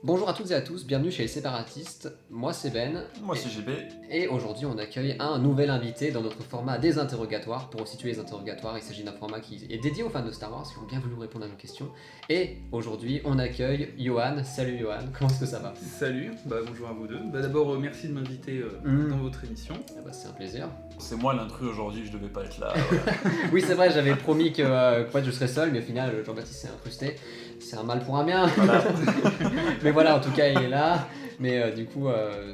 Bonjour à toutes et à tous, bienvenue chez les Séparatistes. Moi c'est Ben. Moi c'est GB. Et aujourd'hui on accueille un nouvel invité dans notre format des interrogatoires. Pour situer les interrogatoires, il s'agit d'un format qui est dédié aux fans de Star Wars qui ont bien voulu répondre à nos questions. Et aujourd'hui on accueille Johan. Salut Johan, comment est-ce que ça va? Salut, bonjour à vous deux. D'abord merci de m'inviter dans votre émission. C'est un plaisir. C'est moi l'intrus aujourd'hui, je devais pas être là. Oui c'est vrai, j'avais promis que je serais seul, mais au final Jean-Baptiste s'est incrusté. C'est un mal pour un bien. Voilà. Mais voilà, en tout cas il est là. Mais du coup,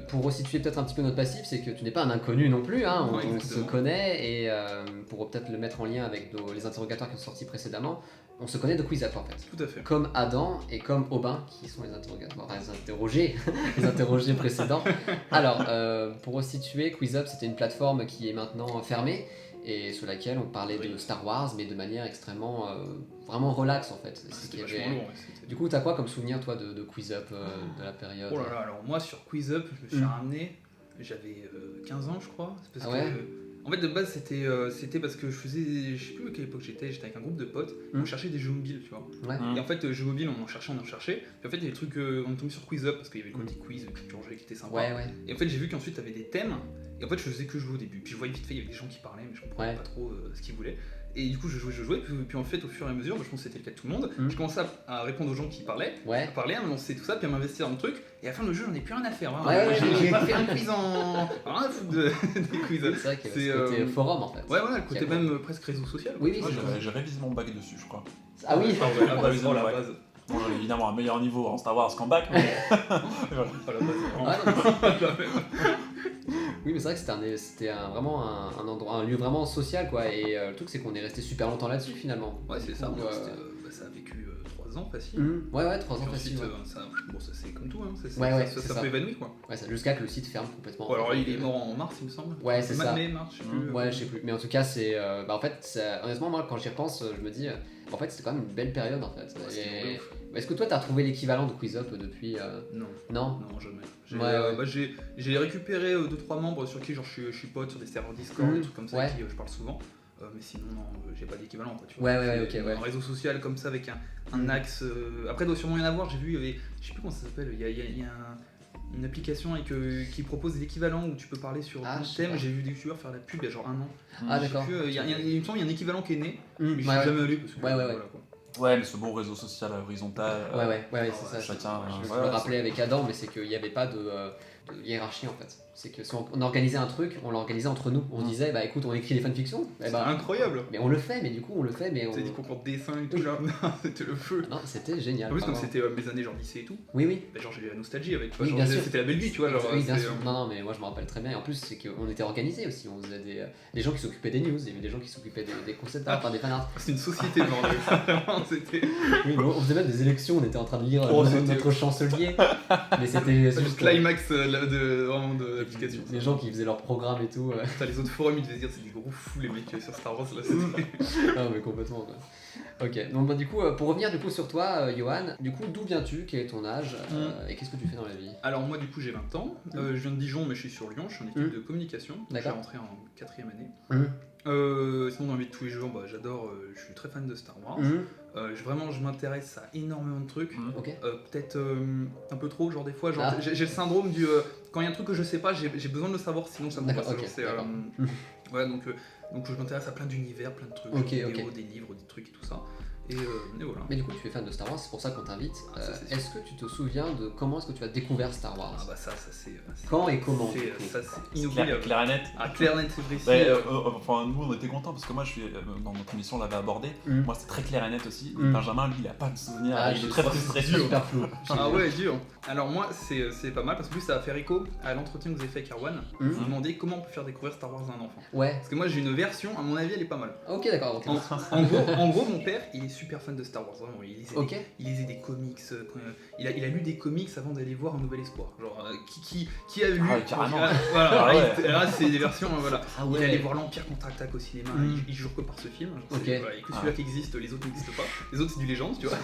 pour resituer peut-être un petit peu notre passif, c'est que tu n'es pas un inconnu non plus, hein. On se connaît, et pour peut-être le mettre en lien avec les interrogatoires qui sont sortis précédemment, on se connaît de Quiz Up en fait. Tout à fait. Comme Adam et comme Aubin, qui sont les interrogatoires, enfin, les interrogés précédents. Alors, pour resituer, Quiz Up c'était une plateforme qui est maintenant fermée, et sur laquelle on parlait de Star Wars, mais de manière extrêmement, vraiment relax en fait. C'était vachement lourd. Du coup, t'as quoi comme souvenir toi de Quiz Up de la période? Oh là là, alors moi sur Quiz Up, je me suis ramené, j'avais 15 ans je crois. C'est parce que, en fait de base c'était parce que je sais plus à quelle époque j'étais avec un groupe de potes, on cherchait des jeux mobiles, tu vois. Et en fait jeux mobiles on en cherchait. Puis en fait il y a des trucs, on est tombé sur Quiz Up parce qu'il y avait le côté quiz, le petit jeu qui était sympa. Et en fait j'ai vu qu'ensuite t'avais des thèmes. Et en fait, je faisais que jouer au début. Puis je voyais vite fait, il y avait des gens qui parlaient, mais je comprenais pas trop ce qu'ils voulaient. Et du coup, je jouais. Puis en fait, au fur et à mesure, je pense que c'était le cas de tout le monde. Je commençais à répondre aux gens qui parlaient, à me lancer tout ça, puis à m'investir dans le truc. Et à la fin du jeu, j'en ai plus rien à faire. J'ai pas fait un quiz en. Rien à foutre des quiz. C'est vrai que c'est le côté forum en fait. Ouais, voilà, le côté même presque réseau social. Oui, j'ai révisé mon bac dessus, je crois. Ah oui, la base. Bon, j'ai évidemment un meilleur niveau en Star Wars qu'en bac, mais. Oui, mais c'est vrai que c'était vraiment un endroit, un lieu vraiment social quoi. Et le truc c'est qu'on est resté super longtemps là-dessus finalement. Ouais, c'est ça. Ça a vécu 3 ans facile. Ouais, 3 ans facile. Ça c'est comme tout, hein. Ça peut évanouir quoi. Ouais, jusqu'à que le site ferme complètement. Bon, alors il est mort en mars, il me semble. Ouais, c'est ça. Mars, je sais plus. Ouais, je sais plus. Mais en tout cas, c'est. En fait, honnêtement, moi quand j'y repense, je me dis. En fait, c'était quand même une belle période en fait. Est-ce que toi t'as trouvé l'équivalent de Quiz Up depuis Non, jamais. J'ai récupéré 2-3 membres sur qui genre, je suis pote sur des serveurs Discord, des trucs comme ça, avec qui je parle souvent. Mais sinon, non, j'ai pas d'équivalent. Quoi, tu vois. Un réseau social comme ça avec un axe. Après, il doit sûrement y en avoir. J'ai vu, je sais plus comment ça s'appelle. Il y a une application qui propose des équivalents où tu peux parler sur un thème. J'ai vu des youtubeurs faire la pub il y a genre 1 an. Ah, d'accord. Il me semble qu'il y a un équivalent qui est né, mais je suis jamais allé parce que. Voilà, quoi. Ouais, mais ce bon réseau social horizontal. C'est ça. Chacun. Je me rappelais avec Adam, mais c'est qu'il n'y avait pas de hiérarchie en fait. C'est que si on organisait un truc, on l'organisait entre nous. On se disait, bah écoute, on écrit des fanfictions. C'est incroyable. Mais on le fait, mais du coup, on le fait. Mais c'était des concours de dessin et tout là. C'était le feu. Non, c'était génial. En plus, comme c'était mes années genre lycée et tout. Oui. Bah, genre j'ai eu la nostalgie avec. Oui, bien sûr. C'était la belle vie, tu vois. Genre, oui, bien sûr. Non, mais moi je me rappelle très bien. Et en plus, c'est qu'on était organisés aussi. On faisait des gens qui s'occupaient des news, il y avait des gens qui s'occupaient des concept art, des fanarts. C'est une société, vraiment. C'était. Oui, on faisait même des élections. On était en train de lire notre chancelier. Mais c'était le climax de l'application. Les gens qui faisaient leur programme et tout. Les autres forums ils devaient se dire c'est des gros fous les mecs sur Star Wars là. Non mais complètement quoi. Ok, donc du coup pour revenir sur toi Johan, du coup d'où viens-tu, quel est ton âge et qu'est-ce que tu fais dans la vie? Alors moi du coup j'ai 20 ans, je viens de Dijon mais je suis sur Lyon, je suis en études de communication, je suis rentré en 4ème année. Sinon dans la vie de tous les jours, j'adore, je suis très fan de Star Wars. Vraiment je m'intéresse à énormément de trucs, peut-être un peu trop, genre des fois j'ai le syndrome du quand il y a un truc que je sais pas, j'ai besoin de le savoir sinon ça me passe. Ouais donc je m'intéresse à plein d'univers, plein de trucs, des vidéos, des livres, des trucs et tout ça. Et voilà. Mais du coup tu es fan de Star Wars, c'est pour ça qu'on t'invite. Est-ce que tu te souviens de comment est-ce que tu as découvert Star Wars? Ah bah ça c'est quand et comment? Ça c'est inoubliable. Clair et net. Clair et net c'est précis. Enfin nous on était contents parce que moi je suis dans notre émission on l'avait abordé. Moi c'est très clair et net aussi. Benjamin lui il a pas de souvenir, il est très frustré. Super flou. Ah ouais dur. Alors moi c'est pas mal parce que plus ça va faire écho à l'entretien que vous avez fait avec Erwan. Vous vous demandez comment on peut faire découvrir Star Wars à un enfant. Ouais. Parce que moi j'ai une version, à mon avis elle est pas mal. Ok d'accord. En gros mon père il est super fan de Star Wars, vraiment. Il lisait des comics, il a lu des comics avant d'aller voir Un Nouvel Espoir. Genre qui a lu carrément. Voilà, là c'est des versions voilà. Il allait voir l'Empire contre-attaque au cinéma, il jure que par ce film. Il y a que celui-là qui existe, les autres n'existent pas. Les autres c'est du légende, tu vois.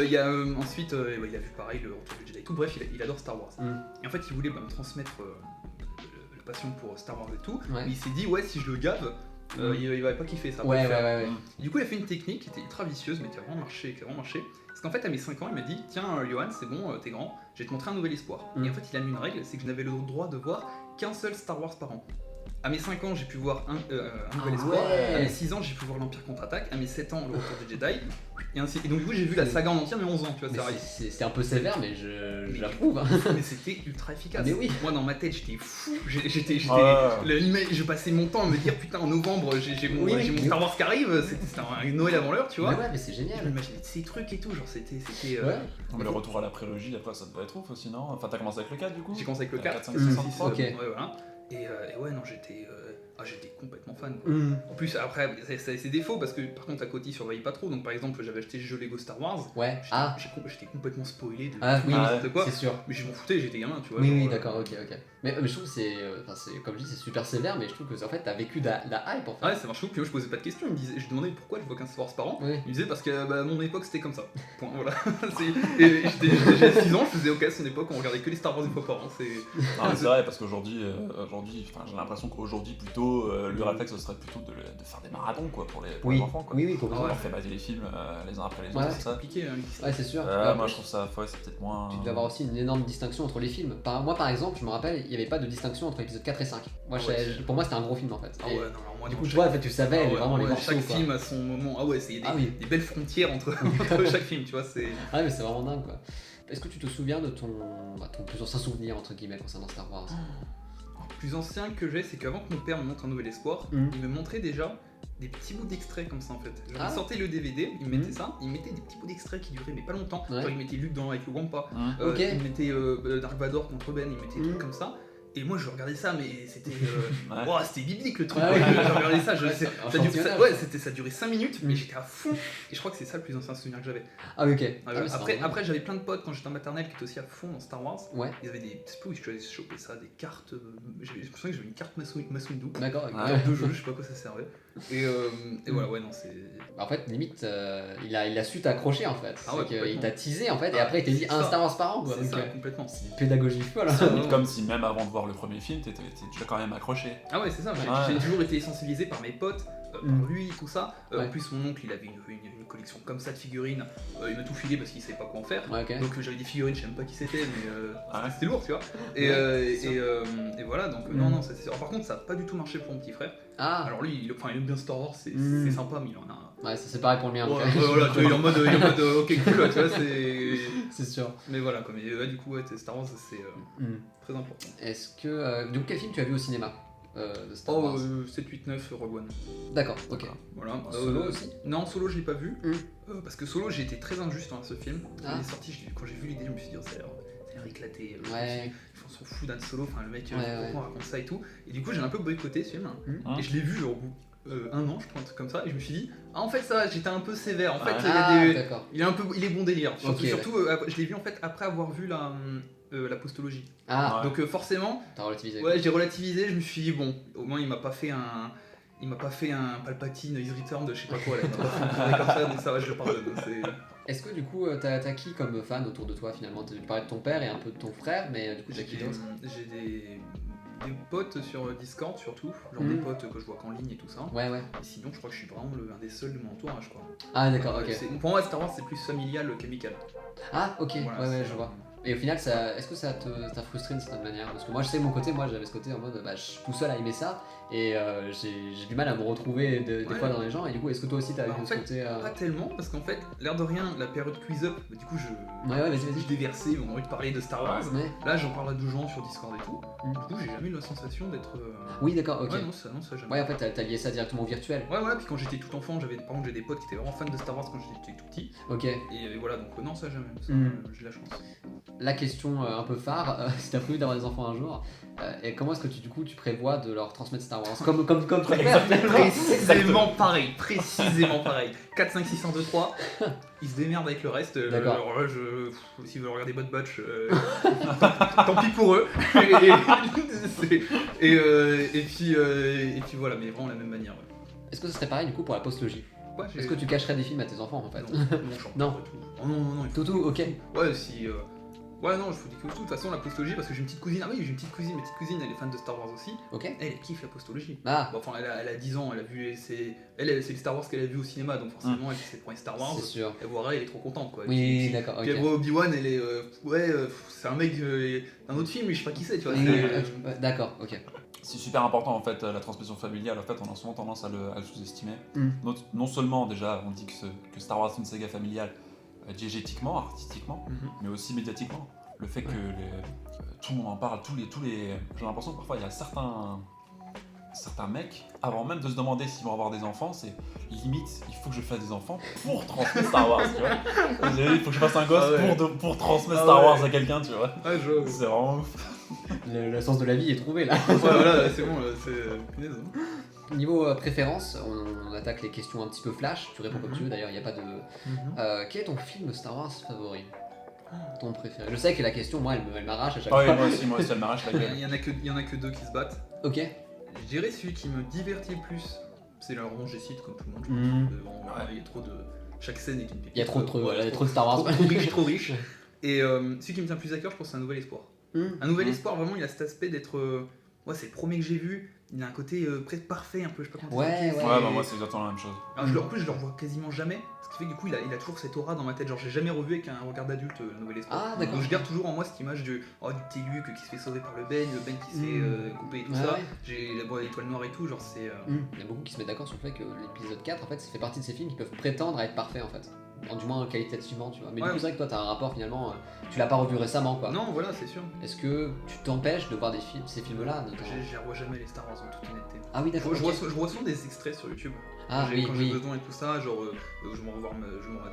Il y a ensuite il a vu pareil le Retour du Jedi et tout. Bref, il adore Star Wars. Et en fait, il voulait me transmettre la passion pour Star Wars et tout. Mais il s'est dit si je le gave il avait pas kiffé ça. Ouais. Du coup, il a fait une technique qui était ultra vicieuse, mais qui a vraiment marché. Parce qu'en fait, à mes 5 ans, il m'a dit tiens, Johan, c'est bon, t'es grand, je vais te montrer un nouvel espoir. Et en fait, il a mis une règle, c'est que je n'avais le droit de voir qu'un seul Star Wars par an. À mes 5 ans, j'ai pu voir un nouvel espoir. À mes 6 ans, j'ai pu voir l'Empire contre-attaque. À mes 7 ans, le retour du Jedi. Et ainsi. Et donc, du coup, j'ai vu la saga en entier, mais 11 ans, tu vois, c'est un peu sévère, mais j'approuve. Hein. Mais c'était ultra efficace. Mais oui. Moi, dans ma tête, j'étais fou. Je passais mon temps à me dire putain, en novembre, j'ai mon Star Wars qui arrive. C'était un Noël avant l'heure, tu vois. Mais ouais, mais c'est génial. Je m'imaginais ces trucs et tout, genre c'était. Ouais. Mais le retour à la prélogie, après, ça doit être ouf aussi, non? Enfin, t'as commencé avec le 4 du coup? J'ai commencé avec le 4, 5, 6, 6. Ok. Ouais, voilà. Et ouais, non, j'étais complètement fan. Quoi. En plus, après, ça a ses défauts parce que par contre, à côté, il surveille pas trop. Donc, par exemple, j'avais acheté le jeu Lego Star Wars. Ouais. J'étais complètement spoilé de tout n'importe quoi. C'est sûr. Mais je m'en foutais, j'étais gamin, tu vois. Oui, d'accord, ok. Mais je trouve que c'est, comme je dis, c'est super sévère, mais je trouve que en fait, t'as vécu de la hype en fait. Ouais, ça marche fou. Puis moi, je posais pas de questions. Je demandais pourquoi je vois qu'un Star Wars par an. Oui. Il me disait parce que à mon époque, c'était comme ça. Point. Voilà. Et j'avais 6 ans, je faisais ok à son époque, on regardait que les Star Wars une fois par an. C'est vrai, parce qu'aujourd'hui, j'ai l'impression qu'aujourd'hui, plutôt, le réflexe ce serait plutôt de faire des marathons quoi, pour les enfants. Quoi. Oui, on leur fait baser les films les uns après les autres. C'est compliqué. Ouais, c'est sûr. Moi je trouve ça, c'est peut-être moins. Tu dois avoir aussi une énorme distinction entre les films. Moi par exemple, je me rappelle, il n'y avait pas de distinction entre épisode 4 et 5. Pour moi, c'était un gros film en fait. Moi, du coup, tu vois, en fait, tu savais vraiment les morceaux. Chaque film a son moment. C'est des belles frontières entre chaque film, tu vois. Ah, mais c'est vraiment dingue quoi. Est-ce que tu te souviens de ton plus ancien souvenir entre guillemets concernant Star Wars? Le plus ancien que j'ai, c'est qu'avant que mon père me montre un nouvel espoir, il me montrait déjà des petits bouts d'extraits comme ça en fait. Genre, il sortait le DVD, il mettait ça, il mettait des petits bouts d'extraits qui duraient mais pas longtemps. Genre il mettait Luke dans avec le Wampa, il mettait Dark Vador contre Ben, il mettait des trucs comme ça. Et moi je regardais ça, mais c'était c'était biblique le truc. Je regardais ça, ça durait 5 minutes, mais j'étais à fond. Et je crois que c'est ça le plus ancien souvenir que j'avais. Ah ok. Après j'avais plein de potes quand j'étais en maternelle qui étaient aussi à fond dans Star Wars. Ouais. Ils avaient des. Je sais pas où je suis allé choper ça, des cartes. Je me souviens que j'avais une carte Masundu. D'accord. De jeu, je sais pas à quoi ça servait. Et voilà, ouais, non, c'est. En fait, limite, il a su t'accrocher en fait. Il t'a teasé en fait, et après il t'a dit un ça. Star Wars par an. C'est ça, complètement. C'est une pédagogie folle. Comme si même avant de voir le premier film, t'étais déjà quand même accroché. Ah ouais, c'est ça. J'ai toujours été sensibilisé par mes potes, par lui, tout ça. En plus, mon oncle, il avait une collection comme ça de figurines. Il m'a tout filé parce qu'il savait pas quoi en faire. Donc j'avais des figurines, je sais même pas qui c'était, mais c'était lourd, tu vois. Et voilà, donc non, par contre, ça a pas du tout marché pour mon petit frère. Alors lui, il aime bien Star Wars, c'est sympa, mais il en a. Ouais, c'est pareil pour le mien. Voilà, tu vois, il est en mode ok, cool, tu vois, c'est sûr. Mais voilà, comme du coup, Star Wars, c'est très important. Est-ce que. Du coup, quel film tu as vu au cinéma de Star Wars 7, 8, 9, Rogue One. D'accord, ok. Voilà. Solo aussi Non, Solo, je l'ai pas vu. Parce que Solo, j'ai été très injuste dans ce film. Il est sorti, quand j'ai vu l'idée, je me suis dit, ça a l'air éclaté. On s'en fout d'Han Solo, enfin le mec, pourquoi on raconte ça et tout. Et du coup, j'ai un peu boycotté ce film. Et je l'ai vu genre au bout. 1 an, je crois, un truc comme ça, et je me suis dit, en fait, ça, j'étais un peu sévère. En fait, il est bon délire. Surtout, je l'ai vu en fait après avoir vu la postologie. Donc forcément, t'as relativisé. Ouais, j'ai relativisé. Je me suis dit bon, au moins il m'a pas fait un Palpatine His Return de je sais pas quoi. Là. Il m'a pas fait un truc comme ça, donc ça va, je le pardonne. Est-ce que du coup, t'as qui comme fan autour de toi finalement? Tu parlais de ton père et un peu de ton frère, mais du coup, t'as qui d'autre? J'ai des potes sur Discord surtout, genre des potes que je vois qu'en ligne et tout ça. Ouais. Et sinon, je crois que je suis vraiment un des seuls de mon entourage, quoi. Ah d'accord, ok. Pour moi, Star Wars c'est plus familial qu'amical. Ah ok, voilà, ouais, je vois. Et au final, est-ce que ça t'a frustré d'une certaine manière? Parce que moi, je sais de mon côté, j'avais ce côté en mode, je suis tout seul à aimer ça, et j'ai du mal à me retrouver des fois dans les gens, et du coup, est-ce que toi aussi t'as eu ce côté Pas tellement, parce qu'en fait, l'air de rien, la période quiz up, du coup, je déversais, on a envie de parler de Star Wars. Là, j'en parle à 12 gens sur Discord et tout. Du coup, j'ai jamais eu la sensation d'être. Oui, d'accord, ok. Ouais, non, ça jamais. Ouais, en fait, t'as lié ça directement au virtuel. Ouais, puis quand j'étais tout enfant, par contre, j'ai des potes qui étaient vraiment fans de Star Wars quand j'étais tout petit. Ok. Et voilà, donc non, ça jamais. J'ai la chance. La question un peu phare, si t'as prévu d'avoir des enfants un jour, et comment est-ce que tu prévois de leur transmettre Star Wars comme ton père? Précisément pareil. 4, 5, 6, 1, 2, 3, ils se démerdent avec le reste. Alors là, s'ils veulent regarder Bad Batch, tant pis pour eux. Et puis voilà, mais vraiment de la même manière. Est-ce que ce serait pareil du coup pour la postlogie? Est-ce que tu cacherais des films à tes enfants en fait? Non. Non, non. Tout, ok. Ouais, si. Ouais, non, je vous dis que tout. De toute façon, la postologie, parce que j'ai une petite cousine. Ah oui, j'ai une petite cousine. Ma petite cousine, elle est fan de Star Wars aussi. Ok. Elle kiffe la postologie. Ah. Bon, enfin, elle a 10 ans, elle a vu. C'est les Star Wars qu'elle a vu au cinéma, donc forcément, elle c'est le premier Star Wars. C'est sûr. Elle voit Rey, elle est trop contente, quoi. Oui, d'accord. Puis elle voit Obi-Wan, elle est. C'est un mec d'un autre film, mais je sais pas qui c'est, tu vois. D'accord, ok. C'est super important en fait, la transmission familiale, en fait on a souvent tendance à le sous-estimer. Non seulement déjà on dit que Star Wars est une saga familiale diégétiquement, artistiquement, mais aussi médiatiquement. Le fait que tout le monde en parle, j'ai l'impression que parfois il y a certains mecs, avant même de se demander s'ils vont avoir des enfants, c'est limite, il faut que je fasse des enfants pour transmettre Star Wars, tu vois. Il faut que je fasse un gosse pour transmettre Star Wars à quelqu'un, tu vois. Ah, je vois. C'est vraiment ouf. Le sens de la vie est trouvé là. Ouais, voilà, c'est bon, c'est punaise. Niveau préférence, on attaque les questions un petit peu flash, tu réponds comme tu veux d'ailleurs, il n'y a pas de... quel est ton film Star Wars favori? Ton préféré? Je sais que la question, moi, elle m'arrache à chaque fois. Oui, moi aussi, elle m'arrache la gueule. Il y en a que 2 qui se battent. Ok. Je dirais celui qui me divertit le plus, c'est la revanche des Sith, comme tout le monde. Il y a trop de... Chaque scène est une pépite. Il y a trop de Star Wars. Trop riche. Et celui qui me tient plus à cœur, je pense, c'est Un Nouvel Espoir. Un Nouvel Espoir, vraiment, il a cet aspect d'être... c'est le premier que j'ai vu. Il a un côté presque parfait, un peu, je sais pas comment dire. Moi c'est exactement la même chose. Alors, en plus, je le revois quasiment jamais. Ce qui fait que du coup, il a toujours cette aura dans ma tête. Genre, j'ai jamais revu avec un regard d'adulte Un Nouvel Espoir. Ah, d'accord. Donc, je garde toujours en moi cette image du petit Luke qui se fait sauver par le Ben qui se fait couper et tout ça. Ouais. J'ai l'étoile noire et tout. Genre, c'est. Il y a beaucoup qui se mettent d'accord sur le fait que l'épisode 4, en fait, ça fait partie de ces films qui peuvent prétendre à être parfaits, en fait. Du moins qualitativement, tu vois. Mais du coup, c'est vrai que toi, t'as un rapport finalement. Tu l'as pas revu récemment, quoi. Non, voilà, c'est sûr. Est-ce que tu t'empêches de voir ces films-là Je revois jamais les Star Wars en toute honnêteté. Ah oui, d'accord. Je vois souvent des extraits sur YouTube. Ah quand j'ai besoin et tout ça, genre je me remets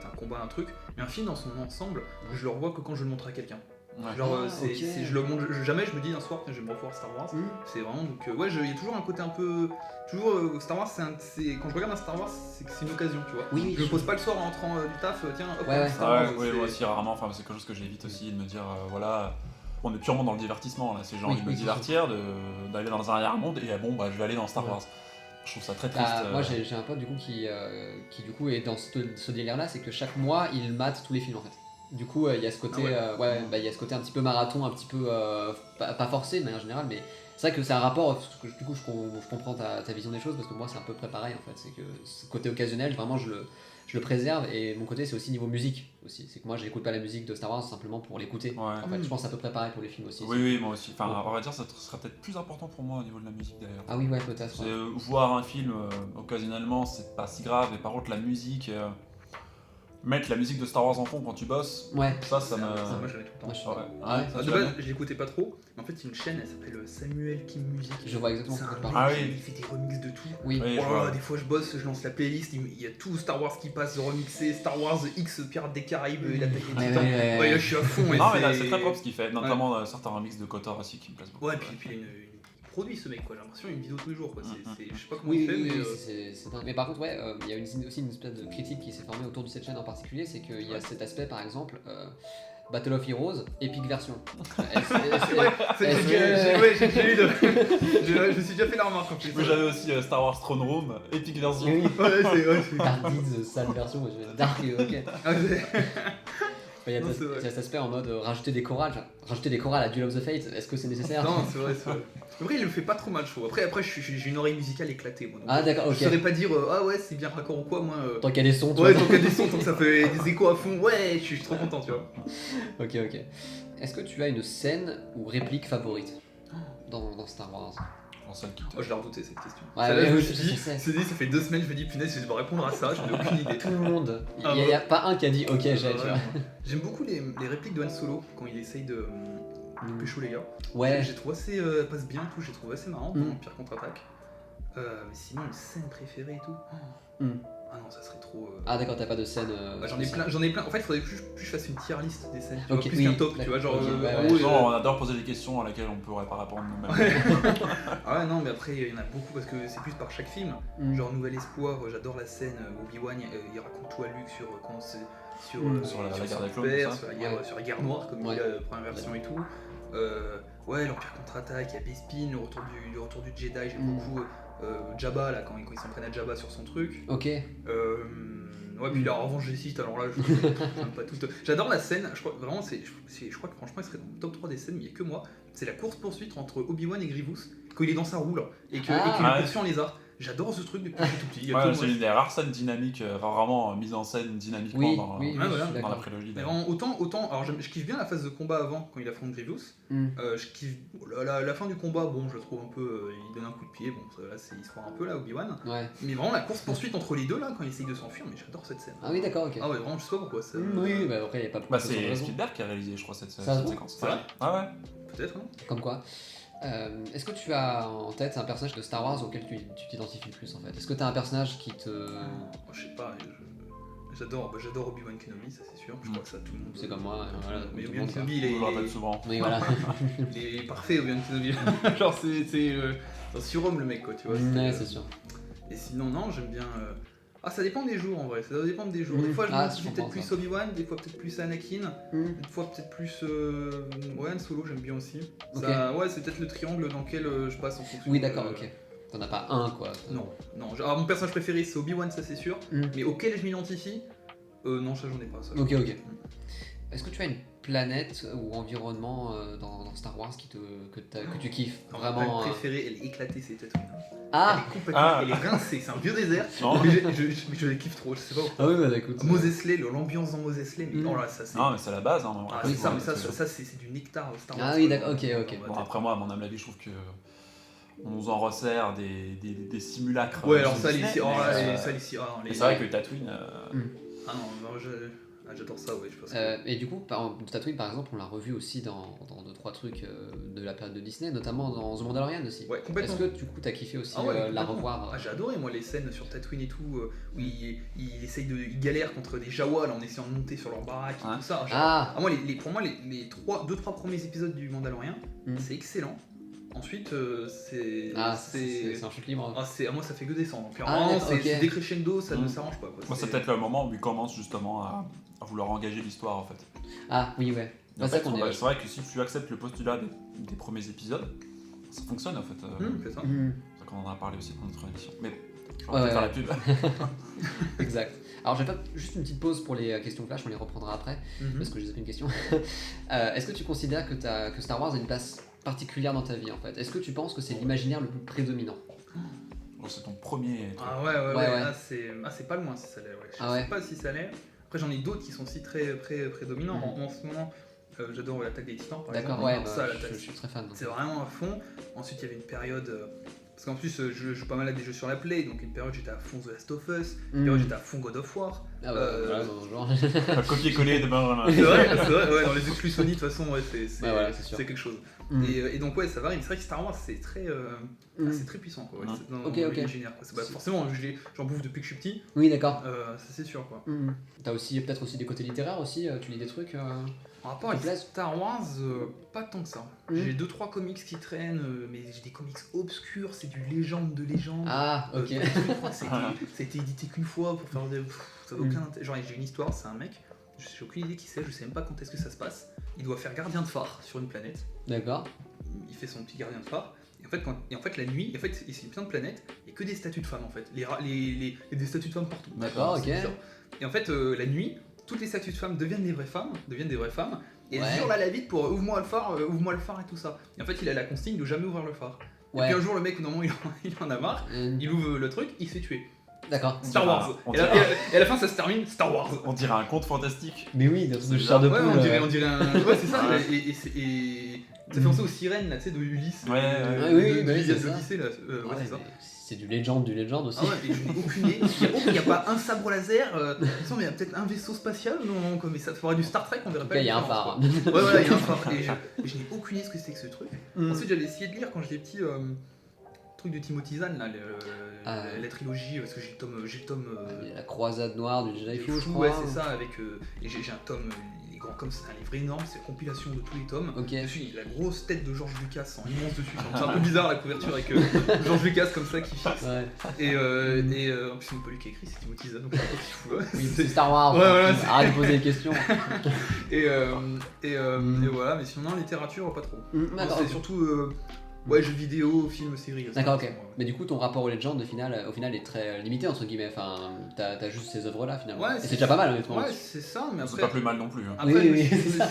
un combat, un truc. Mais un film dans son ensemble, je le revois que quand je le montre à quelqu'un. Ouais. Genre, je le montre jamais, je me dis un soir, je vais me revoir Star Wars. C'est vraiment donc, il y a toujours un côté un peu. Toujours, Star Wars, quand je regarde un Star Wars, c'est que c'est une occasion, tu vois. Oui, je me pose pas le soir en rentrant du taf, tiens, hop, Star Wars. Wars. Oui, moi aussi, rarement, c'est quelque chose que j'évite aussi, de me dire, voilà. On est purement dans le divertissement, là. C'est genre, de me divertir, d'aller dans un arrière-monde, et je vais aller dans Star Wars. Je trouve ça très triste. Moi j'ai un pote du coup qui du coup est dans ce délire là, c'est que chaque mois il mate tous les films en fait. Du coup il y a ce côté il y a ce côté un petit peu marathon, un petit peu pas forcé de manière générale, mais c'est vrai que c'est un rapport, du coup je comprends ta vision des choses parce que moi c'est un peu près pareil en fait, c'est que ce côté occasionnel vraiment je le préserve, et mon côté c'est aussi niveau musique aussi, c'est que moi j'écoute pas la musique de Star Wars simplement pour l'écouter. En fait je pense à peu près pareil pour les films aussi. Oui, moi aussi, on va dire ça sera peut-être plus important pour moi au niveau de la musique d'ailleurs. Ah oui, ouais, peut-être. Voir un film occasionnellement c'est pas si grave, et par contre la musique, mettre la musique de Star Wars en fond quand tu bosses, ça me... Moi j'avais tout le temps. De base je l'écoutais pas trop, mais en fait c'est une chaîne, elle s'appelle Samuel Kim Music. Je vois exactement ce que tu parles. Il fait des remixes de tout. Des fois je bosse, je lance la playlist, il y a tout Star Wars qui passe remixé, Star Wars X, Pirates des Caraïbes, il attaque les titans. Là je suis à fond. Non mais là c'est très propre ce qu'il fait, notamment certains remixes de KOTOR aussi qui me plaisent beaucoup. Ouais, puis il produit ce mec, quoi. J'ai l'impression qu'il y a une vidéo tous les jours, quoi. Je sais pas comment il fait, mais. C'est dingue. Mais par contre, il y a aussi une espèce de critique qui s'est formée autour de cette chaîne en particulier, c'est qu'il y a cet aspect, par exemple, Battle of Heroes, Epic version. J'ai eu je me suis déjà fait la remarque en plus. Moi j'avais aussi Star Wars Throne Room, Epic version. Oui, c'est Dark Deeds, sale version, Dark, ok. Il y a cet aspect en mode rajouter des chorales à Duel of the Fates, est-ce que c'est nécessaire? Non, c'est vrai. Après, il le fait pas trop mal, je trouve. Après j'ai une oreille musicale éclatée, moi. Donc, d'accord, ok. Je saurais pas dire, c'est bien raccord ou quoi, moi. Tant qu'il y a des sons, tant qu'il y a des sons, tant que ça fait des échos à fond, je suis trop content, tu vois. Ok. Est-ce que tu as une scène ou réplique favorite dans Star Wars? Je l'ai redouté cette question. Ça fait 2 semaines, je me dis punaise, je dois répondre à ça, j'en ai aucune idée. Tout le monde. Il n'y a pas un qui a dit ok, tu vois. J'aime beaucoup les répliques de Han Solo quand il essaye de pécho les gars. Ouais. J'ai trouvé assez. Passe bien tout, j'ai trouvé assez marrant dans Empire contre-attaque. Mais sinon, une scène préférée et tout. Ah non, ça serait trop. Ah d'accord, t'as pas de scène. J'en ai plein. En fait, il faudrait que je fasse une tier list des scènes. Okay, plus qu'un top, tu vois. Genre. On adore poser des questions à laquelle on pourrait pas répondre nous-mêmes. Ah ouais, non, mais après, il y en a beaucoup parce que c'est plus par chaque film. Genre Nouvel Espoir, j'adore la scène où Obi-Wan il raconte tout à Luke sur comment c'est. Sur la guerre des clones, sur la guerre noire, comme il dit la première version et tout. L'Empire contre-attaque, il y a Bespin, le retour du Jedi, j'aime beaucoup. Jabba là quand ils s'en prennent à Jabba sur son truc. Ok. Ouais, puis la revanche des Sith, alors là, j'aime pas tout. J'adore la scène, je crois vraiment, je crois que franchement, il serait dans le top 3 des scènes, mais il n'y a que moi. C'est la course-poursuite entre Obi-Wan et Grievous, quand il est dans sa roue là, et qu'il le poursuit en lézard. J'adore ce truc depuis que je suis tout petit. Ouais, c'est une des rares scènes dynamiques, vraiment mise en scène dynamiquement dans la prélogie. Autant, alors je kiffe bien la phase de combat avant, quand il affronte Grievous. Je kiffe la fin du combat, bon, je le trouve un peu. Il donne un coup de pied, bon, là, il se croit un peu là, Obi-Wan. Ouais. Mais vraiment, la course-poursuite entre les deux là, quand il essaye de s'enfuir, mais j'adore cette scène. Ah oui, d'accord, ok. Ah ouais, vraiment, je sais pas pourquoi. Oui, bah après, il n'y a pas beaucoup de c'est Spielberg qui a réalisé, je crois, cette séquence. C'est vrai ? Ah ouais. Peut-être, hein. Comme quoi. Est-ce que tu as en tête un personnage de Star Wars auquel tu t'identifies le plus en fait? Est-ce que tu as un personnage qui te... Je sais pas, j'adore Obi-Wan Kenobi, ça c'est sûr, je crois que ça tout le monde... C'est comme moi, voilà. Mais Obi-Wan Kenobi, il est... On le rappelle souvent. Oui, voilà. Il est parfait, Obi-Wan Kenobi. Genre c'est un surhomme le mec quoi, tu vois. Ouais, c'est sûr. Et sinon non, j'aime bien... Ah, ça dépend des jours en vrai, ça doit dépendre des jours. Des fois, je me dis peut-être plus Obi-Wan, des fois peut-être plus Anakin, des fois peut-être plus Han Solo, j'aime bien aussi. Ça, ouais, c'est peut-être le triangle dans lequel je passe en fonction. Oui, d'accord, ok. T'en as pas un quoi. Non. Alors, mon personnage préféré c'est Obi-Wan, ça c'est sûr, mais auquel je m'identifie, non, ça j'en ai pas. Ça, ok. Est-ce que tu as une planète ou environnement dans Star Wars que tu kiffes vraiment? Ma planète préférée, elle est éclatée, c'est Tatooine. Ah, elle est complètement, elle est rincée, c'est un vieux désert. Mais je la kiffe trop, je sais pas pourquoi. Ah oui, bah écoute. Mos Eisley, l'ambiance dans Mos Eisley, mais oh là, ça c'est. Non, mais c'est la base. Hein, mais ça c'est du nectar Star Wars. Ah oui, d'accord, ok. Bon, après moi, à mon avis, je trouve que on nous en resserre des simulacres. Ouais, alors ça, c'est vrai que Tatooine. Ah non, j'adore ça, ouais, je pense. Et du coup, Tatooine par exemple, on l'a revu aussi dans 2-3 trucs de la période de Disney, notamment dans The Mandalorian aussi. Ouais, complètement. Est-ce que du coup t'as kiffé aussi la revoir J'ai adoré moi les scènes sur Tatooine et tout, où il galère contre des Jawas en essayant de monter sur leur baraque et tout ça. Moi, pour moi, les 2-3 premiers épisodes du Mandalorian, c'est excellent. Ensuite, c'est un chute libre. Moi, ça fait que descendre. Donc, vraiment, c'est décrescendo, ça ne s'arrange pas. Moi, c'est peut-être le moment où il commence justement à vouloir engager l'histoire en fait. Ah oui, ouais. C'est vrai que si tu acceptes le postulat des premiers épisodes, ça fonctionne en fait. C'est ça. C'est qu'on en a parlé aussi dans notre émission. Mais je vais peut-être faire la pub. Exact. Alors, je vais faire juste une petite pause pour les questions flash, on les reprendra après, parce que j'ai zappé une question. Est-ce que tu considères que Star Wars a une place particulière dans ta vie en fait? Est-ce que tu penses que c'est l'imaginaire le plus prédominant? C'est ton premier truc. Ah ouais. C'est pas loin si ça l'est. Ouais. Je sais pas si ça l'est. Après j'en ai d'autres qui sont aussi très prédominants. En ce moment, j'adore l'Attaque des Titans par exemple. D'accord, je suis très fan. C'est vraiment à fond. Ensuite il y avait une période... Parce qu'en plus, je joue pas mal à des jeux sur la Play, donc une période j'étais à fond The Last of Us, une période j'étais à fond God of War. Ah bah voilà, genre. Un copier-coller de Benjamin. C'est vrai, ouais, dans les exclus Sony, de toute façon, ouais, c'est quelque chose. Et donc, ouais, ça varie, mais c'est vrai que Star Wars, c'est très puissant, quoi. Dans l'imaginaire. Forcément, j'en bouffe depuis que je suis petit. Oui, d'accord. Ça, c'est sûr, quoi. T'as aussi peut-être aussi des côtés littéraires aussi, tu lis des trucs En rapport avec Star Wars, pas tant que ça. J'ai 2-3 comics qui traînent, mais j'ai des comics obscurs, c'est du légende de légende. Ah, ok. Je crois que ça a été édité qu'une fois pour faire des... Ça n'a aucun intérêt. Genre, j'ai une histoire, c'est un mec, j'ai aucune idée qui c'est, je sais même pas quand est-ce que ça se passe. Il doit faire gardien de phare sur une planète. D'accord. Il fait son petit gardien de phare. Et en fait, la nuit, c'est plein de planètes, il n'y a que des statues de femmes en fait. Il y a des statues de femmes partout. D'accord, ok. Et en fait, la nuit, toutes les statues de femmes deviennent des vraies femmes, et elles hurlent à la vitre pour ouvre-moi le phare et tout ça. Et en fait, il a la consigne de jamais ouvrir le phare. Et puis un jour, le mec, normalement, il en a marre, il ouvre le truc, il se fait tuer. D'accord. Star Wars. Et à la fin, ça se termine Star Wars. On dirait un conte fantastique. Mais oui, de chair de poule. On dirait un. Ouais, c'est ça. Et ça fait penser aux sirènes là, tu sais, de Ulysse. Oui, l'Odyssée là. Ouais, c'est ça. C'est du Legend aussi. Ah ouais, mais je n'ai aucune idée. Il n'y a pas un sabre laser. Il y a peut-être un vaisseau spatial. Non, mais ça ferait du Star Trek, on verrait pas. Il y a un phare. Ouais, voilà, il y a un phare. Et je n'ai aucune idée ce que c'était que ce truc. Ensuite, j'avais essayé de lire quand j'étais petit. Truc de Timothy Zahn là, la trilogie, parce que j'ai le tome la croisade noire du Jedi Fou, je crois. Ouais, c'est ça, avec et j'ai un tome, il est grand comme ça, un livre énorme, c'est la compilation de tous les tomes. Dessus, il y a la grosse tête de George Lucas en immense dessus. C'est un peu bizarre la couverture avec George Lucas comme ça qui fixe. Et en plus, c'est pas lui qui a écrit, c'est Timothy Zahn, donc je sais pas ce qu'il fout. Oui, c'est Star Wars. Arrête de poser des questions. Et voilà, mais sinon, en littérature, pas trop. C'est surtout Ouais, jeux vidéo, films, séries. D'accord, ok. Mais du coup, ton rapport aux Legends, au final est très limité, entre guillemets. Enfin, t'as juste ces œuvres-là, finalement. Ouais, et c'est déjà pas mal, honnêtement. Ouais, c'est ça, mais après. C'est pas plus mal non plus. Hein. Après, oui, je me c'est suis ça.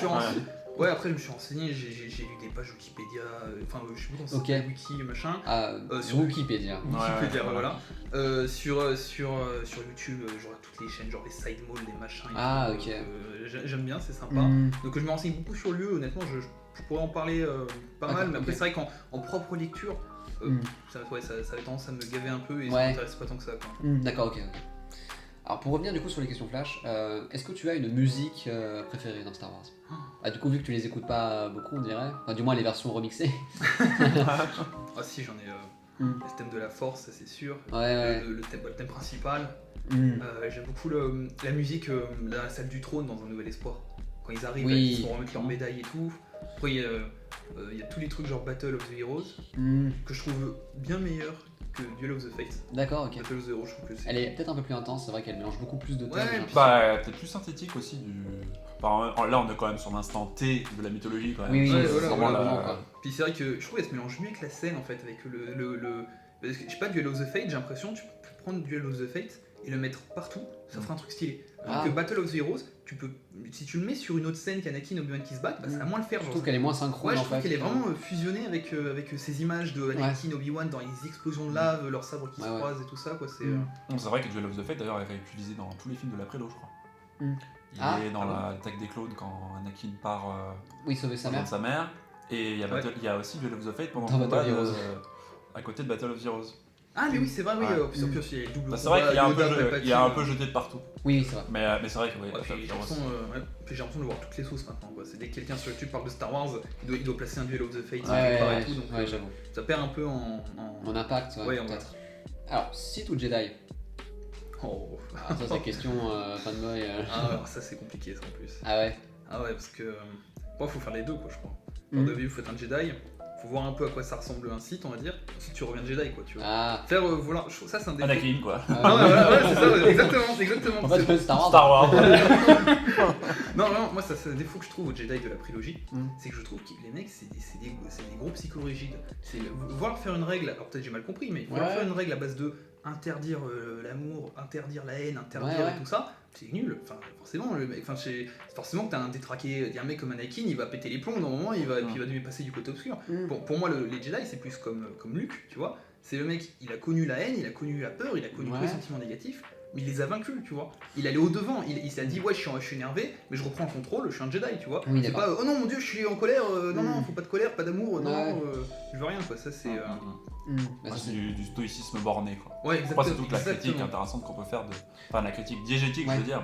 Ouais, après je me suis renseigné, j'ai lu des pages Wikipédia, enfin je sais plus comment ça s'appelle, Wiki, machin. Sur Wikipédia. Wikipédia, voilà. Sur YouTube, genre toutes les chaînes, genre les side malls, des machins. Et tout, ok. J'aime bien, c'est sympa. Donc je me renseigne beaucoup sur le lieu, honnêtement, je pourrais en parler pas mal, mais après c'est vrai qu'en propre lecture, ça avait tendance à me gaver un peu et ça m'intéresse pas tant que ça. D'accord, ok. Alors pour revenir du coup sur les questions flash, est-ce que tu as une musique préférée dans Star Wars? Du coup vu que tu les écoutes pas beaucoup on dirait, enfin du moins les versions remixées. Ah si j'en ai le thème de la force ça c'est sûr, le thème principal. J'aime beaucoup la musique dans la salle du trône dans Un Nouvel Espoir. Quand ils arrivent, ils se font remettre leur médaille et tout. Après il y a tous les trucs genre Battle of the Heroes que je trouve bien meilleurs que Duel of the Fates. D'accord, ok. Battle of the Heroes, je trouve que elle est peut-être un peu plus intense, c'est vrai qu'elle mélange beaucoup plus de thèmes. Peut-être plus synthétique aussi. Enfin, là on est quand même sur l'instant T de la mythologie quand même. Oui, voilà. Puis c'est vrai que je trouve qu'elle se mélange mieux avec la scène en fait, avec parce que, je sais pas, Duel of the Fates, j'ai l'impression que tu peux prendre Duel of the Fates et le mettre partout, ça fera un truc stylé. Alors que Battle of the Heroes, si tu le mets sur une autre scène qu'Anakin Obi-Wan qui se battent, ça va moins le faire. Je trouve qu'elle est moins synchrone. Ouais, je trouve qu'elle est vraiment fusionnée avec ces images de Anakin, Obi-Wan dans les explosions de lave, leurs sabres qui se croisent et tout ça. C'est vrai que Duel of the Fate d'ailleurs est réutilisé dans tous les films de la prélo, je crois. Il est dans l'attaque des clones quand Anakin part sauver sa mère. Et il y a aussi Duel of the Fate pendant le combat à côté de Battle of the Heroes. Ah mais oui c'est vrai, puis il y a double. C'est vrai qu'il y a un peu jeté de partout. Oui c'est vrai. Mais c'est vrai que j'ai l'impression de voir toutes les sauces maintenant. Dès que quelqu'un sur YouTube parle de Star Wars, il doit placer un Duel of the Fates et tout, donc j'avoue. Ça perd un peu en impact, peut-être. Alors, Sith ou Jedi? Ça c'est la question fanboy. Alors ça c'est compliqué ça en plus. Ah ouais parce que faut faire les deux quoi je crois. Au début faut être un Jedi. Faut voir un peu à quoi ça ressemble un Sith, on va dire. Ensuite, tu reviens Jedi, quoi, tu vois. Faire, voilà, ça c'est un défaut. Anakin, quoi. C'est ça, exactement. En fait, Star Wars. Non, moi, ça c'est un défaut que je trouve aux Jedi de la prélogie. C'est que je trouve que les mecs, c'est des gros psychorigides. Vouloir faire une règle, alors peut-être j'ai mal compris, mais vouloir faire une règle à base de interdire l'amour, interdire la haine, interdire et tout ça, c'est nul. Enfin, forcément que t'as un détraqué, un mec comme Anakin, il va péter les plombs dans un moment, et puis il va devenir passer du côté obscur. Pour moi, les Jedi, c'est plus comme Luke, tu vois. C'est le mec, il a connu la haine, il a connu la peur, il a connu tous les sentiments négatifs, mais il les a vaincus, tu vois. Il allait au-devant, il s'est dit, je suis énervé, mais je reprends le contrôle, je suis un Jedi, tu vois. C'est pas, oh non, mon dieu, je suis en colère, non, faut pas de colère, pas d'amour, je veux rien, quoi. Ça, c'est. C'est du stoïcisme borné, quoi. Ouais, exactement. C'est toute la critique intéressante qu'on peut faire la critique diégétique, je veux dire,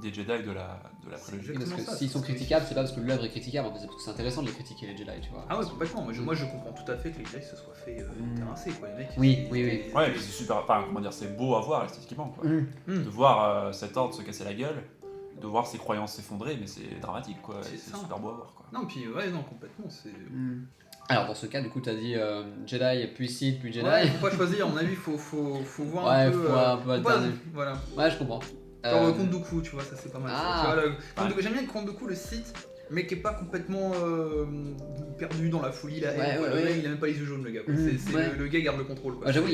des Jedi de la prélogie. Parce que s'ils sont critiquables, c'est pas parce que l'œuvre est critiquable, c'est parce que c'est intéressant de les critiquer, les Jedi, tu vois. Ah ouais, complètement. Moi, je comprends tout à fait que les Jedi se soient fait terrasser, quoi, les mecs. Oui. Ouais, mais c'est super. Enfin, comment dire, c'est beau à voir esthétiquement, quoi. De voir cet ordre se casser la gueule, de voir ses croyances s'effondrer, mais c'est dramatique, quoi. C'est super beau à voir, quoi. Non, puis complètement. C'est. Alors dans ce cas, du coup, t'as dit Jedi, puis Sith, puis Jedi. Ouais, faut pas choisir, à mon avis, faut voir un peu. Faut alterner. Voilà. Ouais, je comprends. Genre Count Dooku, tu vois, ça c'est pas mal. J'aime bien Count Dooku, le Sith, mais qui est pas complètement perdu dans la folie, là. Il a même pas les yeux jaunes, le gars. Le gars garde le contrôle, quoi. J'avoue,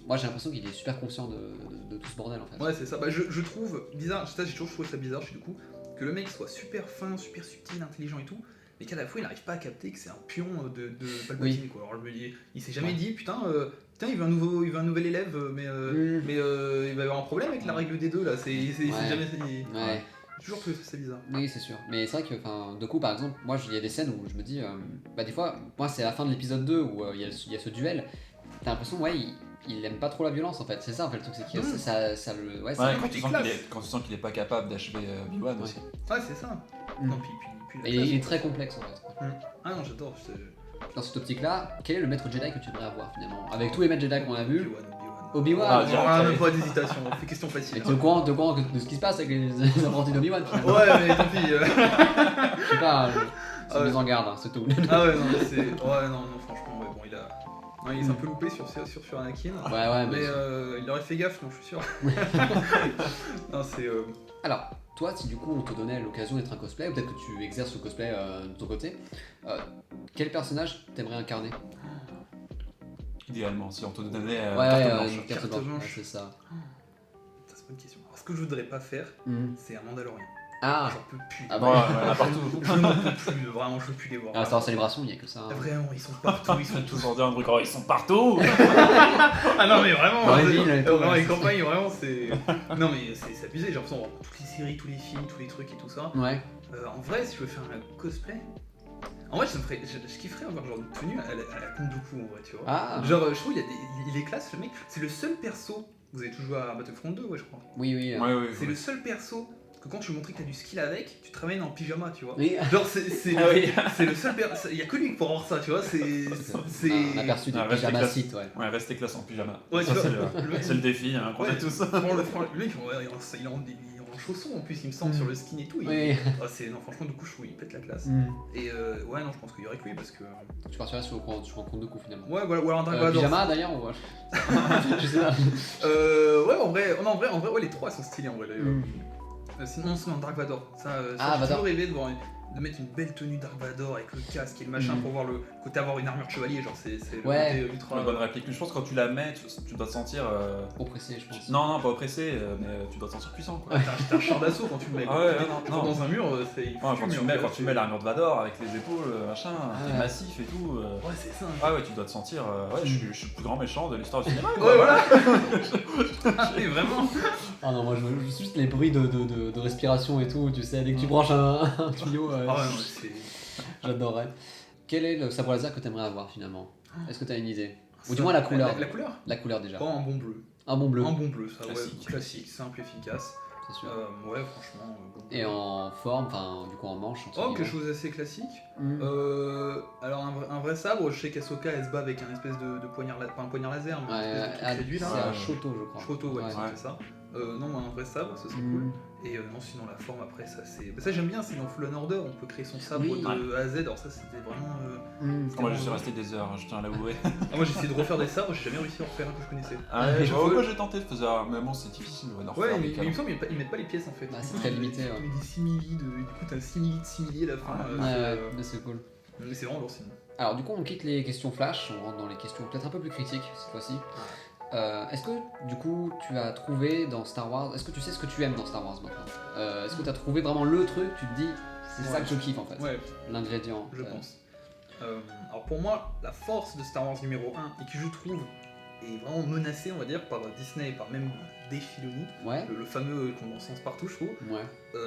moi j'ai l'impression qu'il est super conscient de tout ce bordel, en fait. Ouais, c'est ça. Je trouve bizarre, j'ai toujours trouvé ça bizarre, du coup, que le mec soit super fin, super subtil, intelligent et tout, mais qu'à la fois il n'arrive pas à capter que c'est un pion de Palpatine, quoi. Alors il s'est jamais dit, putain, il veut un nouvel élève, mais il va y avoir un problème avec la règle des deux, là. C'est jamais. J'ai toujours trouvé ça bizarre. Oui, c'est sûr. Mais c'est vrai que, de coup, par exemple, moi, il y a des scènes où je me dis, des fois, moi, c'est à la fin de l'épisode 2 où il y a ce duel, t'as l'impression, il aime pas trop la violence, en fait. C'est ça, en fait, le truc, c'est que ça le. Quand tu sens qu'il est pas capable d'achever Obi-Wan aussi. Ouais, c'est ça. Non, puis il est très complexe, en fait. Ah non, j'adore. Dans cette optique-là, quel est le maître Jedi que tu devrais avoir, finalement? Avec tous les maîtres Jedi qu'on a vus. Obi-Wan. On a même pas d'hésitation, on fait question facile. Et t'es au courant de ce qui se passe avec les apprentis d'Obi-Wan? Ouais, mais tant pis. Je sais pas, c'est mise en garde, c'est tout. Ah ouais, non, franchement, bon, il s'est un peu loupé sur Anakin. Ouais, mais il aurait fait gaffe, non, je suis sûr. Non, c'est. Alors, toi, si du coup on te donnait l'occasion d'être un cosplay, ou peut-être que tu exerces le cosplay de ton côté, quel personnage t'aimerais incarner? Idéalement, si on te donnait carte blanche. blanche, c'est ça. C'est pas une question. Alors, ce que je voudrais pas faire, c'est un Mandalorian. Ah, j'en peux plus. Ah bon, partout. Je n'en peux plus, vraiment, je peux plus les voir. Ah, Star Wars Célébration, il n'y a que ça. Hein. Vraiment, ils sont partout, ils sont toujours dire un truc, ils sont partout. Ah non, mais vraiment, dans les villes, dans les campagnes, vraiment, c'est. Non, mais c'est abusé, j'ai l'impression de voir toutes les séries, tous les films, tous les trucs et tout ça. Ouais. En vrai, si je veux faire un cosplay. En vrai, je kifferais avoir genre une tenue à la Count Dooku, en vrai, tu vois. Ah. Genre, je trouve il est classe, le mec. C'est le seul perso. Vous avez tous joué à Battlefront 2, ouais, je crois. Oui. C'est le seul perso que quand tu montrais que t'as du skill avec, tu te ramènes en pyjama, tu vois. Oui. Genre, c'est le seul perso. Il y a que lui pour avoir ça, tu vois. C'est un aperçu du pyjama site, ouais. Ouais, rester classe en pyjama. Ouais, ça, c'est le défi, hein, qu'on a tous. Le mec, il est en chaussons en plus, il me semble, sur le skin et tout. Oui. Non, franchement, du coup, je trouve il pète la classe. Et ouais, non, je pense qu'il y aurait que lui parce que. Tu partirais sur un compte de coup finalement. Ouais, voilà, ou alors un Dark Vador. Pyjama d'ailleurs ou. Je sais pas. Ouais, en vrai, ouais, les trois sont stylés en vrai d'ailleurs. Sinon, c'est un Dark Vador. J'ai toujours rêvé de mettre une belle tenue Dark Vador avec le casque et le machin pour voir le côté avoir une armure chevalier. Genre, c'est le côté ultra. Une bonne réplique. Mais je pense que quand tu la mets, tu dois te sentir. Oppressé, je pense. Non, pas oppressé, mais tu dois te sentir puissant, quoi. T'as un char d'assaut quand tu le mets. Non. Dans un mur, c'est. Quand tu mets l'armure de Vador avec les épaules, machin, qui est massif et tout. Ouais, c'est ça. Ah ouais, tu dois te sentir. Je suis le plus grand méchant de l'histoire du cinéma. Ouais, voilà. Mais vraiment. Ah non, moi je veux juste les bruits de respiration et tout, tu sais, dès que tu branches un tuyau. J'adorerais. Quel est le sabre laser que tu aimerais avoir finalement? Est-ce que tu as une idée? Ou du moins la couleur. La couleur? La couleur déjà. Un bon bleu. Un bon bleu. Un bon bleu, ça, classique. Ouais, classique, simple, efficace. C'est sûr. Ouais, franchement. Bon. Et en forme, enfin, du coup en manche. Quelque chose d'assez classique. Alors, un vrai sabre, je sais qu'Asoka elle se bat avec un espèce de poignard, pas un poignard laser, mais un espèce de truc réduit là. C'est un Shoto, je crois. Shoto, ouais, c'est ça. Non, un vrai sabre, ça serait cool. Et non, sinon la forme après, ça c'est. Ça j'aime bien, c'est dans Fallen Order, on peut créer son sabre de A à Z, alors ça c'était vraiment. Moi je suis resté des heures, je tiens à l'avouer. Moi j'ai essayé de refaire des sabres, j'ai jamais réussi à en refaire un que je connaissais. Moi j'ai tenté de faire, mais bon c'est difficile d'en refaire. Ouais, mais il me semble qu'ils mettent pas les pièces en fait. C'est très limité. Tu mets des simili, du coup t'as un simili de simili à la fin. Mais c'est cool. Mais c'est vraiment lourd sinon. Alors du coup on quitte les questions flash, on rentre dans les questions peut-être un peu plus critiques cette fois-ci. Est-ce que du coup tu as trouvé dans Star Wars, est-ce que tu sais ce que tu aimes dans Star Wars maintenant? Est-ce que tu as trouvé vraiment le truc, tu te dis c'est ça que je kiffe en fait, l'ingrédient? Je pense. Alors pour moi, la force de Star Wars numéro 1 et que je trouve est vraiment menacée on va dire par Disney et par même Dave Filoni, le fameux qu'on encense partout je trouve,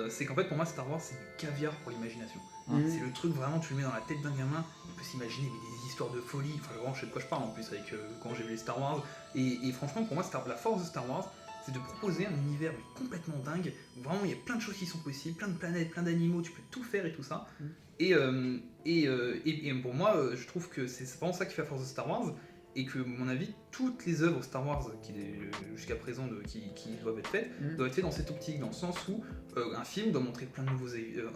c'est qu'en fait pour moi Star Wars c'est du caviar pour l'imagination. C'est le truc vraiment, tu le mets dans la tête d'un gamin, il peut s'imaginer des histoires de folie, enfin vraiment je sais de quoi je parle en plus avec quand j'ai vu les Star Wars, et franchement pour moi la force de Star Wars c'est de proposer un univers mais complètement dingue, où vraiment il y a plein de choses qui sont possibles, plein de planètes, plein d'animaux, tu peux tout faire et tout ça, et pour moi je trouve que c'est vraiment ça qui fait la force de Star Wars, et que, à mon avis, toutes les œuvres Star Wars jusqu'à présent qui doivent être faites dans cette optique, dans le sens où un film doit montrer plein de nouveaux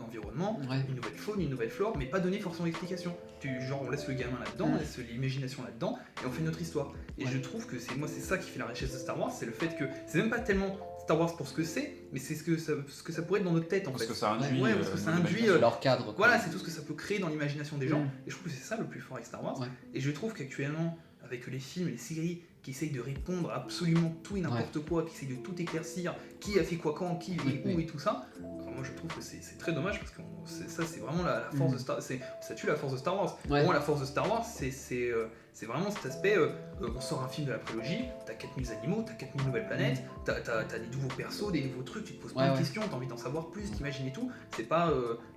environnements, une nouvelle faune, une nouvelle flore, mais pas donner forcément d'explication. Genre on laisse le gamin là-dedans, on laisse l'imagination là-dedans, et on fait notre histoire. Et je trouve que c'est ça qui fait la richesse de Star Wars, c'est le fait que c'est même pas tellement Star Wars pour ce que c'est, mais c'est ce que ça pourrait être dans notre tête en fait. Parce que ça induit. Parce que ça induit leur cadre. Voilà, c'est tout ce que ça peut créer dans l'imagination des gens, et je trouve que c'est ça le plus fort avec Star Wars. Et je trouve qu'actuellement, avec les films, les séries qui essayent de répondre à absolument tout et n'importe quoi, qui essayent de tout éclaircir, qui a fait quoi quand, qui et où et tout ça, moi je trouve que c'est très dommage parce que ça c'est vraiment la force de Star Wars, ça tue la force de Star Wars. Pour moi la force de Star Wars c'est vraiment cet aspect, on sort un film de la prélogie, t'as 4000 animaux, t'as 4000 nouvelles planètes, t'as des nouveaux persos, des nouveaux trucs, tu te poses plein de questions, t'as envie d'en savoir plus, t'imagines et tout, c'est pas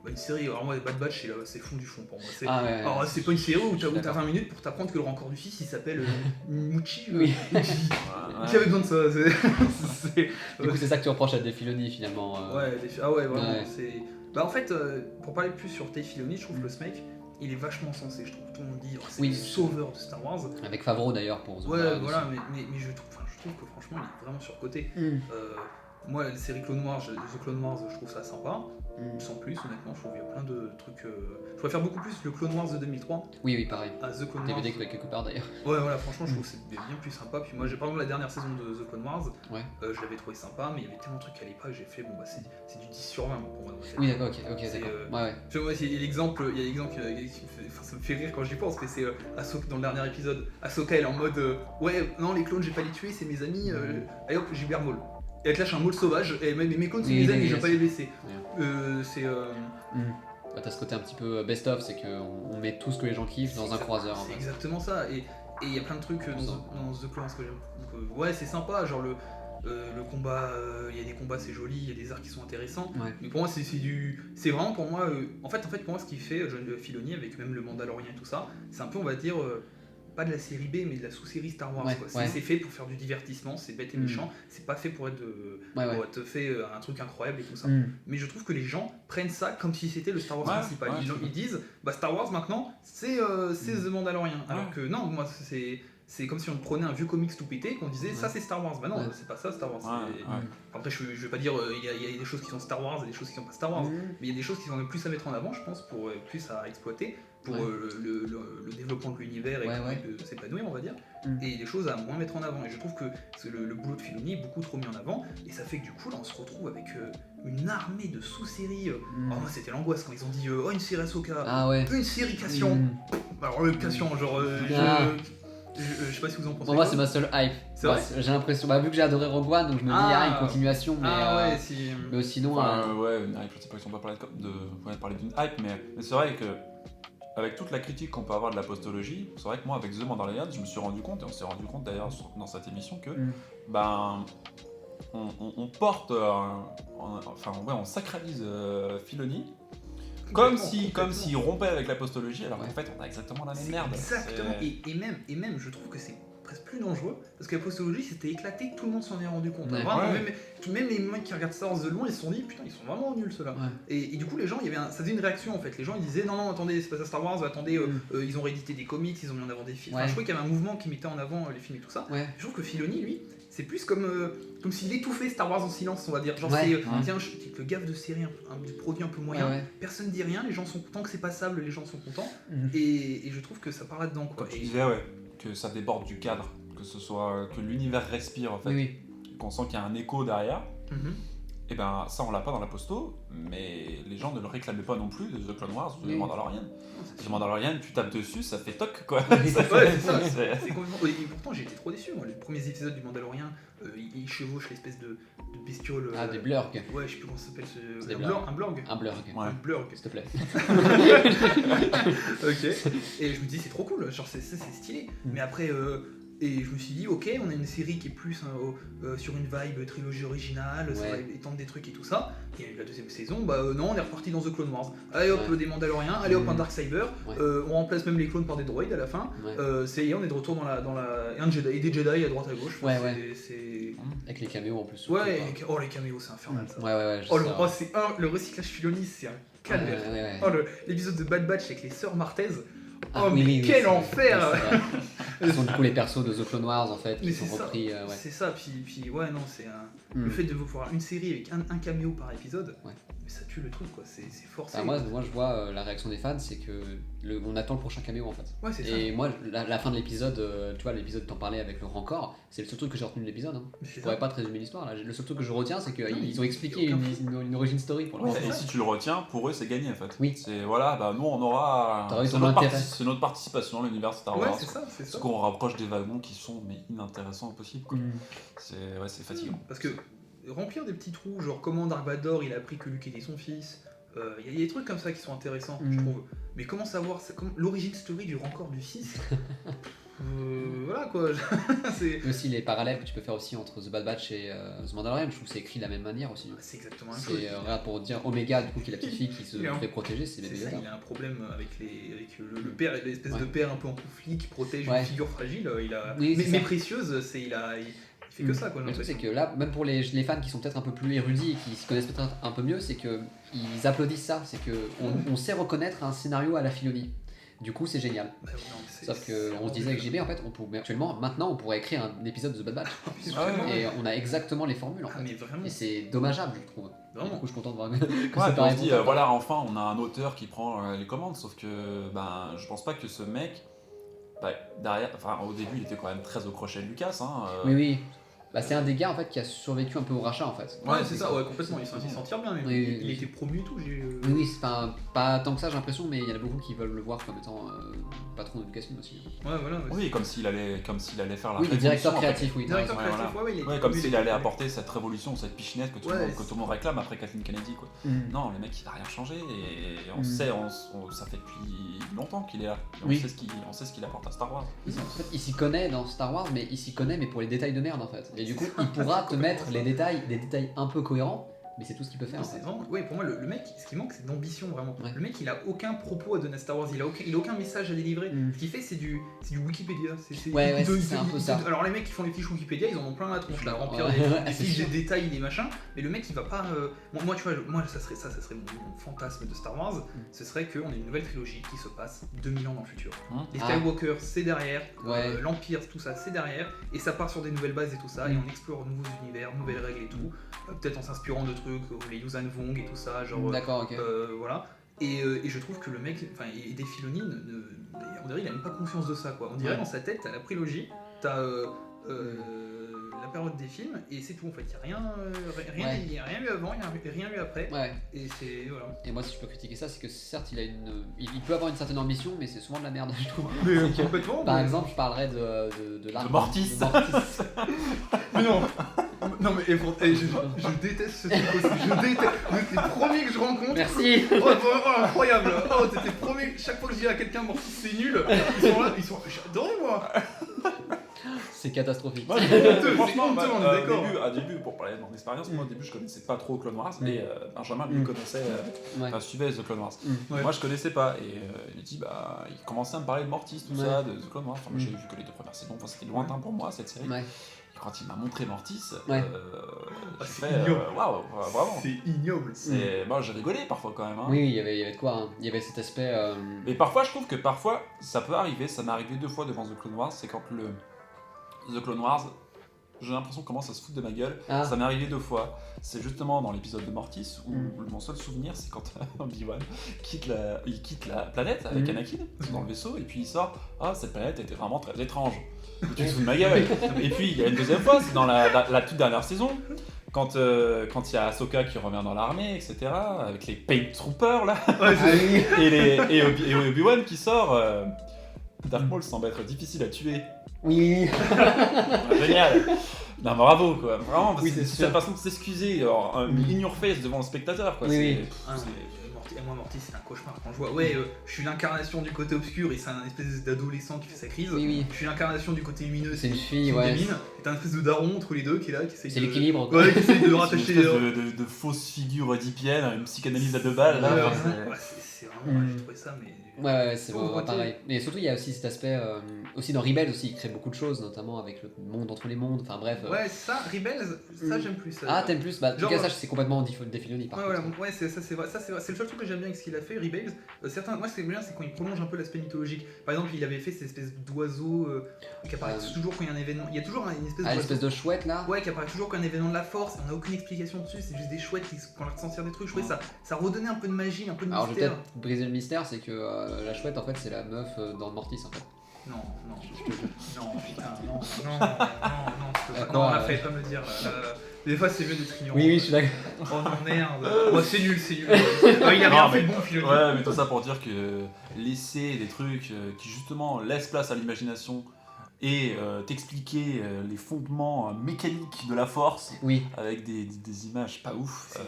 une série, alors moi Bad Batch c'est fond du fond pour moi, alors c'est pas une série où t'as 20 minutes pour t'apprendre que le rancor du fils il s'appelle Muchi, qui avait besoin de ça, Du coup c'est ça que tu reproches à Dave Filoni finalement. Vraiment, c'est... Bah en fait, pour parler plus sur Dave Filoni, je trouve que ce mec, il est vachement sensé, je trouve. Tout le monde dit, c'est le sauveur de Star Wars. Avec Favreau d'ailleurs pour voilà, mais je trouve que franchement, il est vraiment surcoté. moi, la série Clone Wars, The Clone Wars, je trouve ça sympa. Sans plus, honnêtement, je trouve qu'il y a plein de trucs. Je préfère beaucoup plus le Clone Wars de 2003. Oui, pareil. À The Clone Wars. DVD quelque part d'ailleurs. Ouais, voilà, franchement, je trouve que c'est bien plus sympa. Puis moi, par exemple, la dernière saison de The Clone Wars, je l'avais trouvé sympa, mais il y avait tellement de trucs à l'époque, j'ai fait, bon, bah, c'est du 10 sur 20 pour moi. Oui, d'accord, ok, d'accord. Ouais. Tu vois, il y a l'exemple qui ça me fait rire quand j'y pense, mais c'est Ahsoka dans le dernier épisode. Ahsoka, elle est en mode, ouais, non, les clones, j'ai pas les tuer, c'est mes amis, allez hop, j'hiberne Maul. Et elle te lâche un Maul sauvage, et même mes clones, c'est mes amis, je vais pas les blesser. Bah, t'as ce côté un petit peu best-of, c'est qu'on met tout ce que les gens kiffent dans un croiseur. C'est exactement ça, et il y a plein de trucs dans The Clone que j'aime. Donc, ouais, c'est sympa, genre le combat, il y a des combats, c'est joli, il y a des arcs qui sont intéressants. Mais pour moi, c'est vraiment pour moi. En fait, pour moi, ce qu'il fait, Filoni, avec même le Mandalorian et tout ça, c'est un peu, on va dire, pas de la série B, mais de la sous-série Star Wars. C'est fait pour faire du divertissement, c'est bête et méchant, c'est pas fait pour être pour être fait un truc incroyable et tout ça. Mais je trouve que les gens prennent ça comme si c'était le Star Wars principal. Ils disent, bah Star Wars maintenant, c'est The Mandalorian. Alors que non, moi c'est comme si on prenait un vieux comics tout pété et qu'on disait ça c'est Star Wars. Bah non, c'est pas ça Star Wars. Après je vais pas dire il y a des choses qui sont Star Wars et des choses qui sont pas Star Wars, mais il y a des choses qui sont plus à mettre en avant, je pense, pour plus à exploiter pour le développement de l'univers et de s'épanouir, on va dire, et des choses à moins mettre en avant. Et je trouve que le boulot de Filoni est beaucoup trop mis en avant, et ça fait que du coup là on se retrouve avec une armée de sous-séries. Moi c'était l'angoisse quand ils ont dit une série Ahsoka, une série Cassian. Alors le Cassian, genre je sais pas si vous en pensez. Pour moi, c'est ma seule hype. C'est vrai. J'ai l'impression, vu que j'ai adoré Rogue One, donc je me dis, une continuation. Mais, mais sinon. Une hype, je sais pas si on va parler d'une hype, mais c'est vrai que, avec toute la critique qu'on peut avoir de la postologie, c'est vrai que moi, avec The Mandalorian, je me suis rendu compte, et on s'est rendu compte d'ailleurs dans cette émission, que on porte, on sacralise Filoni. Comme s'il rompait avec la postologie, alors qu'en fait on a exactement la même merde. Exactement, et même je trouve que c'est presque plus dangereux, parce que la postologie c'était éclaté, tout le monde s'en est rendu compte. Même les mecs qui regardent Star Wars de loin, ils se sont dit putain, ils sont vraiment nuls ceux-là. Et du coup les gens, ça faisait une réaction en fait, les gens ils disaient non attendez, c'est pas ça Star Wars, attendez, ils ont réédité des comics, ils ont mis en avant des films. Je trouvais qu'il y avait un mouvement qui mettait en avant les films et tout ça. Je trouve que Filoni lui, c'est plus comme s'il étouffait Star Wars en silence, on va dire. Genre tiens, le gaffe de série, un produit un peu moyen, personne dit rien, les gens sont contents que c'est passable, les gens sont contents, et je trouve que ça part là-dedans. Comme tu disais, que ça déborde du cadre, que l'univers respire en fait, qu'on sent qu'il y a un écho derrière. Et ben ça on l'a pas dans la posto, mais les gens ne le réclamaient pas non plus de The Clone Wars ou de Mandalorian. The Mandalorian, tu tapes dessus, ça fait toc quoi. C'est complètement. Et pourtant j'ai été trop déçu. Moi. Les premiers épisodes du Mandalorian, il chevauche l'espèce de bestiole. Des blurgs. Ouais, je sais plus comment ça s'appelle. Un blurg. Un blurg. Un blurg. S'il te plaît. Ok. Et je me dis c'est trop cool. Genre c'est stylé. Mais après. Et je me suis dit, ok, on a une série qui est plus sur une vibe trilogie originale, ça va étendre des trucs et tout ça. Et la deuxième saison, non, on est reparti dans The Clone Wars. Allez hop, des Mandaloriens, allez hop, un Darksaber. On remplace même les clones par des droïdes à la fin. On est de retour dans la. Et des Jedi à droite à gauche. C'est... Avec les caméos en plus. Les caméos, c'est infernal ça. Le recyclage Filoni, c'est un calvaire. L'épisode de Bad Batch avec les sœurs Martez. Quel enfer! Ce sont du coup les persos de The Clone Wars en fait qui sont repris. C'est ça, puis c'est le fait de voir une série avec un caméo par épisode, mais ça tue le truc quoi, c'est forcé. Moi je vois la réaction des fans, c'est que on attend le prochain caméo en fait. Et moi la fin de l'épisode, tu vois l'épisode t'en parlais avec le Rancor, c'est le seul truc que j'ai retenu de l'épisode. Je pourrais pas te résumer l'histoire là, le seul truc que je retiens c'est qu'ils ont expliqué une origin story pour le moment. Et si tu le retiens, pour eux c'est gagné en fait. C'est nous on aura. C'est notre participation dans l'univers Star Wars. C'est ça. Ce qu'on rapproche des wagons qui sont inintéressants au possible. C'est fatigant. Parce que remplir des petits trous, genre comment Dark Vador il a appris que Luke était son fils, il y a des trucs comme ça qui sont intéressants, je trouve. Mais comment savoir l'origine story du Rancor du 6 voilà quoi. C'est aussi les parallèles que tu peux faire aussi entre The Bad Batch et The Mandalorian, je trouve que c'est écrit de la même manière aussi. C'est exactement la même chose. Regarde pour dire Omega, du coup, qui est la petite fille qui se fait protéger, c'est Baby Yoda. Il a un problème avec le père, l'espèce de père un peu en conflit qui protège une figure fragile. Mais précieuse, il fait que ça quoi. Le truc c'est que là, même pour les fans qui sont peut-être un peu plus érudits et qui se connaissent peut-être un peu mieux, c'est qu'ils applaudissent ça, c'est qu'on sait reconnaître un scénario à la Filoni. Du coup, c'est génial. Bah, non, Sauf qu'on se disait avec JB, en fait, maintenant, on pourrait écrire un épisode de The Bad Batch. Et on a exactement les formules, en fait. Mais vraiment. Et c'est dommageable, je trouve. Vraiment. Du coup, je suis content de voir que c'est pareil. On se dit, voilà, enfin, on a un auteur qui prend les commandes, sauf que je pense pas que ce mec, derrière, au début, il était quand même très au crochet de Lucas. Oui. C'est un des gars en fait qui a survécu un peu au rachat en fait. Ouais, c'est ça, complètement. Il s'en tire bien, mais il était promu et tout. Oui, c'est pas tant que ça, j'ai l'impression, mais il y en a beaucoup qui veulent le voir comme étant patron de Lucasfilm aussi. Ouais, voilà. Oui, comme s'il allait faire la révolution. Oui, directeur créatif, oui. Directeur créatif, ouais, comme s'il allait apporter cette révolution, cette pichinette que tout le monde réclame après Kathleen Kennedy, quoi. Non, le mec, il a rien changé et on sait, ça fait depuis longtemps qu'il est là. On sait ce qu'il apporte à Star Wars. En fait, il s'y connaît dans Star Wars, mais il s'y connaît mais pour les détails de merde en fait. Et du coup, il pourra te mettre des détails un peu cohérents, mais c'est tout ce qu'il peut faire. En fait. Oui, pour moi, le mec, ce qui manque, c'est d'ambition vraiment. Ouais. Le mec, il a aucun propos à donner à Star Wars, il a aucun message à délivrer. Ce qu'il fait, c'est du Wikipédia. C'est un peu ça. Alors, les mecs qui font les fiches Wikipédia, ils en ont plein la tronche, là, remplir des fiches, des détails, des machins. Mais le mec, il va pas. Moi, tu vois, ça serait mon fantasme de Star Wars. Ce serait qu'on ait une nouvelle trilogie qui se passe 2000 ans dans le futur. Les Skywalker, c'est derrière. L'Empire, tout ça, c'est derrière. Et ça part sur des nouvelles bases et tout ça. Et on explore de nouveaux univers, nouvelles règles et tout. Peut-être en s'inspirant de trucs, les Yuuzhan Vong et tout ça, genre. D'accord, ok. Voilà. Et je trouve que le mec, et Dave Filoni, on dirait qu'il a même pas conscience de ça, quoi. On dirait dans sa tête, t'as la prélogie, t'as la période des films, et c'est tout en fait. Il n'y a rien eu avant, il n'y a rien eu après. Ouais. Et c'est. Voilà. Et moi, si je peux critiquer ça, c'est que certes, il peut avoir une certaine ambition, mais c'est souvent de la merde, je trouve. Mais complètement. Par exemple, je parlerais de l'arc. De Mortis. Mais non. Non mais je déteste ce truc aussi, je déteste, t'es le premier que je rencontre. Merci. Oh incroyable. Oh t'es le premier, chaque fois que je dis à quelqu'un Mortis c'est nul, ils sont j'adorais moi. C'est catastrophique. Moi, franchement, au début, pour parler de mon expérience, moi au début je connaissais pas trop Clone Wars, mais Benjamin lui connaissait, suivait The Clone Wars. Moi je connaissais pas, et il dit il commençait à me parler de Mortis, tout ça, de The Clone Wars. Enfin, j'ai vu que les 2 premières saisons, c'était lointain pour moi cette série. Quand il m'a montré Mortis, c'est ignoble. Waouh, vraiment. C'est ignoble. Moi, j'ai rigolé parfois quand même. Oui, il y avait de quoi. Hein. Il y avait cet aspect. Mais parfois, je trouve que ça peut arriver. Ça m'est arrivé 2 fois devant The Clone Wars. C'est quand The Clone Wars, j'ai l'impression, commence à se foutre de ma gueule. Ça m'est arrivé 2 fois. C'est justement dans l'épisode de Mortis où mon seul souvenir, c'est quand Obi-Wan quitte la planète avec Anakin dans le vaisseau et puis il sort. Cette planète était vraiment très étrange. Tu te fous de ma gueule. Et puis il y a une deuxième fois, c'est dans la toute dernière saison, quand il y a Ahsoka qui revient dans l'armée, etc., avec les Paint Troopers là, et Obi-Wan qui sort. Darth Maul semble être difficile à tuer. Oui. Génial. Non, bravo quoi. Vraiment, c'est la façon de s'excuser, in your face devant le spectateur quoi. Moi Mortis c'est un cauchemar quand je vois je suis l'incarnation du côté obscur et c'est un espèce d'adolescent qui fait sa crise. Je suis l'incarnation du côté lumineux, c'est une fille, et t'as un espèce de daron entre les deux qui est là, qui essaye c'est l'équilibre qui essaye de rattacher de fausses figures oedipiennes, une psychanalyse à 2 balles là. C'est vraiment, j'ai trouvé ça mais ouais, c'est vraiment pareil. Mais surtout, il y a aussi cet aspect, aussi dans Rebels aussi, il crée beaucoup de choses, notamment avec le monde entre les mondes, enfin bref. Ouais, ça, Rebels, ça j'aime plus. Ça, t'aimes plus. En tout cas, ça c'est complètement Filoni par contre. Ouais, c'est vrai. Ça, c'est le seul truc que j'aime bien avec ce qu'il a fait, Rebels. Moi, ce que j'aime bien, c'est quand il prolonge un peu l'aspect mythologique. Par exemple, il avait fait cette espèce d'oiseau qui apparaît toujours quand il y a un événement. Il y a toujours une espèce de chouette là. Ouais, qui apparaît toujours quand il y a un événement de la force. On n'a aucune explication dessus, c'est juste des chouettes qui ont l'air de sentir des trucs. Je trouvais ça redonnait un peu de magie, un peu de mystère. Alors, je vais peut-être briser le mystère, c'est que la chouette en fait, c'est la meuf dans Mortis en fait. Non, putain, non, la fête, pas me dire. Des fois, c'est mieux d'être ignorant. Oui, je suis d'accord. Oh merde. C'est nul. Il a rien fait de bon, Filoni. Ouais, mais tout ça pour dire que laisser des trucs qui justement laissent place à l'imagination et t'expliquer les fondements mécaniques de la force avec des images pas ouf,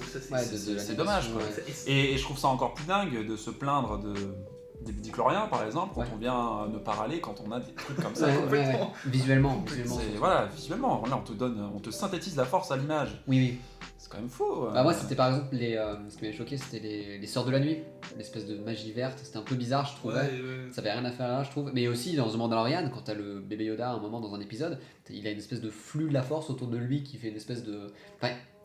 c'est dommage quoi. Et je trouve ça encore plus dingue de se plaindre des midichloriens par exemple quand on vient ne pas râler quand on a des trucs comme ça. Visuellement. Voilà, visuellement, là on te synthétise la force à l'image. Oui. C'est quand même faux. Moi c'était par exemple ce qui m'avait choqué, c'était les Sœurs de la Nuit, l'espèce de magie verte, c'était un peu bizarre je trouvais. Ça avait rien à faire là je trouve. Mais aussi dans The Mandalorian, quand t'as le bébé Yoda à un moment dans un épisode, il a une espèce de flux de la force autour de lui qui fait une espèce de...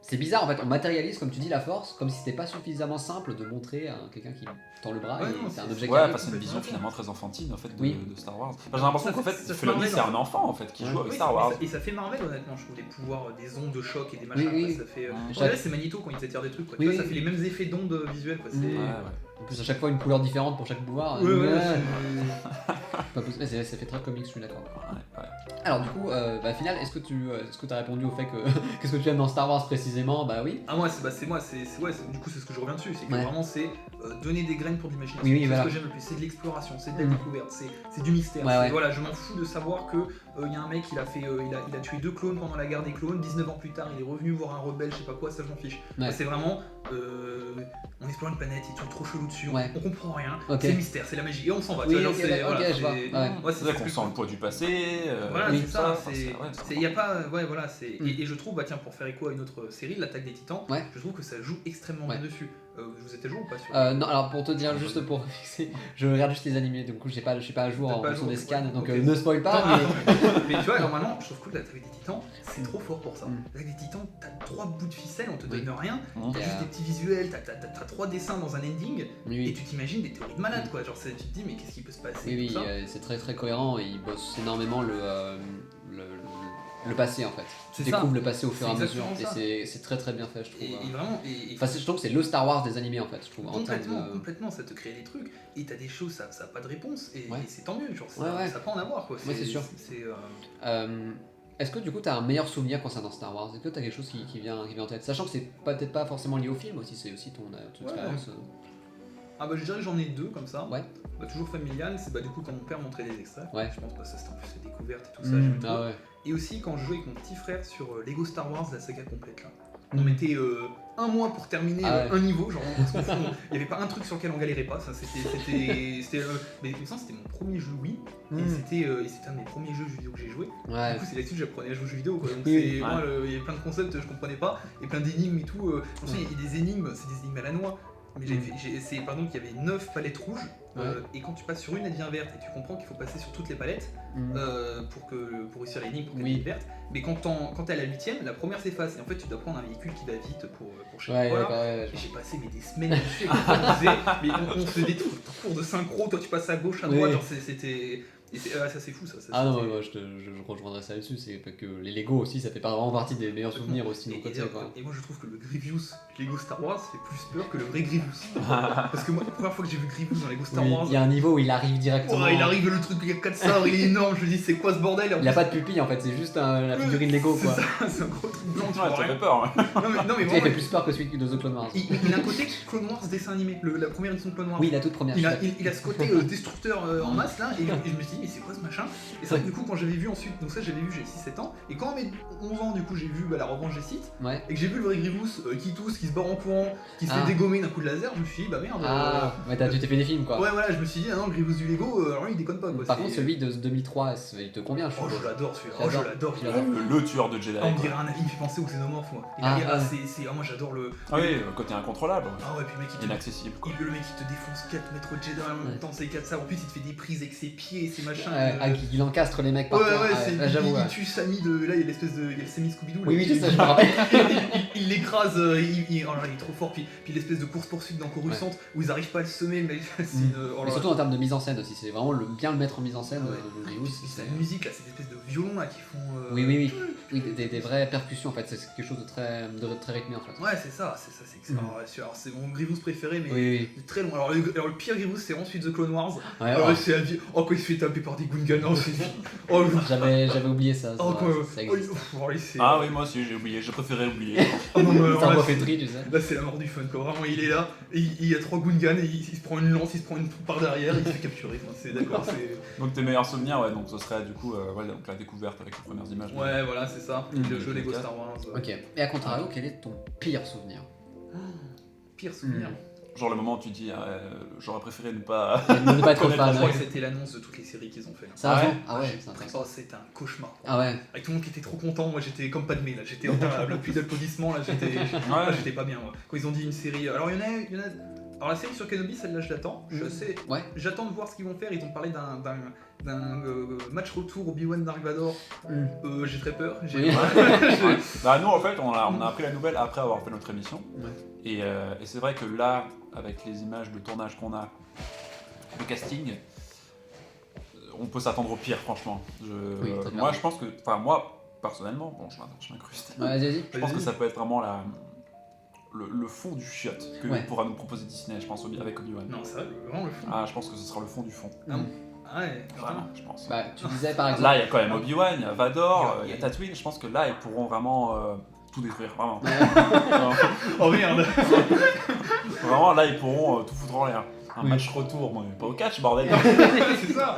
c'est bizarre en fait, on matérialise comme tu dis la force, comme si c'était pas suffisamment simple de montrer à quelqu'un qui tend le bras et c'est un objet qui arrive. C'est une vision finalement très enfantine en fait de, Oui. de Star Wars. J'ai l'impression qu'en fait Filoni c'est un enfant en fait qui joue avec Star Wars. Et ça fait Marvel honnêtement, je trouve les pouvoirs des ondes de choc et des machins. Oui. Ça fait. Chaque- Là c'est Magneto quand il s'étire des trucs. Quoi. Oui, Tu vois, oui. ça fait les mêmes effets d'ondes visuelles. Quoi. En plus à chaque fois une couleur différente pour chaque pouvoir. Pas possible. Ça fait très comics, je suis d'accord. Ouais. Alors du coup, au final, est-ce que tu as répondu au fait que qu'est-ce que tu aimes dans Star Wars précisément? Bah oui. Ah moi c'est moi, du coup c'est ce que je reviens dessus, c'est que vraiment c'est donner des graines pour l'imagination. Oui, c'est voilà. ce que j'aime le plus, c'est de l'exploration, c'est de la découverte, c'est du mystère. Ouais. Voilà, je m'en fous de savoir que y a un mec il a tué 2 clones pendant la guerre des clones, 19 ans plus tard il est revenu voir un rebelle, je sais pas quoi, ça je m'en fiche. Ouais. Moi, c'est vraiment on explore une planète, il y a des trucs trop chelou dessus, Ouais. on comprend rien, Ok. c'est le mystère, c'est la magie et on s'en va. Oui, tu vois, ok, genre, c'est- d'accord, voilà, ok, je vois. c'est- Ouais. moi, C'est vrai qu'on plus sent le poids du passé. voilà, oui, c'est ça, il y a pas, voilà, et je trouve, tiens, pour faire écho à une autre série, l'Attaque des Titans, Ouais. je trouve que ça joue extrêmement bien dessus. Vous êtes à jour ou pas sur Non, alors pour te dire, juste pour fixer, je regarde juste les animés, donc je suis pas à jour T'es en pas à fonction jour, des scans, ouais. donc Ok. ne spoil pas. Non, Mais... mais tu vois, normalement, je trouve que l'Attaque des Titans, c'est trop fort pour ça. Mm. L'Attaque des Titans, t'as 3 bouts de ficelle, on te donne Oui. rien, t'as juste des petits visuels, t'as 3 dessins dans un ending, et tu t'imagines des théories de malade, quoi. Genre, tu te dis, mais qu'est-ce qui peut se passer Oui, tout ça. c'est très très cohérent et il bosse énormément le passé en fait. Tu C'est ça. découvres le passé au fur et à C'est mesure exactement et c'est très très bien fait, je trouve. Et vraiment, Enfin, je trouve que c'est le Star Wars des animés en fait, je trouve. En termes de... complètement, ça te crée des trucs, et t'as des choses, ça a pas de réponse, et Ouais. c'est tant mieux, genre, Ouais. ça peut en avoir, quoi. Ouais, c'est sûr. Est-ce que du coup t'as un meilleur souvenir concernant Star Wars? Est-ce que t'as quelque chose qui vient en tête? Sachant que c'est peut-être pas forcément lié au film aussi, c'est aussi ton expérience. Ah bah je dirais que j'en ai 2 comme ça. Ouais. Bah, toujours familial, c'est du coup quand mon père montrait des extraits. Ouais. Je pense que ça c'était en plus la découverte et tout ça, j'aime trop. Ah ouais. Et aussi quand je jouais avec mon petit frère sur Lego Star Wars, la saga complète là. Mm. On mettait un mois pour terminer un niveau, genre parce qu'en fait, il n'y avait pas un truc sur lequel on galérait pas, ça mais il me semble que c'était mon premier jeu Wii, et c'était un de mes premiers jeux vidéo que j'ai joué. Ouais. Du coup c'est là-dessus que j'apprenais à jouer aux jeux vidéo quoi. Donc Oui. moi, il y avait plein de concepts je comprenais pas, et plein d'énigmes et tout. Il y a des énigmes, c'est des énigmes à la noix. Mais par exemple, il y avait 9 palettes rouges, et quand tu passes sur une, elle devient verte, et tu comprends qu'il faut passer sur toutes les palettes pour réussir l'énigme, pour qu'elle devienne verte. Mais quand t'es à la 8ème, la première s'efface, et en fait, tu dois prendre un véhicule qui va vite pour chaque fois. Et j'ai passé des semaines dessus, mais on se faisait des tours de synchro, toi tu passes à gauche, à droite, genre c'était. Ça c'est fou ça. Non, moi je rejoindrais ça là-dessus, c'est que les Lego aussi, ça fait pas vraiment partie des meilleurs souvenirs aussi de mon côté. Et moi je trouve que le Grievous Lego Star Wars fait plus peur que le vrai Grievous. Parce que moi, la première fois que j'ai vu Grievous dans Lego Star Wars, il y a un niveau où il arrive directement. Il arrive le truc, il y a 4 sorts, il est énorme, je me dis c'est quoi ce bordel? Il a pas de pupille en fait, c'est juste la figurine Lego quoi. C'est un gros truc blanc, tu vois. vois. Ça fait peur. Non mais il vraiment. fait plus peur que celui de The Clone Wars. Il a un côté Clone Wars dessin animé, la première édition de Clone Wars. Oui, la toute première. Il a ce côté destructeur en masse là, et je me suis dit mais c'est quoi ce machin? Et ça, du coup, quand j'avais vu ensuite, donc ça j'avais vu, j'ai 6-7 ans, et quand à mes 11 ans, du coup, j'ai vu la revanche des Sith, et que j'ai vu le vrai Grievous qui tousse, qui se barre en courant, qui se fait dégommer d'un coup de laser, je me suis dit, bah merde. Tu t'es fait des films quoi. Ouais, voilà, je me suis dit, ah non, le Grievous du Lego, alors lui il déconne pas quoi. Par contre, celui de 2003, il te convient, je Oh, trouve. je l'adore celui-là, je l'adore. Le tueur de Jedi. On dirait il me fait penser aux xénomorphes, moi. Moi j'adore le. Ah oui, le côté incontrôlable. Ah ouais, puis le mec inaccessible. Le mec il te défonce 4 mètres de Jedi en même temps, c'est 4 ça. En plus, il te fait des prises avec ses pieds et ses machins. Il encastre les mecs par terre. Il tue Samy de. Là, il y a l'espèce de. Il y a le Samy Scooby-Doo. Oui, c'est ça, je me rappelle. Il l'écrase, il est trop fort. Puis l'espèce de course-poursuite dans Coruscant où ils arrivent pas à le semer. Mais surtout en termes de mise en scène aussi, c'est vraiment bien le mettre en mise en scène. C'est la musique là, cette espèce de violon là qui font. Oui, des vraies percussions en fait, c'est quelque chose de très rythmé en fait. Ouais, c'est ça, c'est excellent. Alors, c'est mon Grievous préféré, mais c'est très long. Alors, le pire Grievous, c'est ensuite The Clone Wars. C'est la vie. Oh, quand il se fait taper par des Gungans, j'avais oublié ça. Ah oui, moi aussi j'ai oublié, j'ai préféré oublier. C'est un buffetterie, tu sais. Là, c'est la mort du fun, quoi. Vraiment, il est là, il y a 3 Gungans, et il se prend une lance, il se prend une par derrière, et il se fait capturer. C'est d'accord, Donc, tes meilleurs souvenirs, ouais, donc ce serait du coup donc, la découverte avec les premières images. Ouais, voilà, c'est ça. Le jeu Lego Star Wars. Ok, et à contrario, quel est ton pire souvenir? Pire souvenir. Genre le moment où tu dis j'aurais préféré ne pas être fan. Je crois que c'était l'annonce de toutes les séries qu'ils ont fait. Ah ouais, c'est intéressant. C'était un cauchemar. Ah ouais. Avec tout le monde qui était trop content, moi j'étais comme Padmé là, j'étais en la pluie d'applaudissements là, j'étais pas bien moi. Quand ils ont dit une série, alors il y en a Alors la série sur Kenobi, celle-là je l'attends. J'attends de voir ce qu'ils vont faire. Ils ont parlé d'un match retour Obi-Wan Dark Vador. J'ai très peur. Bah nous en fait on a appris la nouvelle après avoir fait notre émission. Et c'est vrai que là, avec les images de tournage qu'on a, le casting, on peut s'attendre au pire franchement. Moi je pense que, moi personnellement, bon je m'incruste. Je pense que ça peut être vraiment le fond du chiotte que pourra nous proposer Disney, je pense, avec Obi-Wan. Non, c'est vrai, vraiment le fond. Ah, je pense que ce sera le fond du fond. Ah ouais, vraiment, je pense. Bah, tu disais par exemple. Là, il y a quand même Obi-Wan, il y a Vador, il y a Tatooine. Je pense que là, ils pourront vraiment tout détruire, vraiment. Oh merde. Vraiment, là, ils pourront tout foutre en l'air. Un match retour, moi, pas au catch, bordel. C'est ça.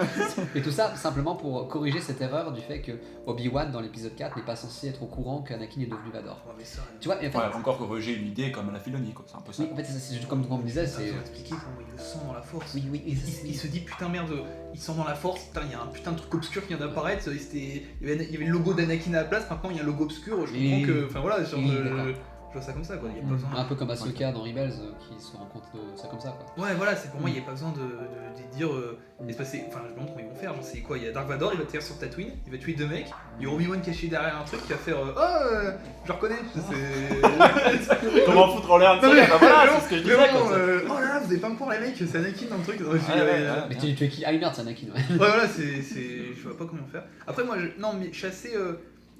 Et tout ça simplement pour corriger cette erreur du fait que Obi-Wan dans l'épisode 4 n'est pas censé être au courant qu'Anakin est devenu Vador. Mais ça, tu vois, en fait, encore corriger une idée comme la Filoni, quoi. C'est un peu ça. Oui, en fait, c'est comme on me disait, c'est expliquer comment il le sent dans la force. Oui. Il se dit putain merde, il sent dans la force. Putain, il y a un putain de truc obscur qui vient d'apparaître. Il y avait le logo d'Anakin à la place. Maintenant, il y a un logo obscur. Je comprends que, enfin voilà, je vois ça comme ça quoi, il y a pas besoin... Un peu comme Ahsoka dans Rebels qui se rend compte de ça comme ça quoi. Ouais voilà, c'est pour moi il n'y a pas besoin de dire enfin je me demande comment ils vont faire, genre c'est quoi, il y a Dark Vador, il va tirer sur Tatooine, il va tuer 2 mecs, il y a Obi-Wan caché derrière un truc qui va faire je reconnais, c'est... Comment foutre en l'air un truc, bah voilà, c'est ce que je disais oh là là, vous avez pas me croire les mecs, c'est Anakin dans le truc. Mais tu es qui? Ah merde, c'est Anakin ouais voilà, je vois pas comment faire. Après moi, je suis assez...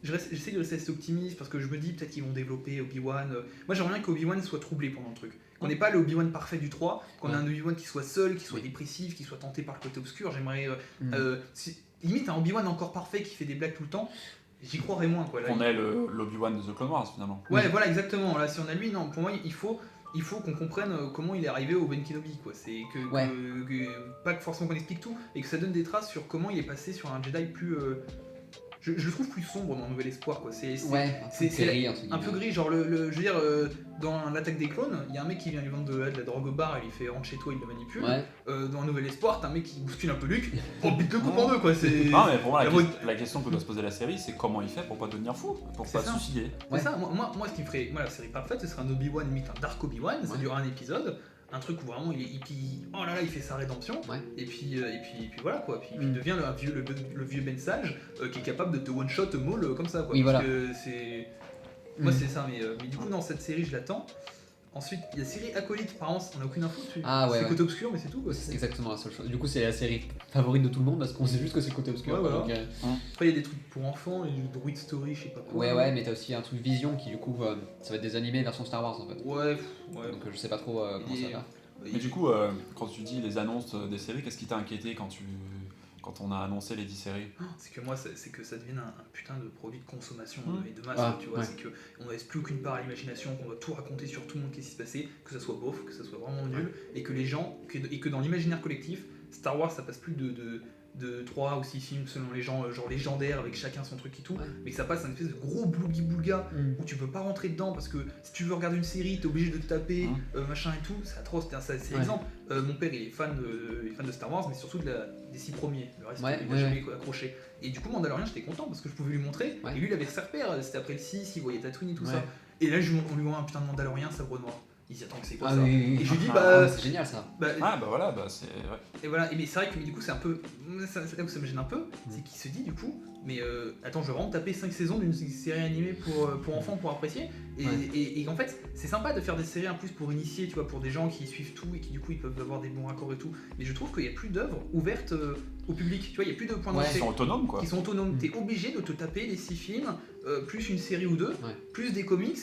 J'essaie de rester assez optimiste parce que je me dis peut-être qu'ils vont développer Obi-Wan. Moi j'aimerais bien qu'Obi-Wan soit troublé pendant le truc. Qu'on n'ait pas le Obi-Wan parfait du 3, qu'on ait un Obi-Wan qui soit seul, qui soit dépressif, qui soit tenté par le côté obscur. J'aimerais. Limite un Obi-Wan encore parfait qui fait des blagues tout le temps, j'y croirais moins quoi. On ait l'Obi-Wan de The Clone Wars finalement. Ouais voilà exactement. Là si on a lui, non, pour moi il faut qu'on comprenne comment il est arrivé au Ben Kenobi quoi. C'est pas forcément qu'on explique tout, et que ça donne des traces sur comment il est passé sur un Jedi plus. Je le trouve plus sombre dans Nouvel Espoir quoi. C'est un peu gris, genre je veux dire dans l'attaque des clones, il y a un mec qui vient lui vendre de la drogue au bar et il fait rentre chez toi, il le manipule. Dans Nouvel Espoir, t'as un mec qui bouscule un peu Luke, bite le coupe en deux quoi. Non mais pour moi la question que doit se poser la série, c'est comment il fait pour pas devenir fou, pour pas se suicider. C'est ça, moi ce qui me ferait la série parfaite, ce serait un Obi-Wan limite un Dark Obi-Wan, ça dure un épisode. Un truc où vraiment il fait sa rédemption et puis voilà quoi, puis il devient le vieux Ben Sage qui est capable de te one shot maul comme ça quoi. Parce que c'est moi c'est ça, mais du coup dans cette série je l'attends. Ensuite il y a la série Acolyte, par contre on n'a aucune info dessus. C'est côté obscur mais c'est tout quoi. C'est exactement la seule chose. Du coup c'est la série favorite de tout le monde parce qu'on sait juste que c'est côté obscur. Voilà. Après il y a des trucs pour enfants, il y a du Droid Story, je sais pas quoi. Ouais mais t'as aussi un truc Vision qui du coup ça va être des animés version Star Wars en fait. Ouais. Donc je sais pas trop comment ça va. Mais du coup, quand tu dis les annonces des séries, qu'est-ce qui t'a inquiété quand on a annoncé les 10 séries? C'est que moi, c'est que ça devienne un putain de produit de consommation et de masse, tu vois. C'est qu'on ne laisse plus aucune part à l'imagination, qu'on doit tout raconter sur tout le monde, qu'est-ce qui se passait, que ça soit beauf, que ça soit vraiment nul, et que les gens, et que dans l'imaginaire collectif, Star Wars, ça passe plus de 3 ou 6 films selon les gens, genre légendaires avec chacun son truc et tout, mais que ça passe un espèce de gros boulga où tu peux pas rentrer dedans parce que si tu veux regarder une série t'es obligé de te taper machin et tout, c'est atroce. C'est exemple, mon père il est fan de Star Wars mais surtout des 6 premiers, le reste il m'a jamais accroché, et du coup Mandalorian j'étais content parce que je pouvais lui montrer et lui il avait ses repères, c'était après le 6, il voyait Tatooine et tout ça, et là on lui voit un putain de Mandalorian sabre noir. Il s'y attend que c'est quoi ça. Et je lui dis c'est génial ça. C'est et voilà, mais c'est vrai que du coup c'est un peu c'est là où ça me gêne un peu, c'est qu'il se dit du coup mais attends, je vais vraiment taper 5 saisons d'une série animée pour enfants pour apprécier et en fait c'est sympa de faire des séries en plus pour initier, tu vois, pour des gens qui suivent tout et qui du coup ils peuvent avoir des bons raccords et tout, mais je trouve qu'il n'y a plus d'œuvres ouvertes au public, tu vois, il n'y a plus de points d'entrée qui sont autonomes quoi. Qui sont autonomes, t'es obligé de te taper les 6 films plus une série ou deux, plus des comics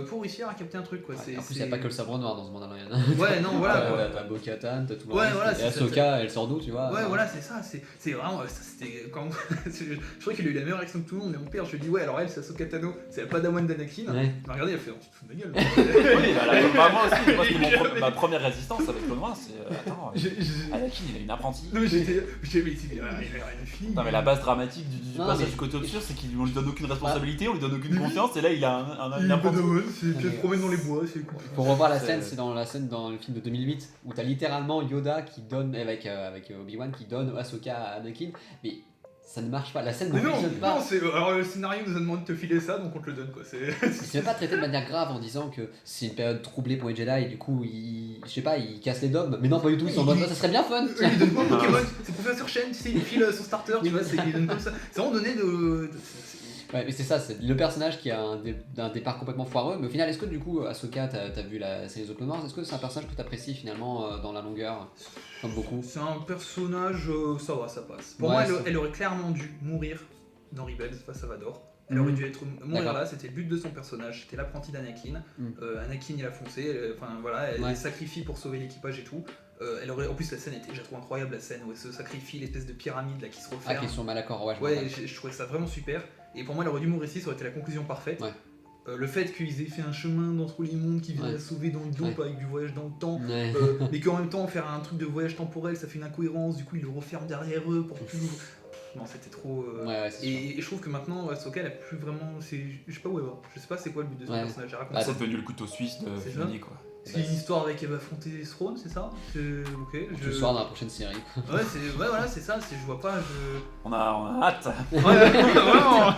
pour réussir à capter un truc quoi. En plus il n'y a pas que le sabre noir dans ce Mandalorian. Ouais non voilà. T'as Bo-Katan, t'as tout le reste, et Ahsoka elle sort d'où tu vois. Ouais voilà c'est ça, c'est vraiment c'était quand je crois qu'il a eu la meilleure réaction de tout le monde, mais mon père je lui dis ouais alors elle c'est Ahsoka Tano, c'est la padawan d'Anakin. Il m'a regardé, il a fait on se fout de ma gueule. Oui moi aussi, parce que ma première résistance avec Clone Wars c'est attends, Anakin il a une apprentie. Non mais il a fini. Non mais la base dramatique du passage du côté obscur c'est qu'on lui donne aucune responsabilité, on lui donne aucune confiance et là il a un apprenti. Il se promène dans les bois, c'est cool. Pour revoir la scène, c'est dans la scène dans le film de 2008 où t'as littéralement Yoda qui donne avec Obi-Wan qui donne Ahsoka à Anakin, mais ça ne marche pas. La scène ne Mais non, fonctionne pas. alors le scénario nous a demandé de te filer ça, donc on te le donne quoi. Il s'est même pas traité de manière grave en disant que c'est une période troublée pour les Jedi et du coup, je sais pas, il casse les dogmes. Mais non, pas du tout, ils sont en mode, ça serait bien fun. Il donne pas Pokémon, c'est Professeur Chen, tu sais, il file son starter, tu vois, il donne comme ça. C'est vraiment donné de. Ouais, mais c'est ça, c'est le personnage qui a un départ complètement foireux. Mais au final, est-ce que du coup, Ahsoka, t'as vu la série The Clone Wars, est-ce que c'est un personnage que t'apprécies finalement dans la longueur, comme beaucoup? C'est un personnage, ça va, ça passe. Pour Ouais, moi, c'est- elle aurait clairement dû mourir dans Rebels face à Vador. Elle aurait dû mourir D'accord. là, c'était le but de son personnage, c'était l'apprenti d'Anakin. Anakin il a foncé, enfin voilà, elle Ouais. sacrifie pour sauver l'équipage et tout. Elle aurait, en plus la scène était, j'ai trouvé incroyable la scène où elle se sacrifie, l'espèce de pyramide là qui se Ah, referme. question mal accord, ouais, je me Ouais, rappelle. je trouvais ça vraiment super. Et pour moi, elle aurait dû mourir ici, ça aurait été la conclusion parfaite. Ouais. Le fait qu'ils aient fait un chemin d'entre les mondes qui vient Ouais. la sauver dans le dos, Ouais. pas avec du voyage dans le temps, Ouais. mais qu'en même temps faire un truc de voyage temporel, ça fait une incohérence, du coup ils le referment derrière eux pour plus. Non, c'était trop. Ouais, c'est sûr. Et je trouve que maintenant, Ahsoka, elle a plus vraiment. Je sais pas où elle va. Je sais pas c'est quoi le but de ce Ouais. personnage. Elle raconte Bah, ça. C'est devenu le couteau suisse de C'est Filoni, quoi. C'est une histoire avec elle va affronter Throne, c'est ça? Ok. Ce soir dans la prochaine série. Ouais, voilà, c'est ça. Je vois pas. On a hâte. Ouais, vraiment.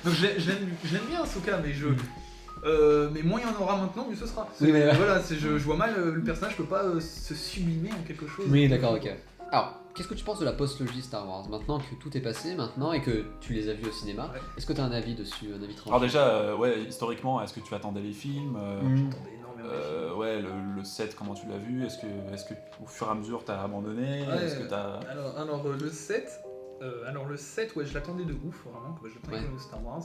Donc je l'aime bien Ahsoka, mais mais moins il y en aura maintenant, mieux ce sera. Oui, mais ouais. Voilà, je vois mal le personnage peut pas se sublimer en quelque chose. Oui, d'accord, ok. Alors, qu'est-ce que tu penses de la post-logie Star Wars? Maintenant que tout est passé, maintenant, et que tu les as vus au cinéma, Ouais. est-ce que tu as un avis dessus, un avis tranché? Alors déjà, ouais, historiquement, est-ce que tu attendais les films J'attendais énormément. Ouais, le 7, comment tu l'as vu? Est-ce que au fur et à mesure t'as abandonné? Ouais, Est-ce que t'as... Alors le 7, ouais, je l'attendais de ouf, vraiment, je l'attendais Ouais. comme Star Wars.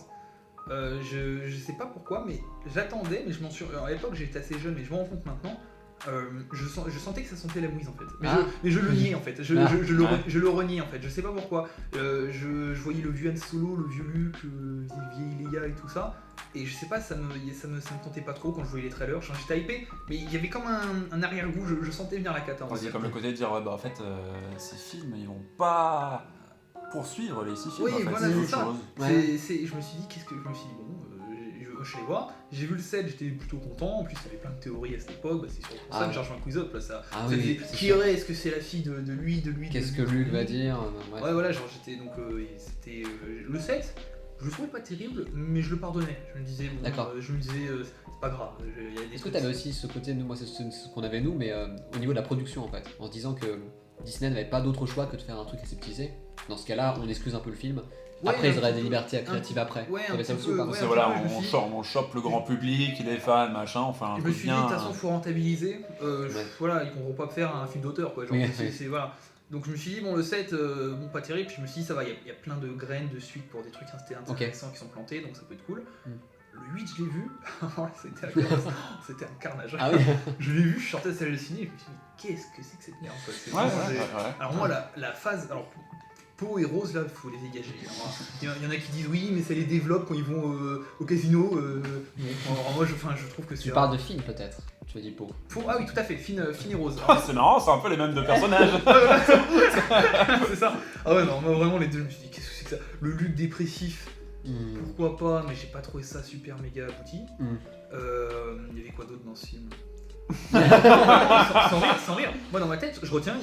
Je sais pas pourquoi, mais j'attendais, mais je m'en suis. Alors, à l'époque, j'étais assez jeune, mais je me rends compte maintenant. Je sentais que ça sentait la mouise en fait. Mais je le niais en fait. Je le reniais en fait. Je sais pas pourquoi. Je voyais le vieux Han Solo, le vieux Luke, vieille Leia et tout ça. Et je sais pas, ça me tentait pas trop quand je voyais les trailers. J'étais hypé, mais il y avait comme un arrière-goût. Je sentais venir la cata. on va C'est dire. comme le côté de dire, ouais, bah en fait, ces films, ils vont pas poursuivre les 6 films, Oui, en fait, voilà, c'est c'est autre ça. chose. Je me suis dit, je me suis dit, bon, je suis allé voir. J'ai vu le 7, j'étais plutôt content. En plus, il y avait plein de théories à cette époque. Bah, c'est surtout pour ça que j'ai rejoint Quiz Up. Là, ça, Ah ça oui, disait, c'est qui sûr. aurait, est-ce que c'est la fille de lui, Qu'est-ce de que lui Luke va dire? Ouais, voilà, genre j'étais donc. C'était. Le 7, je le trouvais pas terrible, mais je le pardonnais. Je me disais, bon, D'accord. c'est pas grave. Il y a des Est-ce que trucs- tu avais aussi ce côté, nous, moi c'est ce qu'on avait nous, mais au niveau de la production en fait, en se disant que Disney n'avait pas d'autre choix que de faire un truc aseptisé. Dans ce cas-là, on excuse un peu le film. Ouais, Après, un ils auraient petit des peu. libertés créatives après. Ouais, un T'avais ça petit aussi ou peu, pas? ouais. C'est un voilà, petit peu, je me suis- on chope le grand public, les fans, machin, enfin un Je me truc suis dit, de bien. toute façon, faut rentabiliser. Ouais. Voilà, ils pourront pas faire un film d'auteur, quoi. Genre, Oui, c'est- oui. c'est- voilà. Donc je me suis dit, bon, le 7, bon, pas terrible. Puis je me suis dit, ça va, il y a plein de graines de suite pour des trucs intéressants qui sont plantés, donc ça peut être cool. Le 8, je l'ai vu. C'était un carnage. Ah oui. Je l'ai vu, je sortais de la salle de ciné et je me suis dit, mais qu'est-ce que c'est que cette merde, quoi. C'est Ouais, vraiment- ouais. Alors moi, la phase... Alors, Pau et Rose, là, faut les dégager. Alors, il y en a qui disent oui, mais ça les développe quand ils vont au casino. Non. Alors moi, je trouve que c'est... Tu parles de film peut-être, tu as dit Pau. Ah oui, tout à fait, Fine et Rose. Ah, c'est marrant, c'est un peu les mêmes deux personnages. C'est ça. Ah ouais, non, moi vraiment, les deux, je me suis dit, qu'est-ce que c'est que ça? Le Luc dépressif, pourquoi pas, mais j'ai pas trouvé ça super méga abouti. Il y avait quoi d'autre dans ce film? sans rire. Moi dans ma tête, je retiens,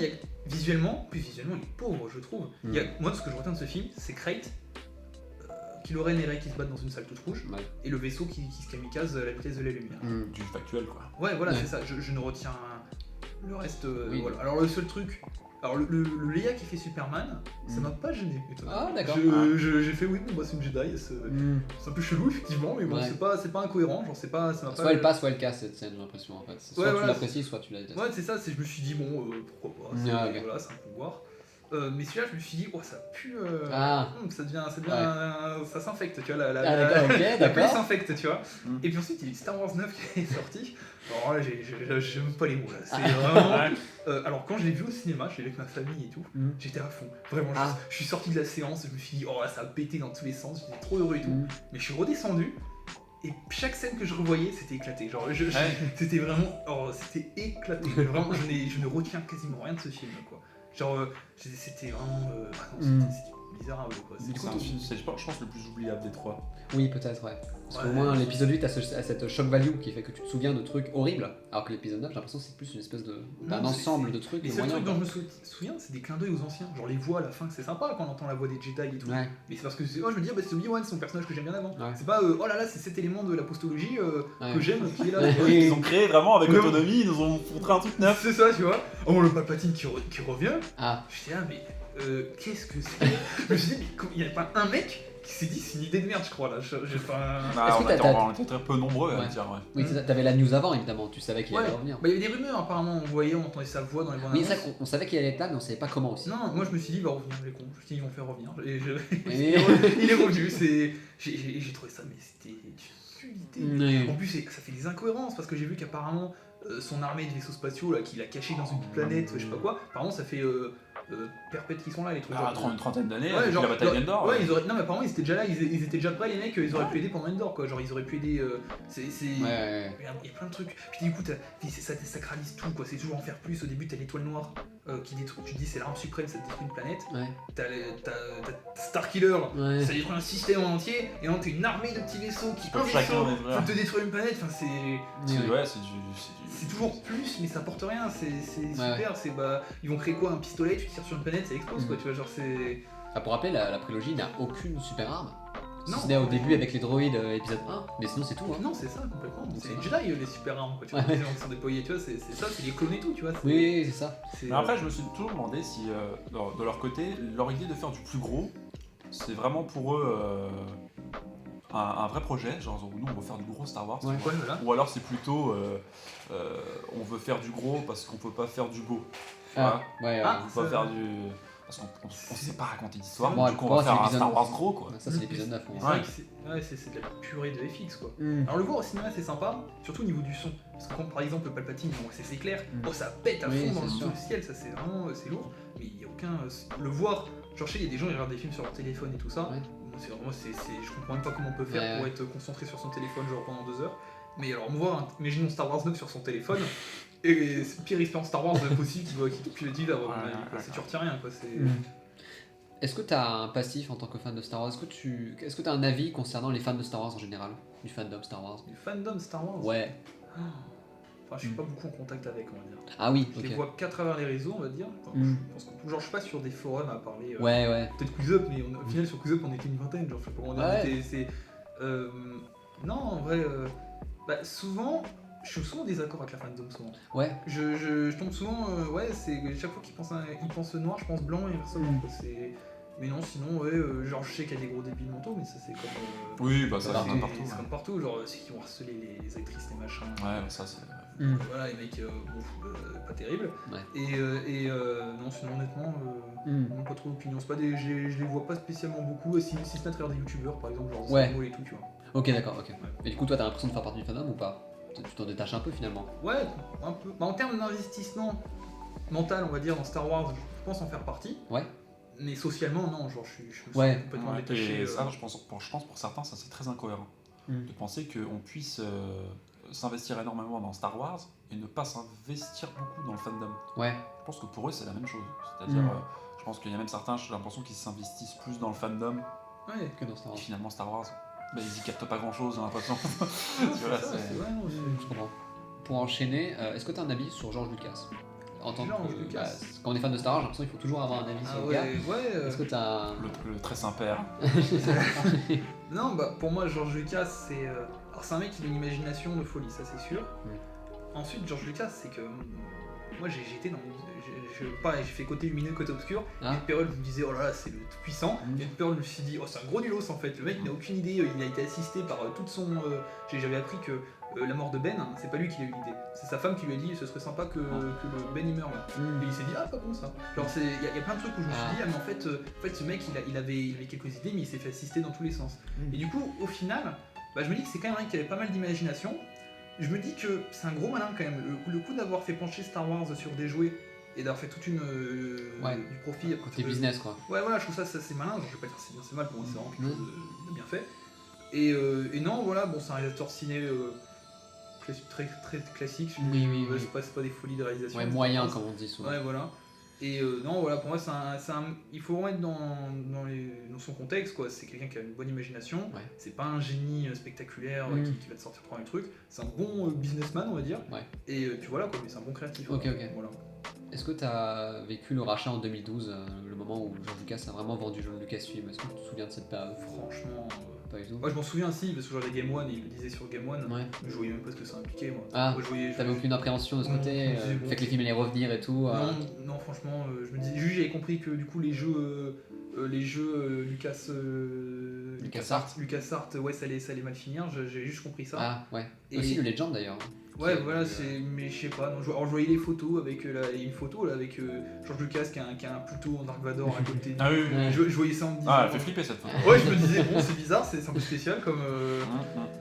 visuellement, il est pauvre, je trouve. Moi, ce que je retiens de ce film, c'est Crate, Kylo Ren et Rey qui se battent dans une salle toute rouge, Ouais. et le vaisseau qui se kamikaze à la vitesse de la lumière. Du factuel, quoi. Ouais, voilà, Ouais. c'est ça. Je ne retiens le reste. Oui. Voilà. Alors le seul truc. Alors le Leia qui fait Superman, ça m'a pas gêné. étonnamment. Ah, d'accord. J'ai fait oui, bon, bah, c'est une Jedi. C'est un peu chelou effectivement, mais bon, Ouais. c'est pas incohérent. Genre c'est pas. Ça m'a Soit pas... elle passe, soit elle casse cette scène, j'ai l'impression en fait. Soit Ouais, tu voilà, l'apprécies, soit tu la détestes. Ouais, c'est ça. Je me suis dit bon, pourquoi pas. Ah, ok. Voilà, c'est un pouvoir. Mais celui-là, je me suis dit, oh, ça pue. Ah. Ça devient, Ouais. ça s'infecte, tu vois. Ah, d'accord, ok, La d'accord. plaie s'infecte, tu vois. Et puis ensuite, il y a eu Star Wars 9 qui est sorti. Alors là, j'ai même pas les mots là. C'est vraiment. Alors quand je l'ai vu au cinéma, je l'ai vu avec ma famille et tout, j'étais à fond. Vraiment, je suis sorti de la séance, je me suis dit, oh là, ça a pété dans tous les sens, j'étais trop heureux et tout. Mais je suis redescendu. Et chaque scène que je revoyais, c'était éclaté. Genre, c'était vraiment. Oh, c'était éclaté. Vraiment, je ne retiens quasiment rien de ce film, quoi. Genre, c'était vraiment. misérable quoi. C'est un film, je pense, le plus oubliable des trois. Oui, peut-être, ouais. Parce qu'au moins, l'épisode 8 a cette shock value qui fait que tu te souviens de trucs horribles, alors que l'épisode 9, j'ai l'impression que c'est plus une espèce d'un ensemble de trucs. Les seuls trucs dont je me souviens, c'est des clins d'œil aux anciens. Genre les voix à la fin, c'est sympa quand on entend la voix des Jedi et tout. Ouais. Mais c'est parce que je me dis, c'est Obi-Wan, c'est son personnage que j'aime bien avant. Ouais. C'est pas, oh là là, c'est cet élément de la postologie que j'aime qui est là. Ils ont créé vraiment avec autonomie, ils nous ont montré un truc neuf. C'est ça, tu vois. Oh, le Palpatine qui revient. Ah. Je dis, mais qu'est-ce que c'est? Je me suis dit, mais il n'y a pas un mec qui s'est dit c'est une idée de merde, je crois là. J'ai pas. On était très peu nombreux à le dire, ouais. Oui, t'avais la news avant évidemment, tu savais qu'il allait revenir. Bah, il y avait des rumeurs apparemment, on entendait sa voix dans les bandes annonces. Oui, c'est ça qu'on savait qu'il allait être là, mais on savait pas comment aussi. Non, moi je me suis dit, il va revenir, les cons. Je me suis dit, ils vont faire revenir. Il est revenu, j'ai trouvé ça, mais c'était une utilité. En plus, ça fait des incohérences parce que j'ai vu qu'apparemment son armée de vaisseaux spatiaux là, qu'il a caché dans une planète, je sais pas quoi, apparemment ça fait. Perpètes qui sont là, les trucs. Une trentaine d'années, ouais, genre, la bataille d'Endor. Ouais, non, mais apparemment ils étaient déjà là, ils étaient déjà prêts, les mecs, ils auraient pu aider pendant Endor, quoi. Genre, ils auraient pu aider. Il y a plein de trucs. Puis du coup, ça sacralise tout, quoi. C'est toujours en faire plus. Au début, t'as l'étoile noire qui détruit. Tu te dis, c'est l'arme suprême, ça détruit une planète. Ouais. T'as Starkiller, ça détruit un système en entier. Et là, t'as une armée de petits vaisseaux qui peuvent te détruire une planète. Enfin, c'est toujours plus, mais ça porte rien. C'est super. Ils vont créer quoi? Un pistolet, tu tires sur une planète, ça explose, quoi. Tu vois, genre c'est. Pour rappeler, la prélogie n'a aucune super arme. Non, si ce n'est au début avec les droïdes épisode 1, mais sinon c'est tout. Hein. Non, c'est ça complètement. C'est les Jedi les super armes, quoi. Tu vois, les gens qui sont déployés, tu vois, c'est ça, c'est les clones et tout, tu vois. Oui, c'est ça. Mais après, je me suis toujours demandé si, de leur côté, leur idée de faire du plus gros, c'est vraiment pour eux un vrai projet, genre nous on veut faire du gros Star Wars, voilà. Ou alors c'est plutôt on veut faire du gros parce qu'on peut pas faire du beau. On peut pas faire du. Parce qu'on sait pas raconter d'histoire, du coup on va faire un Star Wars gros, quoi. Ça c'est l'épisode 9. C'est de la purée de FX, quoi. Alors le voir au cinéma c'est sympa, surtout au niveau du son. Parce que quand par exemple Palpatine, c'est clair, ça pète à fond dans le ciel, ça c'est vraiment lourd. Mais il y a aucun. Le voir, genre il y a des gens qui regardent des films sur leur téléphone et tout ça. Je comprends même pas comment on peut faire pour être concentré sur son téléphone genre pendant 2 heures. Mais alors me voir, imaginons Star Wars 9 sur son téléphone, et c'est pire expérience Star Wars possible qui te pilote là, tu retiens rien, quoi. Est-ce que tu as un passif en tant que fan de Star Wars? Est-ce que tu as un avis concernant les fans de Star Wars en général? Du fandom Star Wars? Du fandom Star Wars? Ouais. Enfin, je suis pas beaucoup en contact avec, on va dire. Ah oui, je les vois qu'à travers les réseaux, on va dire. Genre, je suis pas sur des forums à parler. Peut-être QuizUp, mais au final, sur QuizUp, on était une vingtaine. Genre, je sais pas comment dire. Non, en vrai, souvent, je suis souvent en désaccord avec la fandom, souvent. Ouais. Je tombe souvent, c'est chaque fois qu'ils pensent noir, je pense blanc et inversement. Mais non, sinon, genre je sais qu'il y a des gros débiles mentaux, mais ça c'est comme. Oui, bah ça c'est comme partout. C'est comme partout, genre ceux qui vont harceler les actrices, les machins. Ouais, ça c'est. Voilà, les mecs, pas terrible. Ouais. Non, sinon honnêtement, non, pas trop d'opinion. Je les vois pas spécialement beaucoup, si ce n'est à travers des youtubeurs par exemple, genre Samo et tout, tu vois. Ok, d'accord, ok. Ouais. Et du coup, toi t'as l'impression de faire partie du fandom ou pas? Tu t'en détaches un peu finalement? Ouais, un peu. En termes d'investissement mental, on va dire, dans Star Wars, je pense en faire partie. Ouais. Mais socialement, non, genre je suis complètement détaché. Ça, je pense pour certains, ça c'est très incohérent. De penser qu'on puisse s'investir énormément dans Star Wars et ne pas s'investir beaucoup dans le fandom. Ouais. Je pense que pour eux c'est la même chose. C'est-à-dire, je pense qu'il y a même certains, j'ai l'impression qu'ils s'investissent plus dans le fandom que dans Star Wars. Et finalement Star Wars, ils y captent pas grand-chose, j'ai l'impression. Je comprends. Pour enchaîner, est-ce que tu as un avis sur George Lucas? En tant que, quand on est fan de Star Wars, j'ai l'impression qu'il faut toujours avoir un avis sur le gars. Est-ce que t'as le très Saint-Père. Non, pour moi, George Lucas, c'est un mec qui a une imagination de folie, ça c'est sûr. Ensuite, George Lucas, c'est que moi j'étais dans j'ai fait côté lumineux, côté obscur. Il y a une période où je me disais, oh là là, c'est le tout puissant. Il y a une période où je me suis dit, oh, c'est un gros nulos en fait. Le mec n'a aucune idée, il a été assisté par toute son. J'avais appris que la mort de Ben, c'est pas lui qui a eu l'idée. C'est sa femme qui lui a dit, ce serait sympa que le Ben il meure là. Et il s'est dit, ah, pas comme ça. Genre, il y a plein de trucs où je me suis dit, ah, mais en fait ce mec il avait quelques idées, mais il s'est fait assister dans tous les sens. Et du coup, au final, je me dis que c'est quand même un mec qui avait pas mal d'imagination. Je me dis que c'est un gros malin quand même. Le coup d'avoir fait pencher Star Wars sur des jouets et d'avoir fait toute une du profit côté business quoi. Ouais, voilà, je trouve ça c'est malin. Genre, je vais pas dire c'est bien, c'est mal, pour moi c'est vraiment quelque chose de bien fait. Et non, voilà, bon, c'est un réalisateur ciné très classique. Oui. C'est pas des folies de réalisation. Ouais, moyen comme on dit souvent. Ouais, voilà. Et non, voilà, pour moi, il faut remettre dans son contexte, quoi. C'est quelqu'un qui a une bonne imagination, c'est pas un génie spectaculaire qui va te sortir prendre un truc, c'est un bon businessman, on va dire, et puis voilà, quoi, mais c'est un bon créatif. Ok. Voilà. Est-ce que tu as vécu le rachat en 2012, le moment où George Lucas a vraiment vendu Lucasfilm? Est-ce que tu te souviens de cette période? Franchement, pas du tout. Moi je m'en souviens aussi, parce que je regardais Game One et il me disait sur Game One, je voyais même pas ce que ça impliquait, moi. Ah, t'avais aucune appréhension de ce côté, le fait que les films allaient revenir et tout? Non, franchement, je me disais, juste j'avais compris que du coup les jeux LucasArts, ouais, ça allait mal finir, j'ai juste compris ça. Ah ouais, et aussi le Legend d'ailleurs. Ouais, voilà, mais je sais pas. Alors, je voyais les photos avec une photo là, avec George Lucas qui a un couteau en Dark Vador à côté. Ah oui. Je voyais ça en me disant. Ah, elle fait flipper cette photo. Ouais, je me disais, bon, c'est bizarre, c'est un peu spécial comme.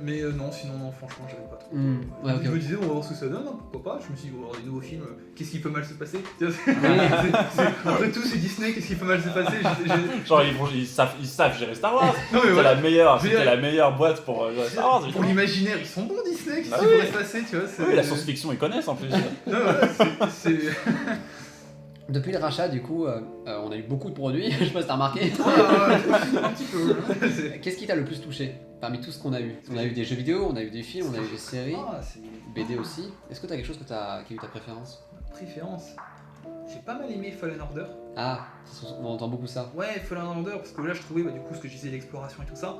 Mais non, sinon, non, franchement, j'avais pas trop. Je me disais, on va voir ce que ça donne, hein, pourquoi pas. Je me suis dit, on va voir des nouveaux films, qu'est-ce qui peut mal se passer? Après tout, c'est Disney, qu'est-ce qui peut mal se passer? Genre, ils savent gérer Star Wars. C'était la meilleure boîte pour Star Wars. Pour l'imaginaire, ils sont bons Disney, qu'est-ce qui pourrait se passer, tu vois? Oui, la science-fiction, ils connaissent en plus. Non, voilà, c'est... Depuis le rachat, du coup, on a eu beaucoup de produits, je sais pas si t'as remarqué. Un petit peu. Qu'est-ce qui t'a le plus touché parmi tout ce qu'on a eu? On a eu des jeux vidéo, on a eu des films, on a eu des séries, BD aussi. Est-ce que t'as quelque chose qui a eu ta préférence? Préférence? J'ai pas mal aimé Fallen Order. Ah, on entend beaucoup ça. Ouais, Fallen Order, parce que là je trouvais du coup ce que je disais, l'exploration et tout ça.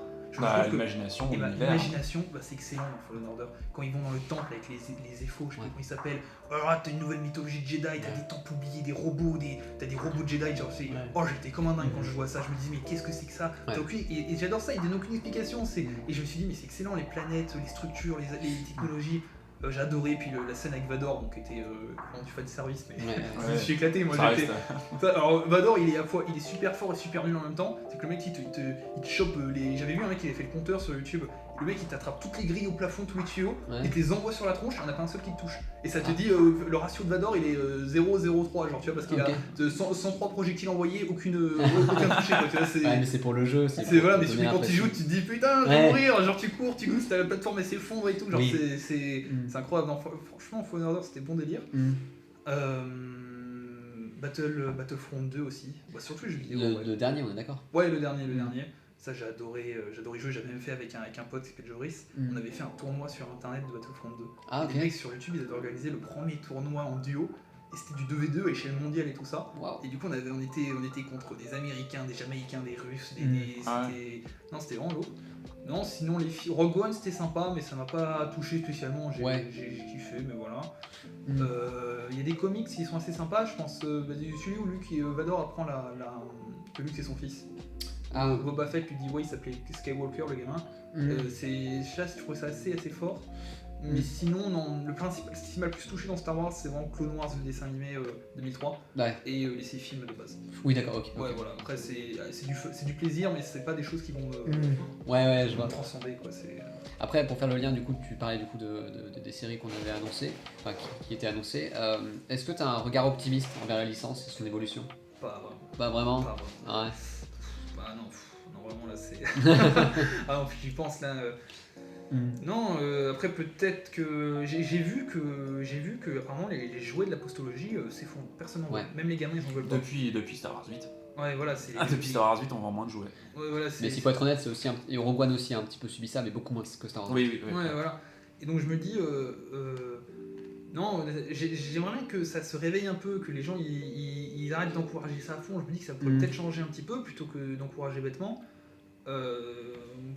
L'imagination, l'imagination, c'est excellent dans Fallen Order. Quand ils vont dans le temple avec les éphos, je sais pas comment ils s'appellent. Alors là, t'as une nouvelle mythologie de Jedi, t'as des temples oubliés, des robots, t'as des robots de Jedi. Genre, j'étais comme un dingue quand je vois ça. Je me disais, mais qu'est-ce que c'est que ça? Et j'adore ça, il donne aucune explication. Et je me suis dit, mais c'est excellent, les planètes, les structures, les technologies. J'ai adoré, puis la scène avec Vador, donc était du fan service, mais je me suis éclaté. Moi, alors Vador, il est super fort et super nul en même temps. C'est que le mec, il te chope les. J'avais vu un mec qui avait fait le compteur sur YouTube. Le mec, il t'attrape toutes les grilles au plafond, tous les tuyaux, et te les envoie sur la tronche, et il n'y en a pas un seul qui te touche. Et ça te dit, le ratio de Vador, il est 0,03, genre, tu vois, parce qu'il a 103 projectiles envoyés, aucun touché, quoi, tu vois. Mais c'est pour le jeu, voilà, mais quand tu joues, tu te dis, putain, je vais mourir, genre, tu cours, la plateforme, elle s'effondre et tout, genre, c'est incroyable. Non, franchement, Fallen Order, c'était bon délire. Battlefront 2 aussi, surtout les jeux vidéo. Le dernier, on est d'accord? Ouais, le dernier. Ça, j'ai adoré jouer. J'avais même fait avec un pote qui s'appelle Joris. On avait fait un tournoi sur internet de Battlefront 2. Ah, ok. Les mecs sur YouTube, ils avaient organisé le premier tournoi en duo. Et c'était du 2v2 à échelle mondiale et tout ça. Wow. Et du coup, on était contre des Américains, des Jamaïcains, des Russes. Non, c'était vraiment lourd. Non, sinon, Rogue One, c'était sympa, mais ça m'a pas touché spécialement. J'ai kiffé, mais voilà. Il y a des comics qui sont assez sympas. Je pense celui où Vador apprend que Luke c'est son fils. Boba Fett lui dit il s'appelait Skywalker le gamin. Je trouve ça assez fort. Mais sinon, non, ce qui m'a le plus touché dans Star Wars, c'est vraiment Clone Wars, le dessin animé 2003 et ces films de base. Oui, d'accord, ok. Ouais, voilà. Après, c'est du plaisir, mais c'est pas des choses qui vont je vois. transcender, quoi. Après, pour faire le lien, du coup, tu parlais du coup des séries qu'on avait annoncées, enfin qui étaient annoncées. Est-ce que tu as un regard optimiste envers la licence et son évolution? Pas vraiment. Pas vraiment. Ouais. Bah non, vraiment là c'est. Ah non, j'y pense là. Non, après peut-être que j'ai vu que apparemment les jouets de la postologie s'effondrent. Personne n'en veut. Même les gamins ils en veulent pas. Depuis Star Wars 8. Ouais, voilà, depuis Star Wars 8, on vend moins de jouets. Ouais, voilà, mais s'il faut être honnête, c'est aussi et Rogue One aussi a un petit peu subi ça, mais beaucoup moins que Star Wars. Oui. Ouais, voilà. Et donc je me dis non, j'aimerais bien que ça se réveille un peu, que les gens ils arrêtent d'encourager ça à fond. Je me dis que ça pourrait peut-être changer un petit peu plutôt que d'encourager bêtement.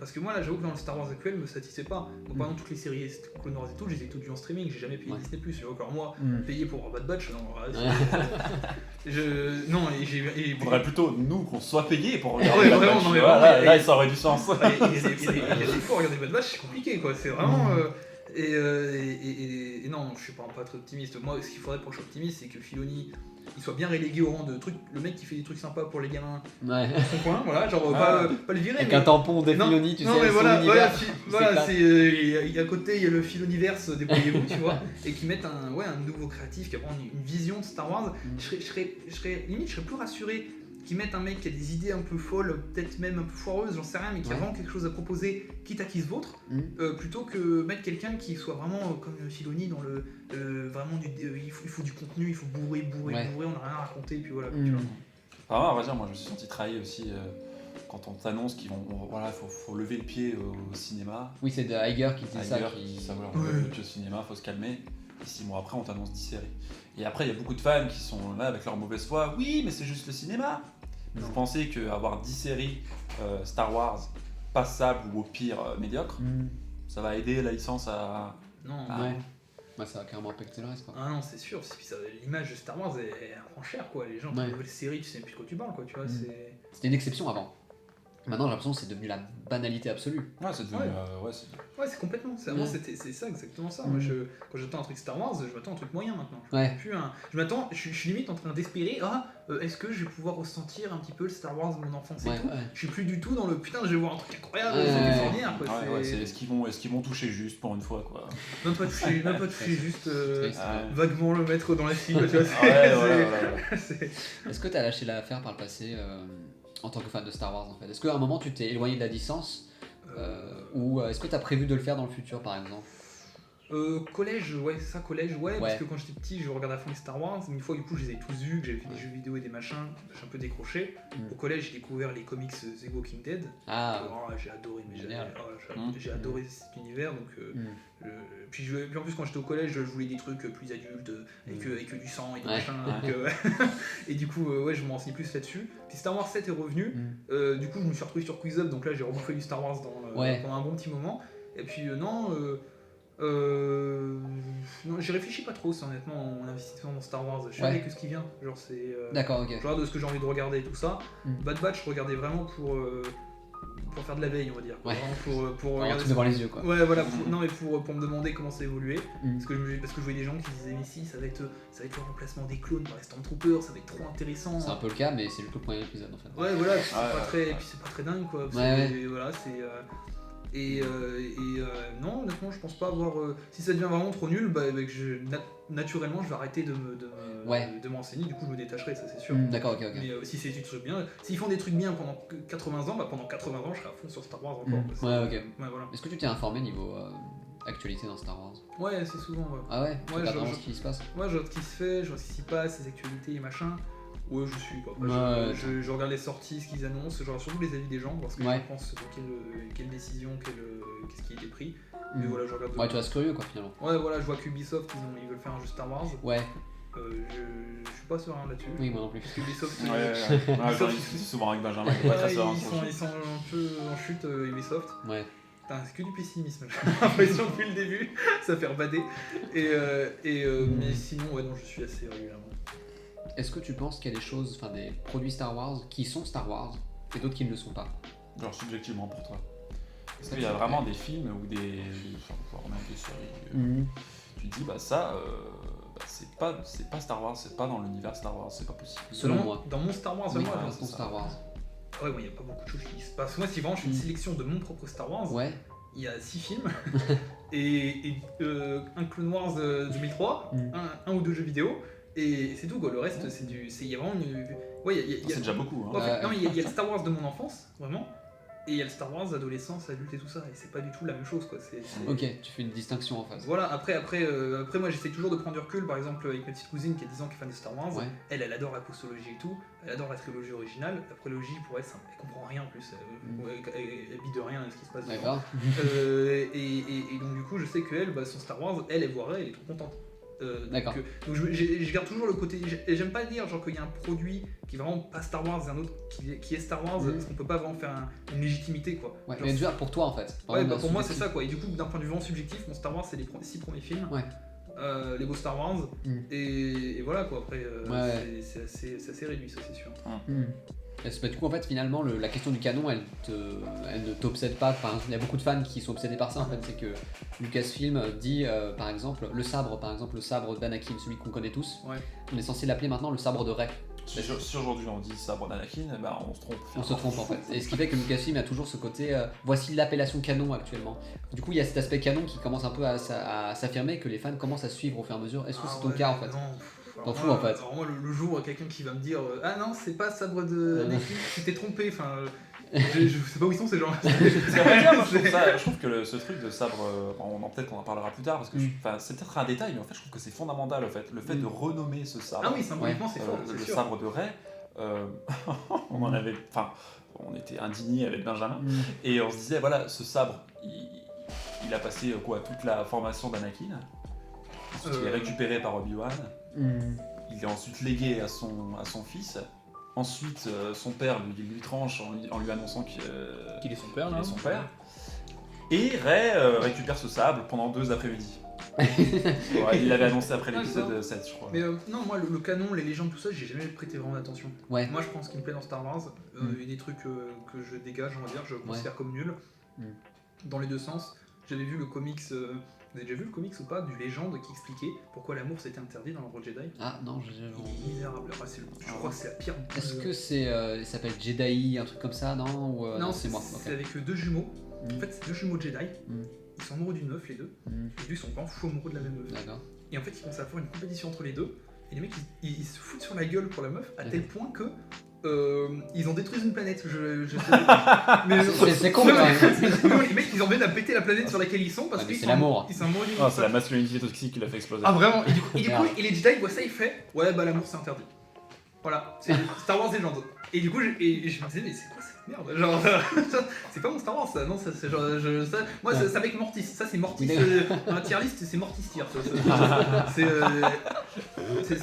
Parce que moi là j'avoue que dans le Star Wars actuel me satisfait pas. Donc par exemple toutes les séries Clone Wars et tout, je les ai toutes vues en streaming, j'ai jamais payé Disney+. J'ai encore moi payé pour Bad Batch, non. Il faudrait plutôt nous qu'on soit payés pour regarder Bad Batch. Non, mais là ça aurait du sens. Il y a des fois regarder Bad Batch c'est compliqué quoi, c'est vraiment et non, je suis pas très optimiste. Moi ce qu'il faudrait pour que je sois optimiste c'est que Filoni il soit bien relégué au rang de truc, le mec qui fait des trucs sympas pour les gamins dans son coin, voilà, genre pas le virer. Avec un tampon des Filoni, tu sais, mais voilà, c'est à côté il y a le Filoniverse, débrouillez-vous, tu vois, et qui mettent un nouveau créatif qui a vraiment une vision de Star Wars. Je serais plus rassuré qui mettent un mec qui a des idées un peu folles, peut-être même un peu foireuses, j'en sais rien, mais qui a vraiment quelque chose à proposer, quitte à qui se vautre, plutôt que mettre quelqu'un qui soit vraiment comme Filoni dans vraiment il faut du contenu, il faut bourrer, on n'a rien à raconter, et puis voilà. Tu vois. Ah, on va dire, moi je me suis senti trahi aussi quand on t'annonce qu'il faut lever le pied au cinéma. Oui, c'est de Iger qui disait ça. On lève le pied au cinéma, faut se calmer. Et 6 mois après, on t'annonce 10 séries. Et après, il y a beaucoup de fans qui sont là avec leur mauvaise foi. Oui, mais c'est juste le cinéma. Mais vous pensez qu'avoir 10 séries Star Wars passables ou au pire médiocres, ça va aider la licence à. Non, Ouais, ça va carrément impacter le reste, quoi. Ah non, c'est sûr, l'image de Star Wars elle prend cher, quoi. Les gens qui ont une nouvelle série, tu sais plus de quoi tu parles, quoi, tu vois. C'était une exception avant. Maintenant, j'ai l'impression que c'est devenu la banalité absolue. Ouais, c'est devenu. Ouais, c'est complètement. Avant, c'est ça, exactement ça. Moi, quand j'attends un truc Star Wars, je m'attends à un truc moyen maintenant. Je suis limite en train d'espérer, est-ce que je vais pouvoir ressentir un petit peu le Star Wars de mon enfance et tout. Je suis plus du tout dans le putain, je vais voir un truc incroyable, c'est extraordinaire, quoi. Est-ce qu'ils vont toucher juste pour une fois, quoi. Même pas toucher juste vaguement le mettre dans la cible, tu vois. Est-ce que t'as lâché l'affaire par le passé en tant que fan de Star Wars, en fait? Est-ce qu'à un moment tu t'es éloigné de la licence ou est-ce que tu as prévu de le faire dans le futur, par exemple? Collège, parce que quand j'étais petit, je regardais à fond les Star Wars. Une fois, du coup, je les avais tous vus, que j'avais fait des jeux vidéo et des machins, j'ai un peu décroché. Au collège, j'ai découvert les comics The Walking Dead. J'ai adoré, j'ai adoré cet univers. Donc, puis en plus, quand j'étais au collège, je voulais des trucs plus adultes, avec du sang et des machins. Et du coup, je me renseignais plus là-dessus. Puis Star Wars 7 est revenu. Du coup, je me suis retrouvé sur Quiz Up, donc là, j'ai rebouffé du Star Wars pendant un bon petit moment. Et puis, non, j'y réfléchis pas trop, c'est honnêtement mon investissement dans Star Wars. Je sais avec ce qui vient. Genre, c'est. D'accord, ok. Je regarde ce que j'ai envie de regarder et tout ça. Bad Batch, je regardais vraiment pour faire de la veille, on va dire. Vraiment pour regarder tout devant les yeux, quoi. Ouais, voilà. Pour me demander comment ça évoluait. Parce que je voyais des gens qui disaient, mais si, ça va être le remplacement des clones par les Stormtroopers, ça va être trop intéressant. C'est un peu le cas, mais c'est juste le premier épisode en fait. Ouais, voilà. Et puis c'est pas très dingue, quoi. Voilà, c'est. Non, honnêtement, je pense pas avoir. Si ça devient vraiment trop nul, naturellement, je vais arrêter de m'enseigner. Du coup, je me détacherai, ça c'est sûr. D'accord, ok. Mais si c'est des trucs bien, s'ils font des trucs bien pendant 80 ans, pendant 80 ans, je serai à fond sur Star Wars encore. Ok. Voilà. Est-ce que tu t'es informé niveau actualité dans Star Wars? Ouais, assez souvent. Ah ouais. Tu regardes vraiment ce qui se passe? Ouais, je regarde ce qui se fait, je regarde ce qui s'y passe, les actualités et machin. Ouais, je suis quoi. Je regarde les sorties, ce qu'ils annoncent, je regarde surtout les avis des gens, voir ce que je pense de quelle décision, qu'est-ce qui a été pris. Mais voilà, je regarde. Ouais, tu restes curieux quoi finalement. Ouais, voilà, je vois qu'Ubisoft, ils veulent faire un jeu Star Wars. Ouais. Je suis pas serein là-dessus. Oui, moi non plus. Parce qu'Ubisoft. J'en discute souvent avec Benjamin, il est pas très serein. Ils sont un peu en chute, Ubisoft. Ouais. Putain, c'est que du pessimisme, j'ai l'impression depuis le début, ça fait rebader. Mais sinon, non, je suis assez régulièrement. Est-ce que tu penses qu'il y a des choses, des produits Star Wars qui sont Star Wars et d'autres qui ne le sont pas? Genre subjectivement pour toi. Est-ce qu'il y a vraiment des films ou des séries tu te dis c'est pas Star Wars, c'est pas dans l'univers Star Wars, c'est pas possible. Selon moi. Dans mon Star Wars, dans ton Star Wars. Ouais, il y a pas beaucoup de choses qui se passent. Moi, si vraiment je fais une sélection de mon propre Star Wars, il y a 6 films et un Clone Wars 2003, un ou 2 jeux vidéo. Et c'est tout quoi, le reste il y a vraiment une. C'est déjà beaucoup. Non, il y a le Star Wars de mon enfance, vraiment, et il y a le Star Wars adolescence, adulte et tout ça, et c'est pas du tout la même chose quoi. Ok, tu fais une distinction en face. Voilà, après moi j'essaie toujours de prendre du recul, par exemple avec ma petite cousine qui a 10 ans qui est fan de Star Wars, elle adore la postologie et tout, elle adore la trilogie originale, la prélogie pour elle, elle comprend rien en plus, elle vit de rien à ce qui se passe. D'accord. Et donc du coup je sais qu'elle, son Star Wars, elle voirait, elle est trop contente. D'accord. Donc je garde toujours le côté. J'aime pas dire genre qu'il y a un produit qui est vraiment pas Star Wars et un autre qui est Star Wars, parce qu'on peut pas vraiment faire une légitimité quoi. Ouais, mais déjà pour toi en fait. Pour moi c'est ça quoi. Et du coup d'un point de vue vraiment subjectif, mon Star Wars c'est les 6 premiers films. Lego Star Wars et voilà quoi. Après c'est assez réduit ça c'est sûr. Du coup en fait finalement la question du canon elle ne t'obsède pas. Enfin, il y a beaucoup de fans qui sont obsédés par ça en fait, c'est que Lucasfilm dit par exemple le sabre d'Anakin, celui qu'on connaît tous, on est censé l'appeler maintenant le sabre de Rey. Si aujourd'hui on dit sabre d'Anakin, on se trompe. On se trompe en fait. Et ce qui fait que Lucasfilm a toujours ce côté voici l'appellation canon actuellement. Du coup il y a cet aspect canon qui commence un peu à s'affirmer, que les fans commencent à suivre au fur et à mesure. Est-ce que c'est ton cas en fait? T'en fous en fait. Alors moi, le jour, quelqu'un qui va me dire ah non, c'est pas sabre de Anakin, tu t'es trompé. Enfin, je sais pas où ils sont ces gens. Je trouve que ce truc de sabre, peut-être qu'on en parlera plus tard, parce que c'est peut-être un détail, mais en fait, je trouve que c'est fondamental en fait. Le fait de renommer ce sabre. Ah oui, symboliquement, c'est fort. Le sabre de Rey. On était indignés avec Benjamin et on se disait voilà, ce sabre il a passé toute la formation d'Anakin, ensuite il est récupéré par Obi-Wan, il est ensuite légué à son fils, ensuite son père lui tranche en lui annonçant qu'il est son père, là. Est son père. Et Rey récupère ce sable pendant 2 après-midi. Il l'avait annoncé après l'épisode 7, je crois. Mais non, moi, le canon, les légendes, tout ça, j'ai jamais prêté vraiment d'attention. Moi, je pense qu'il me plaît dans Star Wars. Il y a des trucs que je dégage, on va dire, je considère comme nuls. Dans les deux sens. J'avais vu le comics. Vous avez déjà vu le comics ou pas du Légende qui expliquait pourquoi l'amour s'était interdit dans l'ordre Jedi? Ah non, j'ai jamais vu. Il est misérable. Je crois que c'est la pire. Est-ce que c'est. Il s'appelle Jedi, un truc comme ça, non Non, c'est moi. C'est avec 2 jumeaux. En fait, c'est 2 jumeaux Jedi. Ils sont amoureux d'une meuf, les deux. Et lui, ils sont pas fous amoureux de la même meuf. D'accord. Et en fait, ils commencent à faire une compétition entre les deux. Et les mecs, ils se foutent sur la gueule pour la meuf, à tel point que. Ils ont détruit une planète. Mais c'est con quand même. Les mecs, ils en viennent à péter la planète sur laquelle ils sont parce qu'ils c'est l'amour. Ils sont amoureux d'une meuf. C'est la masculinité toxique qui l'a fait exploser. Ah vraiment? Et du coup, et les Jedi voient ça, ils font ouais, bah l'amour c'est interdit. Voilà, c'est Star Wars Legend. Et du coup, je me disais, mais c'est quoi cette merde? Genre, c'est pas mon Star Wars ça, non, ça c'est genre. Moi, c'est avec Mortis, ça c'est Mortis. Dans la tier list, c'est Mortis tier. C'est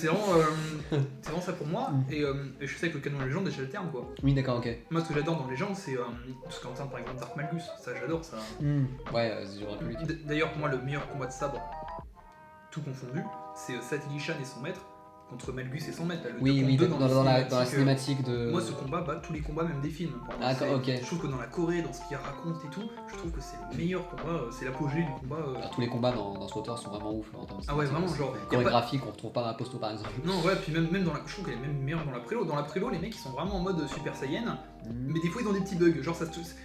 vraiment ça pour moi. Et je sais que le canon de Légende, déjà le terme quoi. Oui, d'accord, ok. Moi, ce que j'adore dans Légende, c'est tout ce qu'on entend par exemple Dark Malgus. Ça, j'adore ça. Ouais, c'est République. D'ailleurs, pour moi, le meilleur combat de sabre, tout confondu, c'est Satili Shan et son maître. Contre Malgus et son maître. Oui, dans la cinématique de. Moi, ce combat bat tous les combats, même des films. Ah, ok. Je trouve que dans la Corée, dans ce qu'il raconte et tout, je trouve que c'est le meilleur combat, c'est l'apogée du combat. Tous les combats dans ce auteur sont vraiment ouf en termes de ah ouais, vraiment, genre. chorégraphie qu'on retrouve pas dans la Posto par exemple. Non, ouais, puis même dans la. Je trouve qu'elle est même meilleure dans la prélo. Dans la prélo, les mecs ils sont vraiment en mode Super Saiyan, mais des fois ils ont des petits bugs. Genre,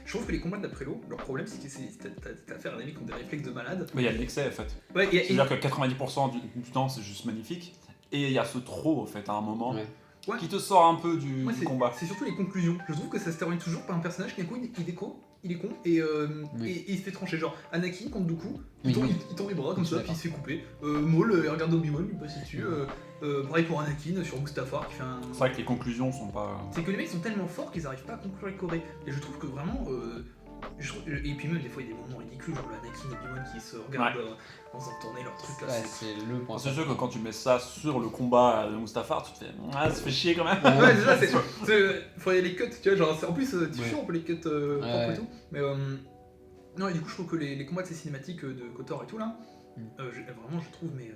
je trouve que les combats de la prélo, leur problème c'est que t'as affaire à des mecs qui ont des réflexes de malade. Mais il y a de l'excès en fait. Ouais, c'est-à-dire que 90% du temps c'est juste magnifique. Et il y a ce trop, en fait, à un moment, qui te sort un peu du combat. C'est surtout les conclusions. Je trouve que ça se termine toujours par un personnage qui, d'un coup, il est con, et il se fait trancher. Genre, Anakin contre Dooku, il tombe les bras comme ça, puis il se fait couper. Maul, il regarde Obi-Wan, il passe dessus. Pareil pour Anakin sur Mustafar, qui fait un. C'est vrai que les conclusions sont pas. C'est que les mecs sont tellement forts qu'ils arrivent pas à conclure les Corées. Et je trouve que vraiment. Et puis même des fois il y a des moments ridicules, genre le Anakin et Obi-Wan qui se regardent en faisant tourner leur truc là. Ouais, c'est le point. C'est sûr que quand tu mets ça sur le combat de Mustafar, tu te fais ça fait chier quand même. Ouais, c'est ça, faudrait les cuts, tu vois, genre en plus tu fais un peu les cuts propres et tout. Mais non, et du coup je trouve que les combats de ces cinématiques de KOTOR et tout là, vraiment je trouve, mais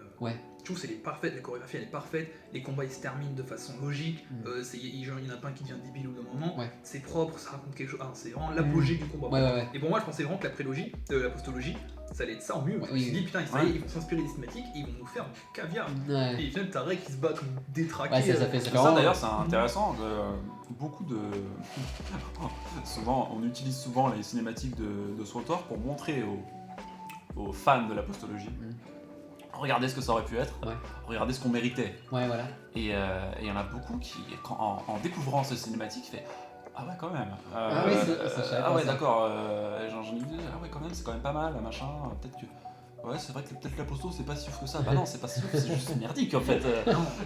je trouve que c'est parfaite, la chorégraphie elle est parfaite, les combats ils se terminent de façon logique, il y en a pas un qui devient débile au bout d'un moment, c'est propre, ça raconte quelque chose, c'est vraiment l'apogée du combat. Et pour moi je pensais vraiment que la postologie, ça allait être ça en mieux. Je me suis dit putain, ils vont s'inspirer des cinématiques et ils vont nous faire du caviar. Et finalement t'as Rey qui se bat comme détraqué. Ça d'ailleurs c'est intéressant, beaucoup de... souvent, on utilise souvent les cinématiques de SWTOR pour montrer aux fans de la postologie. Regardez ce que ça aurait pu être, regardez ce qu'on méritait. Voilà. Et il y en a beaucoup qui, en découvrant ces cinématiques, fait ah ouais, quand même. D'accord. J'en ai dit, ah ouais, quand même, c'est quand même pas mal, machin. Peut-être que. Ouais, c'est vrai que peut-être la posto c'est pas si ouf que ça. Bah non, c'est pas si ouf, c'est juste merdique en fait.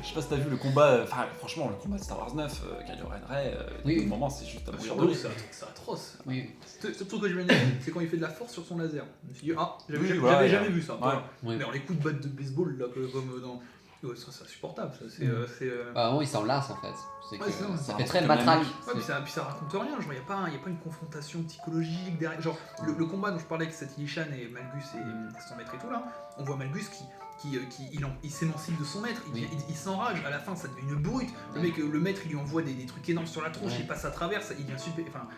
Je sais pas si t'as vu le combat, enfin franchement, le combat de Star Wars 9, Kylo Ren Rey, au moment c'est juste à mourir de rire. C'est atroce. Oui. Ce truc que je viens de dire, c'est quand il fait de la force sur son laser. Je me suis dit, j'avais jamais vu ça. Mais alors les coups de batte de baseball là, comme dans. C'est insupportable, ça. Vraiment, il s'en lasse en fait. Ça fait très matraque. matraque. Puis ça raconte rien, genre, y a pas une confrontation psychologique derrière. Genre, le combat dont je parlais avec Satili Shan et Malgus et son maître et tout là, on voit Malgus il s'émancipe de son maître, il s'enrage, à la fin ça devient une brute. Le maître il lui envoie des trucs énormes sur la tronche, il passe à travers, il devient super. Enfin,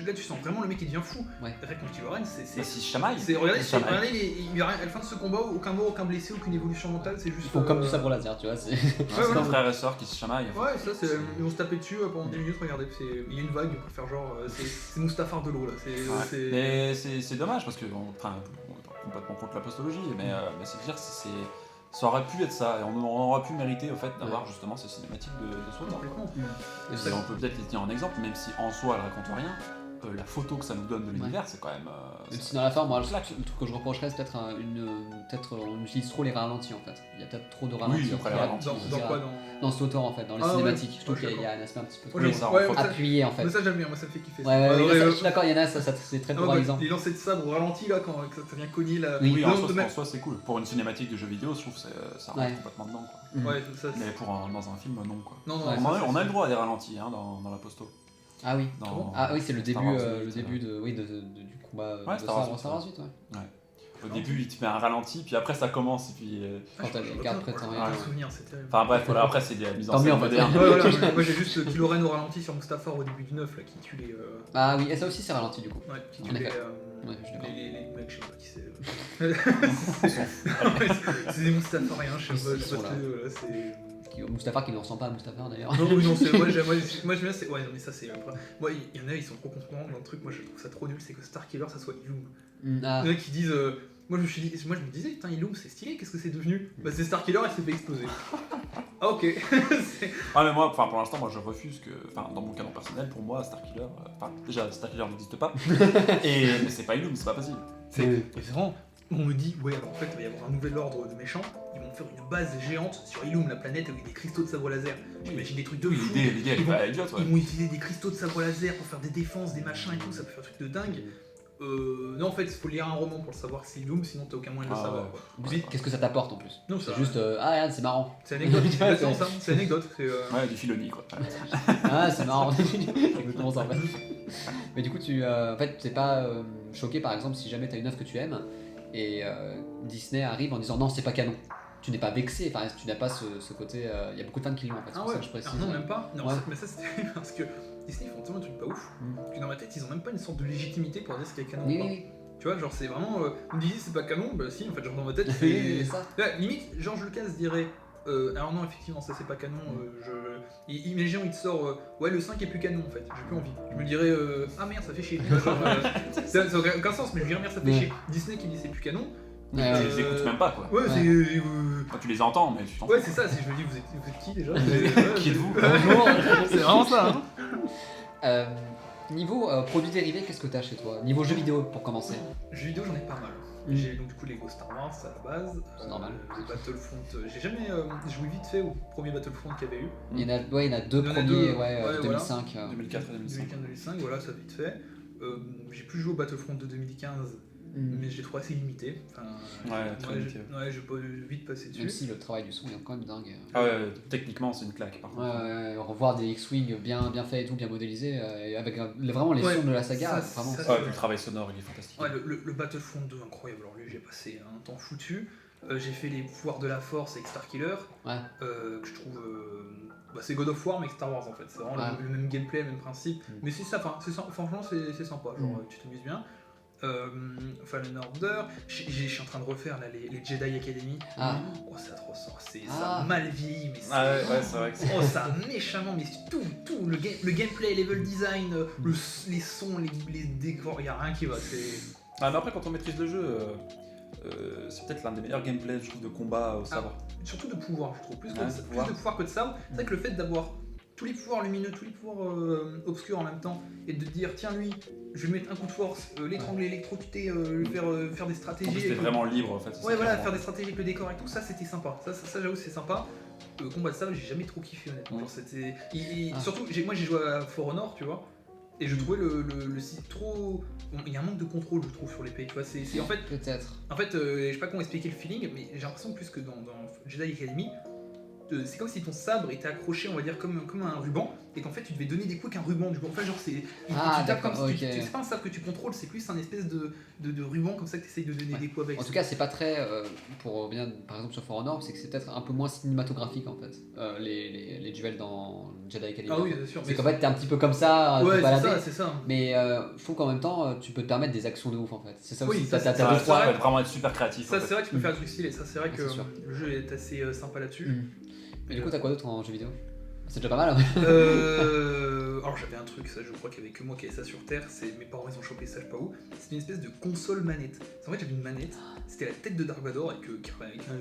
là tu sens vraiment le mec qui devient fou. Rey contre Kylo Ren, c'est chamaille. Regardez, à la fin de ce combat, aucun mort, aucun blessé, aucune évolution mentale, c'est juste. Ils font comme du sabre laser, tu vois. C'est comme frère et sœur qui se chamaillent. Ouais, ça c'est. Ils vont se taper dessus pendant 10 minutes, regardez, il y a une vague pour faire genre. C'est Mustafar de l'eau là. Mais c'est dommage parce que. Enfin, complètement contre la postologie, mais c'est dire Ça aurait pu être ça, et on aurait pu mériter au fait d'avoir justement ces cinématiques de SWTOR. Et on peut peut-être les tenir en exemple, même si en soi elles racontent rien. La photo que ça nous donne de l'univers, c'est quand même. Dans la forme, moi, le truc que je reprocherais, c'est peut-être on utilise trop les ralentis en fait. Il y a peut-être trop de ralentis. Oui, après les ralentis. Dans quoi dans SWTOR en fait, dans les cinématiques. Je trouve qu'il y a un aspect un petit peu trop appuyé en fait. Mais ça j'aime bien, moi ça me fait kiffer. Je suis d'accord, il y en a, c'est très polarisant. Les lancers de sabre au ralenti là, quand ça vient cogner là. Oui, en soi c'est cool. Pour une cinématique de jeu vidéo, je trouve que ça rentre complètement dedans. Mais dans un film, non quoi. On a le droit à des ralentis dans la posto. Ah oui, c'est le début du combat de Star Wars 8. Au début, il te met un ralenti, puis après ça commence, et puis. Quand t'as les gardes prêts en souvenir, c'est terrible. Enfin bref, après c'est des mises en scène modernes. Moi j'ai juste Kylo Ren au ralenti sur Mustafar au début du 9 là, qui tue les. Ah oui, et ça aussi c'est ralenti du coup. Ouais, qui tue les mecs, je sais pas qui c'est. C'est des Mustafariens, je sais pas. Mustafar qui ne ressemble pas à Mustafar d'ailleurs. Non, moi j'aime bien, c'est. Ouais, non, mais ça c'est. Moi, il y en a, ils sont trop confiants dans le truc, moi je trouve ça trop nul, c'est que Starkiller ça soit Ilum. Il y en a qui disent. Moi je me disais, putain, Ilum c'est stylé, qu'est-ce que c'est devenu ? Bah c'est Starkiller, elle s'est fait exploser. Ah ok. Mais moi, pour l'instant, moi je refuse que. Enfin, dans mon canon personnel, pour moi, Starkiller. Déjà, Starkiller n'existe pas. Mais c'est pas Ilum, c'est pas possible. C'est vraiment. On me dit, ouais, alors en fait, il va y avoir un nouvel ordre de méchants, ils vont faire une base géante sur Ilum, la planète, avec des cristaux de sabre laser. J'imagine des trucs de fou. L'idée, elle est pas idiote, Ils vont utiliser des cristaux de sabre laser pour faire des défenses, des machins et tout, ça peut faire un truc de dingue. Non, en fait, il faut lire un roman pour le savoir que c'est Ilum, sinon t'as aucun moyen de le savoir. Qu'est-ce que ça t'apporte en plus ? Non, c'est juste, regarde, c'est marrant. C'est anecdote, c'est anecdote. Ouais, du Filoni quoi. Ah, c'est marrant, c'est exactement ça en fait. Mais du coup, en fait, t'es pas choqué par exemple si jamais t'as une œuvre que tu aimes et Disney arrive en disant non, c'est pas canon. Tu n'es pas vexé, enfin, tu n'as pas ce côté. Il y a beaucoup de fans qui l'ont en fait, c'est pour ça que je précise. Non, même pas. Non, mais ça c'était parce que Disney ils font tellement de trucs pas ouf que dans ma tête ils ont même pas une sorte de légitimité pour dire ce qui est canon. Oui. Tu vois, genre c'est vraiment. On me dit c'est pas canon, bah si, en fait, genre dans ma tête c'est. ça. Limite, George Lucas dirait. Alors non, effectivement, ça c'est pas canon. Imaginons, il te sort. Ouais, le 5 est plus canon en fait, j'ai plus envie. Je me dirais. Ah merde, ça fait chier. Ça n'a aucun sens, mais je dirais merde, ça fait chier. Disney qui dit c'est plus canon. Tu les écoutes même pas quoi. Ouais, tu les entends, mais tu t'en fous. Ouais, c'est ça, je me dis, vous êtes qui déjà Qui êtes-vous Bonjour. C'est vraiment ça, hein. Niveau produits dérivés, qu'est-ce que t'as chez toi ? Niveau jeux vidéo pour commencer. Jeux vidéo, j'en ai pas mal. J'ai donc du coup Lego Star Wars à la base. C'est normal. Battlefront, j'ai jamais joué vite fait au premier Battlefront qu'il y avait eu. Il y en a deux premiers, 2005. 2004 et 2005. 2015-2005, voilà, ça vite fait. J'ai plus joué au Battlefront de 2015. Mais je l'ai trouvé assez limité. Très limité. J'ai pas vite passé dessus. Même si le travail du son est quand même dingue. Ah ouais, techniquement c'est une claque par contre. Revoir des X-Wing bien faits et tout, bien modélisés, avec vraiment les sons de la saga. Puis le travail sonore il est fantastique. Ouais, le Battlefront 2, incroyable. Alors lui, j'ai passé un temps foutu. J'ai fait les pouvoirs de la Force avec Starkiller, que je trouve. C'est God of War mais avec Star Wars en fait. C'est vraiment le même gameplay, le même principe. Mais c'est ça, franchement, c'est sympa. Genre, tu t'amuses bien. Fallen Order, je suis en train de refaire là, les Jedi Academy. Oh, ça trop sort, ça a mal vieilli, mais c'est vrai que c'est. Oh, ça a méchamment, mais tout, le gameplay, level design, les sons, les décors, y a rien qui va. Mais après, quand on maîtrise le jeu, c'est peut-être l'un des meilleurs gameplays, je trouve, de combat au sabre. Surtout de pouvoir, je trouve, plus de pouvoir que de sabre. C'est vrai que le fait d'avoir tous les pouvoirs lumineux, tous les pouvoirs obscurs en même temps, et de dire tiens lui, je vais mettre un coup de force, l'étrangler, l'électrocuter, faire des stratégies. C'était vraiment libre en fait. Ouais voilà, faire des stratégies avec le décor et tout, ça c'était sympa. Ça j'avoue c'est sympa. Combat de sabre j'ai jamais trop kiffé honnêtement. Genre c'était. Surtout moi j'ai joué à For Honor, tu vois. Et je trouvais le site trop. Il y a un manque de contrôle, je trouve, sur l'épée. Tu vois, c'est en fait. Peut-être. En fait, je sais pas comment expliquer le feeling, mais j'ai l'impression plus que dans Jedi Academy, c'est comme si ton sabre était accroché, on va dire, comme un ruban, et qu'en fait tu devais donner des coups avec un ruban. Du coup, en fait, genre c'est. Tu tapes comme si c'est pas un sabre que tu contrôles, c'est plus un espèce de ruban comme ça que tu essayes de donner des coups avec. En tout cas, c'est pas très. Pour revenir par exemple sur For Honor, c'est que c'est peut-être un peu moins cinématographique en fait. Les duels dans Jedi Academy. Ah oui, bien sûr. C'est qu'en fait, t'es un petit peu comme ça. Ouais, c'est ça. Mais je trouve qu'en même temps, tu peux te permettre des actions de ouf en fait. C'est ça aussi. Oui, ça va vraiment être super créatif. Ça, c'est vrai que tu peux faire un truc stylé. Ça, c'est vrai que le jeu est assez sympa là-dessus. Mais du coup, t'as quoi d'autre en jeu vidéo ? C'est déjà pas mal. Alors j'avais un truc, ça je crois qu'il y avait que moi qui avait ça sur Terre, c'est mes parents ils ont chopé ça je sais pas où, c'était une espèce de console manette. En fait j'avais une manette, c'était la tête de Dark Vador avec un...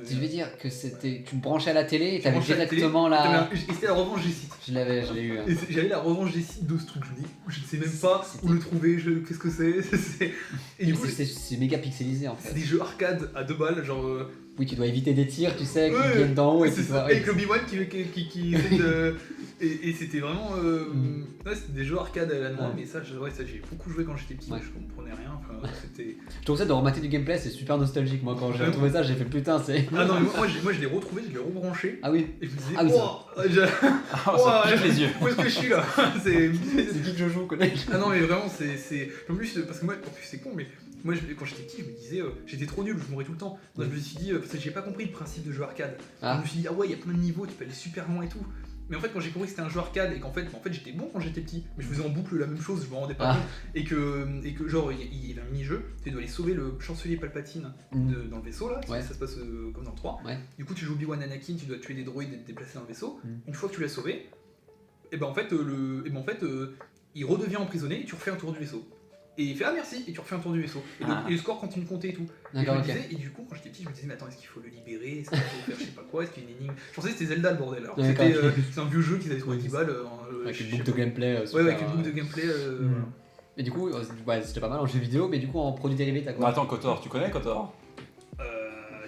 Tu veux dire que c'était, tu branchais à la télé et Tu t'avais branchais à la télé, directement la... Et c'était la revanche des sites. Je l'ai eu. Hein. J'avais la revanche des sites de ce truc, je ne sais même pas où le trouver, qu'est-ce que c'est. Et du coup c'est méga pixelisé en fait. C'est des jeux arcade à 2 balles, genre... Oui, tu dois éviter des tirs, tu sais, qui viennent d'en haut et tout ça. Avec l'Obi-Wan qui essaie de... Et c'était vraiment... Ouais, c'était des jeux arcade à la noix, mais ça j'ai beaucoup joué quand j'étais petit, mais je comprenais rien. Enfin, c'était... Je trouve ça de remater du gameplay, c'est super nostalgique. Moi, quand j'ai retrouvé ça, j'ai fait putain, c'est... Ah non, mais moi je l'ai retrouvé, je l'ai rebranché. Ah oui. Et je me disais, ça pique les yeux. Où est-ce que je suis là? C'est qui que je joue, connais. Ah non, mais vraiment, c'est... En plus, parce que moi, en plus c'est con, mais... Moi, quand j'étais petit, je me disais, j'étais trop nul, je mourais tout le temps. Donc, je me suis dit, parce que j'ai pas compris le principe de jeu arcade. Je me suis dit, ah ouais, il y a plein de niveaux, tu peux aller super loin et tout. Mais en fait, quand j'ai compris que c'était un jeu arcade et qu'en fait, j'étais bon quand j'étais petit, mais je faisais en boucle la même chose, je me rendais pas compte. Et que genre, il y avait un mini-jeu, tu dois aller sauver le chancelier Palpatine dans le vaisseau là, ça se passe comme dans le 3. Du coup, tu joues Obi-Wan Anakin, tu dois tuer des droïdes et te déplacer dans le vaisseau. Une fois que tu l'as sauvé, et ben en fait, il redevient emprisonné et tu refais un tour du vaisseau. Et il fait ah merci et tu refais un tour du vaisseau et le score continue de compter et tout. Et du coup quand j'étais petit je me disais mais attends est-ce qu'il faut le libérer, est-ce qu'il faut faire je sais pas quoi, est-ce qu'il y a une énigme. Je pensais que c'était Zelda le bordel alors c'est un vieux jeu qu'ils avaient trouvé 10 balles avec une boucle de gameplay ouais avec une boucle de gameplay Et du coup c'était pas mal en jeu vidéo mais du coup en produit dérivé t'as quoi? Attends KOTOR, tu connais KOTOR?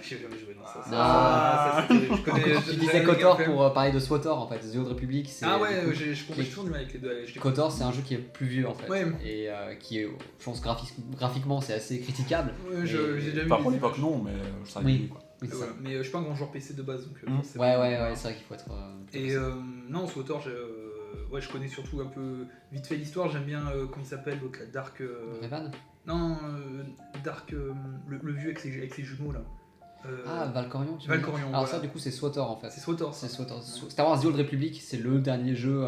J'ai jamais joué dans ça. Je connais. Tu disais KOTOR pour parler de SWTOR en fait, The Old Republic. Ah ouais, je comprends toujours du mal avec les deux. KOTOR c'est un jeu qui est plus vieux en fait. Et qui est, je pense graphiquement c'est assez critiquable. Ouais, j'ai déjà vu. Pas pour l'époque non, mais ça arrive quoi. Oui, voilà. Mais je suis pas un grand joueur PC de base donc. Ouais, c'est vrai qu'il faut être. Et non, SWTOR, je connais surtout un peu vite fait l'histoire. J'aime bien comment il s'appelle l'autre la Dark. Revan. Non, Dark, le vieux avec ses jumeaux là. Valkorion. Valkorion. Alors ça du coup c'est SWTOR en fait. C'est SWTOR. Star Wars The Old Republic c'est le dernier jeu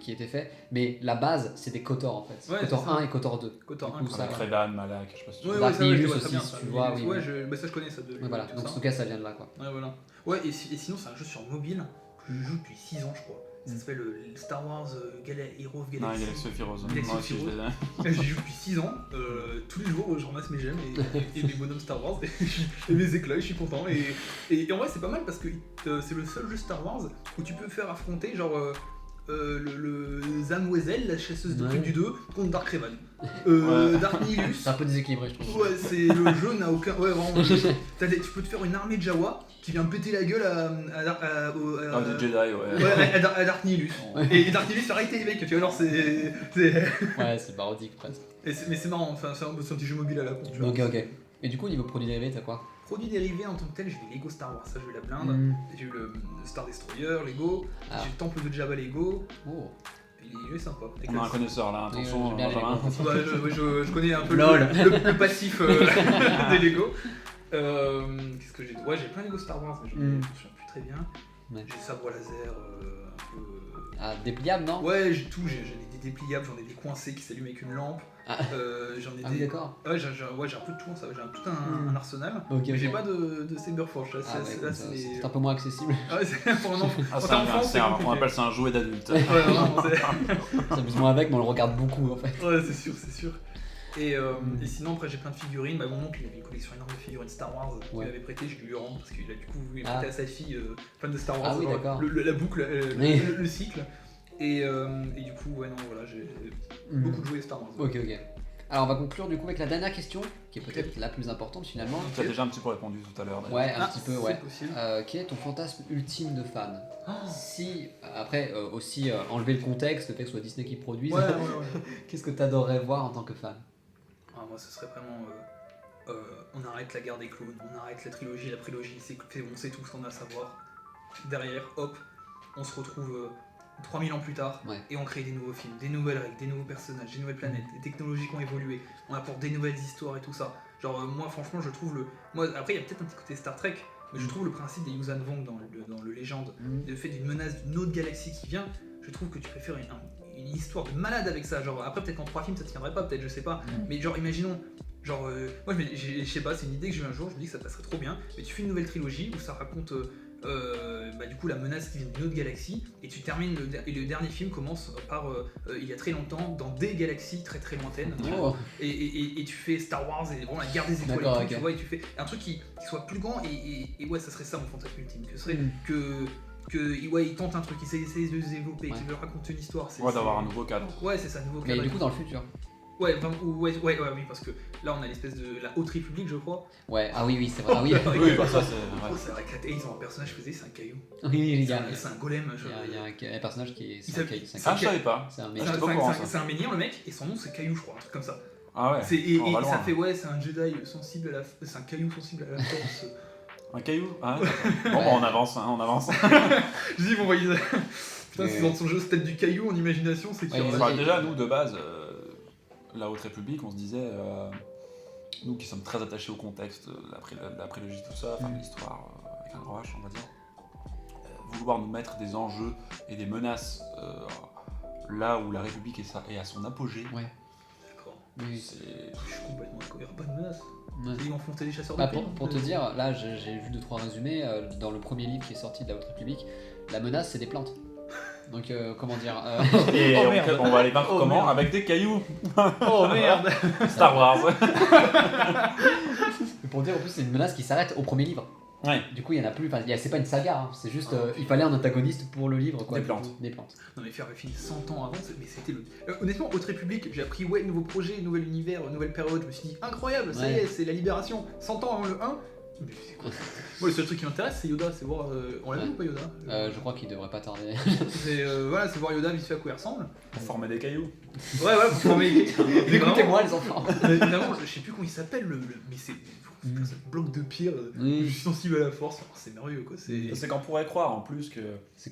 qui a été fait, mais la base c'est des KOTOR en fait. Ouais, KOTOR 1 et KOTOR 2. KOTOR 1. Avec Revan, Malak, je sais pas si tu vois. Darknihilus aussi si tu vois. Ouais, ça je connais ça. Voilà, donc en tout cas ça vient de là quoi. Ouais voilà. Ouais et sinon c'est un jeu sur mobile que je joue depuis 6 ans je crois. Ça s'appelle Star Wars Hero of Galaxy. Non, Galaxy of Heroes. J'y joue depuis 6 ans. Tous les jours, je ramasse mes gemmes et mes bonhommes Star Wars. Et mes éclats, je suis content. Et en vrai, c'est pas mal parce que c'est le seul jeu Star Wars où tu peux faire affronter genre le Zam Wesell, la chasseuse de primes du 2, contre Dark Revan. Darknihilus. C'est un peu déséquilibré, je trouve. Ouais, le jeu n'a aucun. Ouais, vraiment. Tu peux te faire une armée de Jawa qui vient péter la gueule des Jedi, à Darknihilus. Et Darknihilus, arrêtez les mecs, tu vois, alors c'est. Ouais, c'est parodique presque. Mais c'est marrant, enfin, c'est un petit jeu mobile à la con, tu vois. Ok. Et du coup, niveau produit dérivé, t'as quoi? Produits dérivés en tant que tel, j'ai eu Lego Star Wars, ça j'ai eu la blinde. J'ai eu le Star Destroyer Lego, j'ai eu le Temple de Jabba Lego. Oh. Il est sympa. On a un connaisseur là, attention, Benjamin. Je connais un peu le passif des Lego. Qu'est-ce que j'ai? Ouais, j'ai plein de Lego Star Wars, mais je ne souviens plus très bien. J'ai sabre laser, un peu. Dépliable, non? Ouais, j'ai tout, j'en ai des dépliables, j'en ai des coincés qui s'allument avec une lampe. J'en ai des. Oui, d'accord. Ouais, j'ai un peu de tout, ça, j'ai tout un arsenal. Mais j'ai pas de Cyberforge, là, c'est un peu moins accessible. Ah ouais, c'est pour un enfant. On appelle ça un jouet d'adulte. Ouais, vraiment, on s'amuse moins avec, mais on le regarde beaucoup en fait. Ouais, c'est sûr. Et sinon, après, j'ai plein de figurines. Mon oncle, il avait une collection énorme de figurines Star Wars qu'il m'avait prêté, je lui ai rendu parce qu'il a du coup prêté à sa fille fan de Star Wars. Ah oui, d'accord. La boucle, le cycle. Et du coup, ouais, non, voilà, j'ai beaucoup de jouets Star Wars. Ok. Alors, on va conclure du coup avec la dernière question, qui est peut-être la plus importante finalement. Tu as déjà un petit peu répondu tout à l'heure. Ouais, un petit peu, ouais. Possible. Quel est ton fantasme ultime de fan? Si, après, aussi enlever le contexte, le fait que ce soit Disney qui produise, ouais. qu'est-ce que tu adorerais voir en tant que fan? Moi, ce serait vraiment. On arrête la guerre des clones, on arrête la trilogie, on sait tout ce qu'on a à savoir. Derrière, hop, on se retrouve 3000 ans plus tard et on crée des nouveaux films, des nouvelles règles, des nouveaux personnages, des nouvelles planètes, des technologies qui ont évolué, on apporte des nouvelles histoires et tout ça. Genre, moi, franchement, je trouve après, il y a peut-être un petit côté Star Trek, mais je trouve le principe des Yuuzhan Vong dans le Légende, le fait d'une menace d'une autre galaxie qui vient, je trouve que tu peux faire une histoire de malade avec ça. Genre, après, peut-être qu'en 3 films ça tiendrait pas, peut-être, je sais pas, mais genre, imaginons. Genre, moi je sais pas, c'est une idée que j'ai eu un jour, je me dis que ça passerait trop bien, mais tu fais une nouvelle trilogie où ça raconte du coup la menace qui vient d'une autre galaxie, et tu termines le dernier film commence par il y a très longtemps dans des galaxies très très lointaines, et tu fais Star Wars et vraiment la guerre des étoiles, et tout, tu vois, et tu fais un truc qui soit plus grand, et ouais, ça serait ça mon fantasme ultime, que serait il tente un truc, il essaie de se développer, qu'il veut raconter une histoire, d'avoir un nouveau cadre. Ouais, c'est ça, nouveau cadre. Mais du coup dans le futur. Ouais, oui, parce que là on a l'espèce de la Haute République, je crois. Ouais, ah oui, c'est vrai. Ah, oui, ça c'est. Ça va éclater. Ils ont un personnage, c'est un caillou. Oui, c'est un golem. Il y a un personnage qui est. C'est un caillou. Ah, je savais pas. C'est un menhir, le mec, et son nom c'est Caillou, je crois, un truc comme ça. Ah ouais. Et ça fait, c'est un Jedi sensible à la. C'est un caillou sensible à la force. Un caillou. Ah, bon, on avance. Je dis, bon, putain, c'est dans son jeu, c'est peut-être du caillou en imagination, c'est qu'il déjà, nous, de base. La Haute République, on se disait, nous qui sommes très attachés au contexte, la prélogie, tout ça, enfin l'histoire avec un grand H, on va dire, vouloir nous mettre des enjeux et des menaces là où la République est à son apogée. Ouais. D'accord. Oui. Je suis complètement d'accord, il n'y aura pas de menace. Ouais. Ils vont affronter les chasseurs de primes. Pour te dire, là j'ai vu 2-3 résumés, dans le premier livre qui est sorti de la Haute République, la menace c'est des plantes. Donc comment dire Et on va aller voir comment avec des cailloux. Oh merde. Star Wars. Pour dire en plus c'est une menace qui s'arrête au premier livre. Ouais. Du coup il y en a plus, c'est pas une saga, hein. C'est juste il fallait un antagoniste pour le livre quoi. Des plantes. Non mais faire le film 100 ans avant, mais c'était le. Honnêtement, Haute République, j'ai appris nouveau projet, nouvel univers, nouvelle période, je me suis dit incroyable, ça y est, c'est la libération, 100 ans avant le 1. Mais c'est quoi? Moi, le seul truc qui m'intéresse, c'est Yoda, c'est voir. On l'a vu ou pas Yoda? Je crois qu'il devrait pas tarder. C'est voir Yoda vite fait à quoi il ressemble. Pour former des cailloux. Ouais, pour former. Écoutez-moi les enfants. Évidemment, je sais plus comment il s'appelle, mais c'est ce bloc de pierre, je suis sensible à la force, c'est merveilleux quoi. C'est qu'on pourrait croire en plus que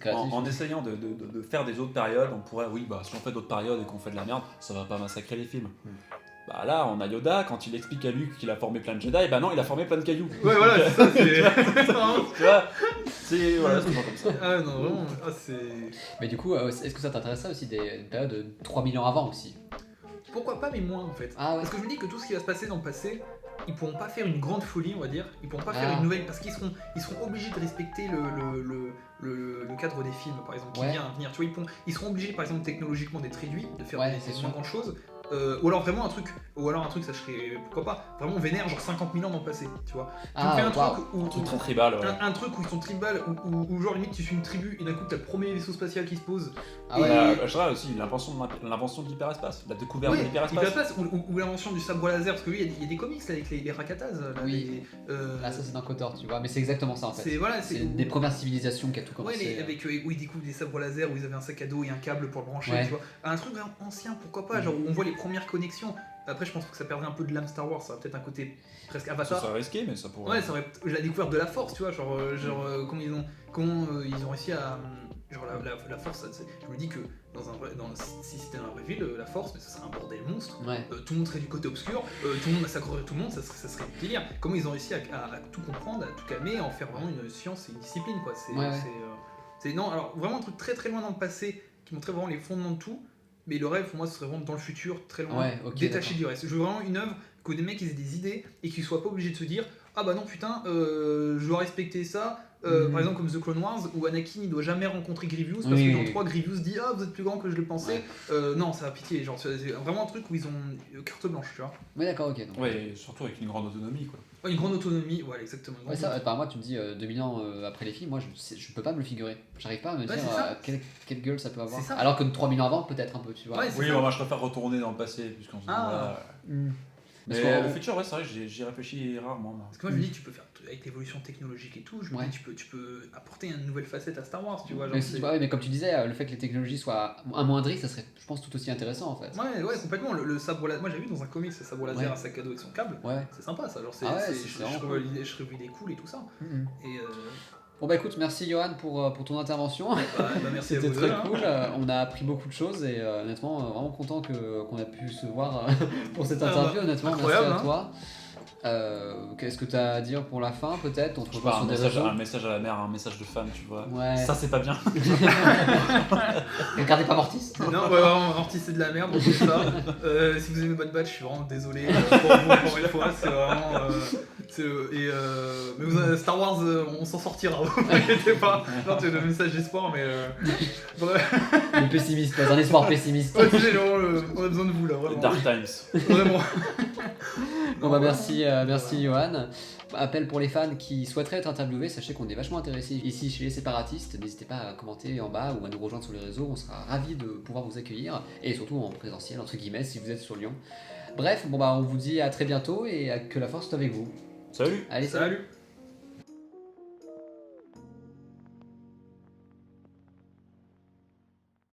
en essayant de faire des autres périodes, on pourrait, si on fait d'autres périodes et qu'on fait de la merde, ça va pas massacrer les films. Bah là, on a Yoda, quand il explique à Luke qu'il a formé plein de Jedi, bah non, il a formé plein de cailloux. Ouais, voilà, c'est ça, c'est. Tu vois, c'est toujours comme ça. Ah non, vraiment, c'est. Mais du coup, est-ce que ça t'intéresserait aussi des périodes de 3000 ans avant aussi? Pourquoi pas, mais moins en fait. Ah ouais. Parce que je me dis que tout ce qui va se passer dans le passé, ils pourront pas faire une grande folie, on va dire. Ils pourront pas faire une nouvelle, parce qu'ils seront obligés de respecter le cadre des films, par exemple, qui vient à venir. Tu vois, ils seront obligés, par exemple, technologiquement d'être réduits, de faire des moins grandes choses. Ou alors vraiment un truc, ça serait, pourquoi pas, vraiment vénère, genre 50 000 ans dans le passé, tu vois. Tu fais un truc très tribal, un truc où ils sont tribal, où genre limite tu suis une tribu et d'un coup t'as le premier vaisseau spatial qui se pose. Je dirais aussi l'invention de l'hyperespace, la découverte de l'hyperespace. Ou l'invention du sabre laser, parce que lui il y a des comics là, avec les Rakatas. Là ça c'est dans KOTOR, tu vois, mais c'est exactement ça en fait. C'est une des premières civilisations qui a tout commencé. Où ils découvrent des sabres laser, où ils avaient un sac à dos et un câble pour le brancher, tu vois. Un truc vraiment ancien, pourquoi pas, genre où on voit les premières connexions. Après, je pense que ça perdrait un peu de l'âme Star Wars, ça aurait peut-être un côté presque Avatar. Ça serait risqué, mais ça pourrait. Ouais, ça aurait la découverte de la force, tu vois, comment ils ont réussi à. Genre la force, je me dis que si c'était dans la vraie ville, la force, mais ça serait un bordel monstre. Tout le monde serait du côté obscur, tout le monde massacrerait tout le monde, ça serait du délire. Comment ils ont réussi à tout comprendre, à tout calmer, à en faire vraiment une science et une discipline, quoi. Non, alors vraiment un truc très très loin dans le passé qui montrait vraiment les fondements de tout. Mais le rêve pour moi ce serait vraiment dans le futur, très loin, détaché du reste. Je veux vraiment une œuvre que des mecs ils aient des idées et qu'ils soient pas obligés de se dire ah bah non putain je dois respecter ça. Par exemple comme The Clone Wars où Anakin il doit jamais rencontrer Grievous parce que dans 3 Grievous dit ah vous êtes plus grand que je le pensais. Non ça va pitié, genre c'est vraiment un truc où ils ont carte blanche, tu vois. Ouais d'accord, ok. Ouais, surtout avec une grande autonomie quoi. Une grande autonomie, voilà exactement. Par moi tu me dis 2000 ans après les films, moi je peux pas me le figurer. J'arrive pas à me dire quelle gueule ça peut avoir. Alors que 3000 ans avant peut-être un peu, tu vois. Moi je préfère retourner dans le passé puisqu'on se dit mais le futur, c'est vrai, j'y réfléchis rarement. Parce que moi je me dis, tu peux faire avec l'évolution technologique et tout, je me dis, tu peux apporter une nouvelle facette à Star Wars, tu vois. Mais comme tu disais, le fait que les technologies soient amoindries, ça serait, je pense, tout aussi intéressant en fait. Ouais, complètement. Le sabre laser, moi j'ai vu dans un comic, ce sabre laser à sac à dos avec son câble. C'est sympa ça, genre je revis des cools et tout ça. Bon bah écoute, merci Johan pour ton intervention. Merci C'était très cool. On a appris beaucoup de choses et honnêtement vraiment content qu'on a pu se voir pour cette interview. Honnêtement, merci à toi. Qu'est-ce que tu as à dire pour la fin peut-être? On te retrouve sur des réseaux. Un message à la mère, un message de fan, tu vois. Ça c'est pas bien. Regardez pas Mortis. Non, vraiment, Mortis c'est de la merde, donc c'est ça. Si vous aimez Bad Batch, je suis vraiment désolé pour vous encore une fois. C'est vraiment. Mais Star Wars, on s'en sortira, vous inquiétez pas. Non, tu as le message d'espoir, mais... Le pessimiste, pas un espoir pessimiste. Ouais, on a besoin de vous, là, vraiment. Dark Times. Vraiment. Bon bah merci Johan. Appel pour les fans qui souhaiteraient être interviewés, sachez qu'on est vachement intéressés ici chez les séparatistes. N'hésitez pas à commenter en bas ou à nous rejoindre sur les réseaux, on sera ravis de pouvoir vous accueillir, et surtout en présentiel, entre guillemets, si vous êtes sur Lyon. Bref, bon bah on vous dit à très bientôt et que la force soit avec vous. Salut. Allez, salut.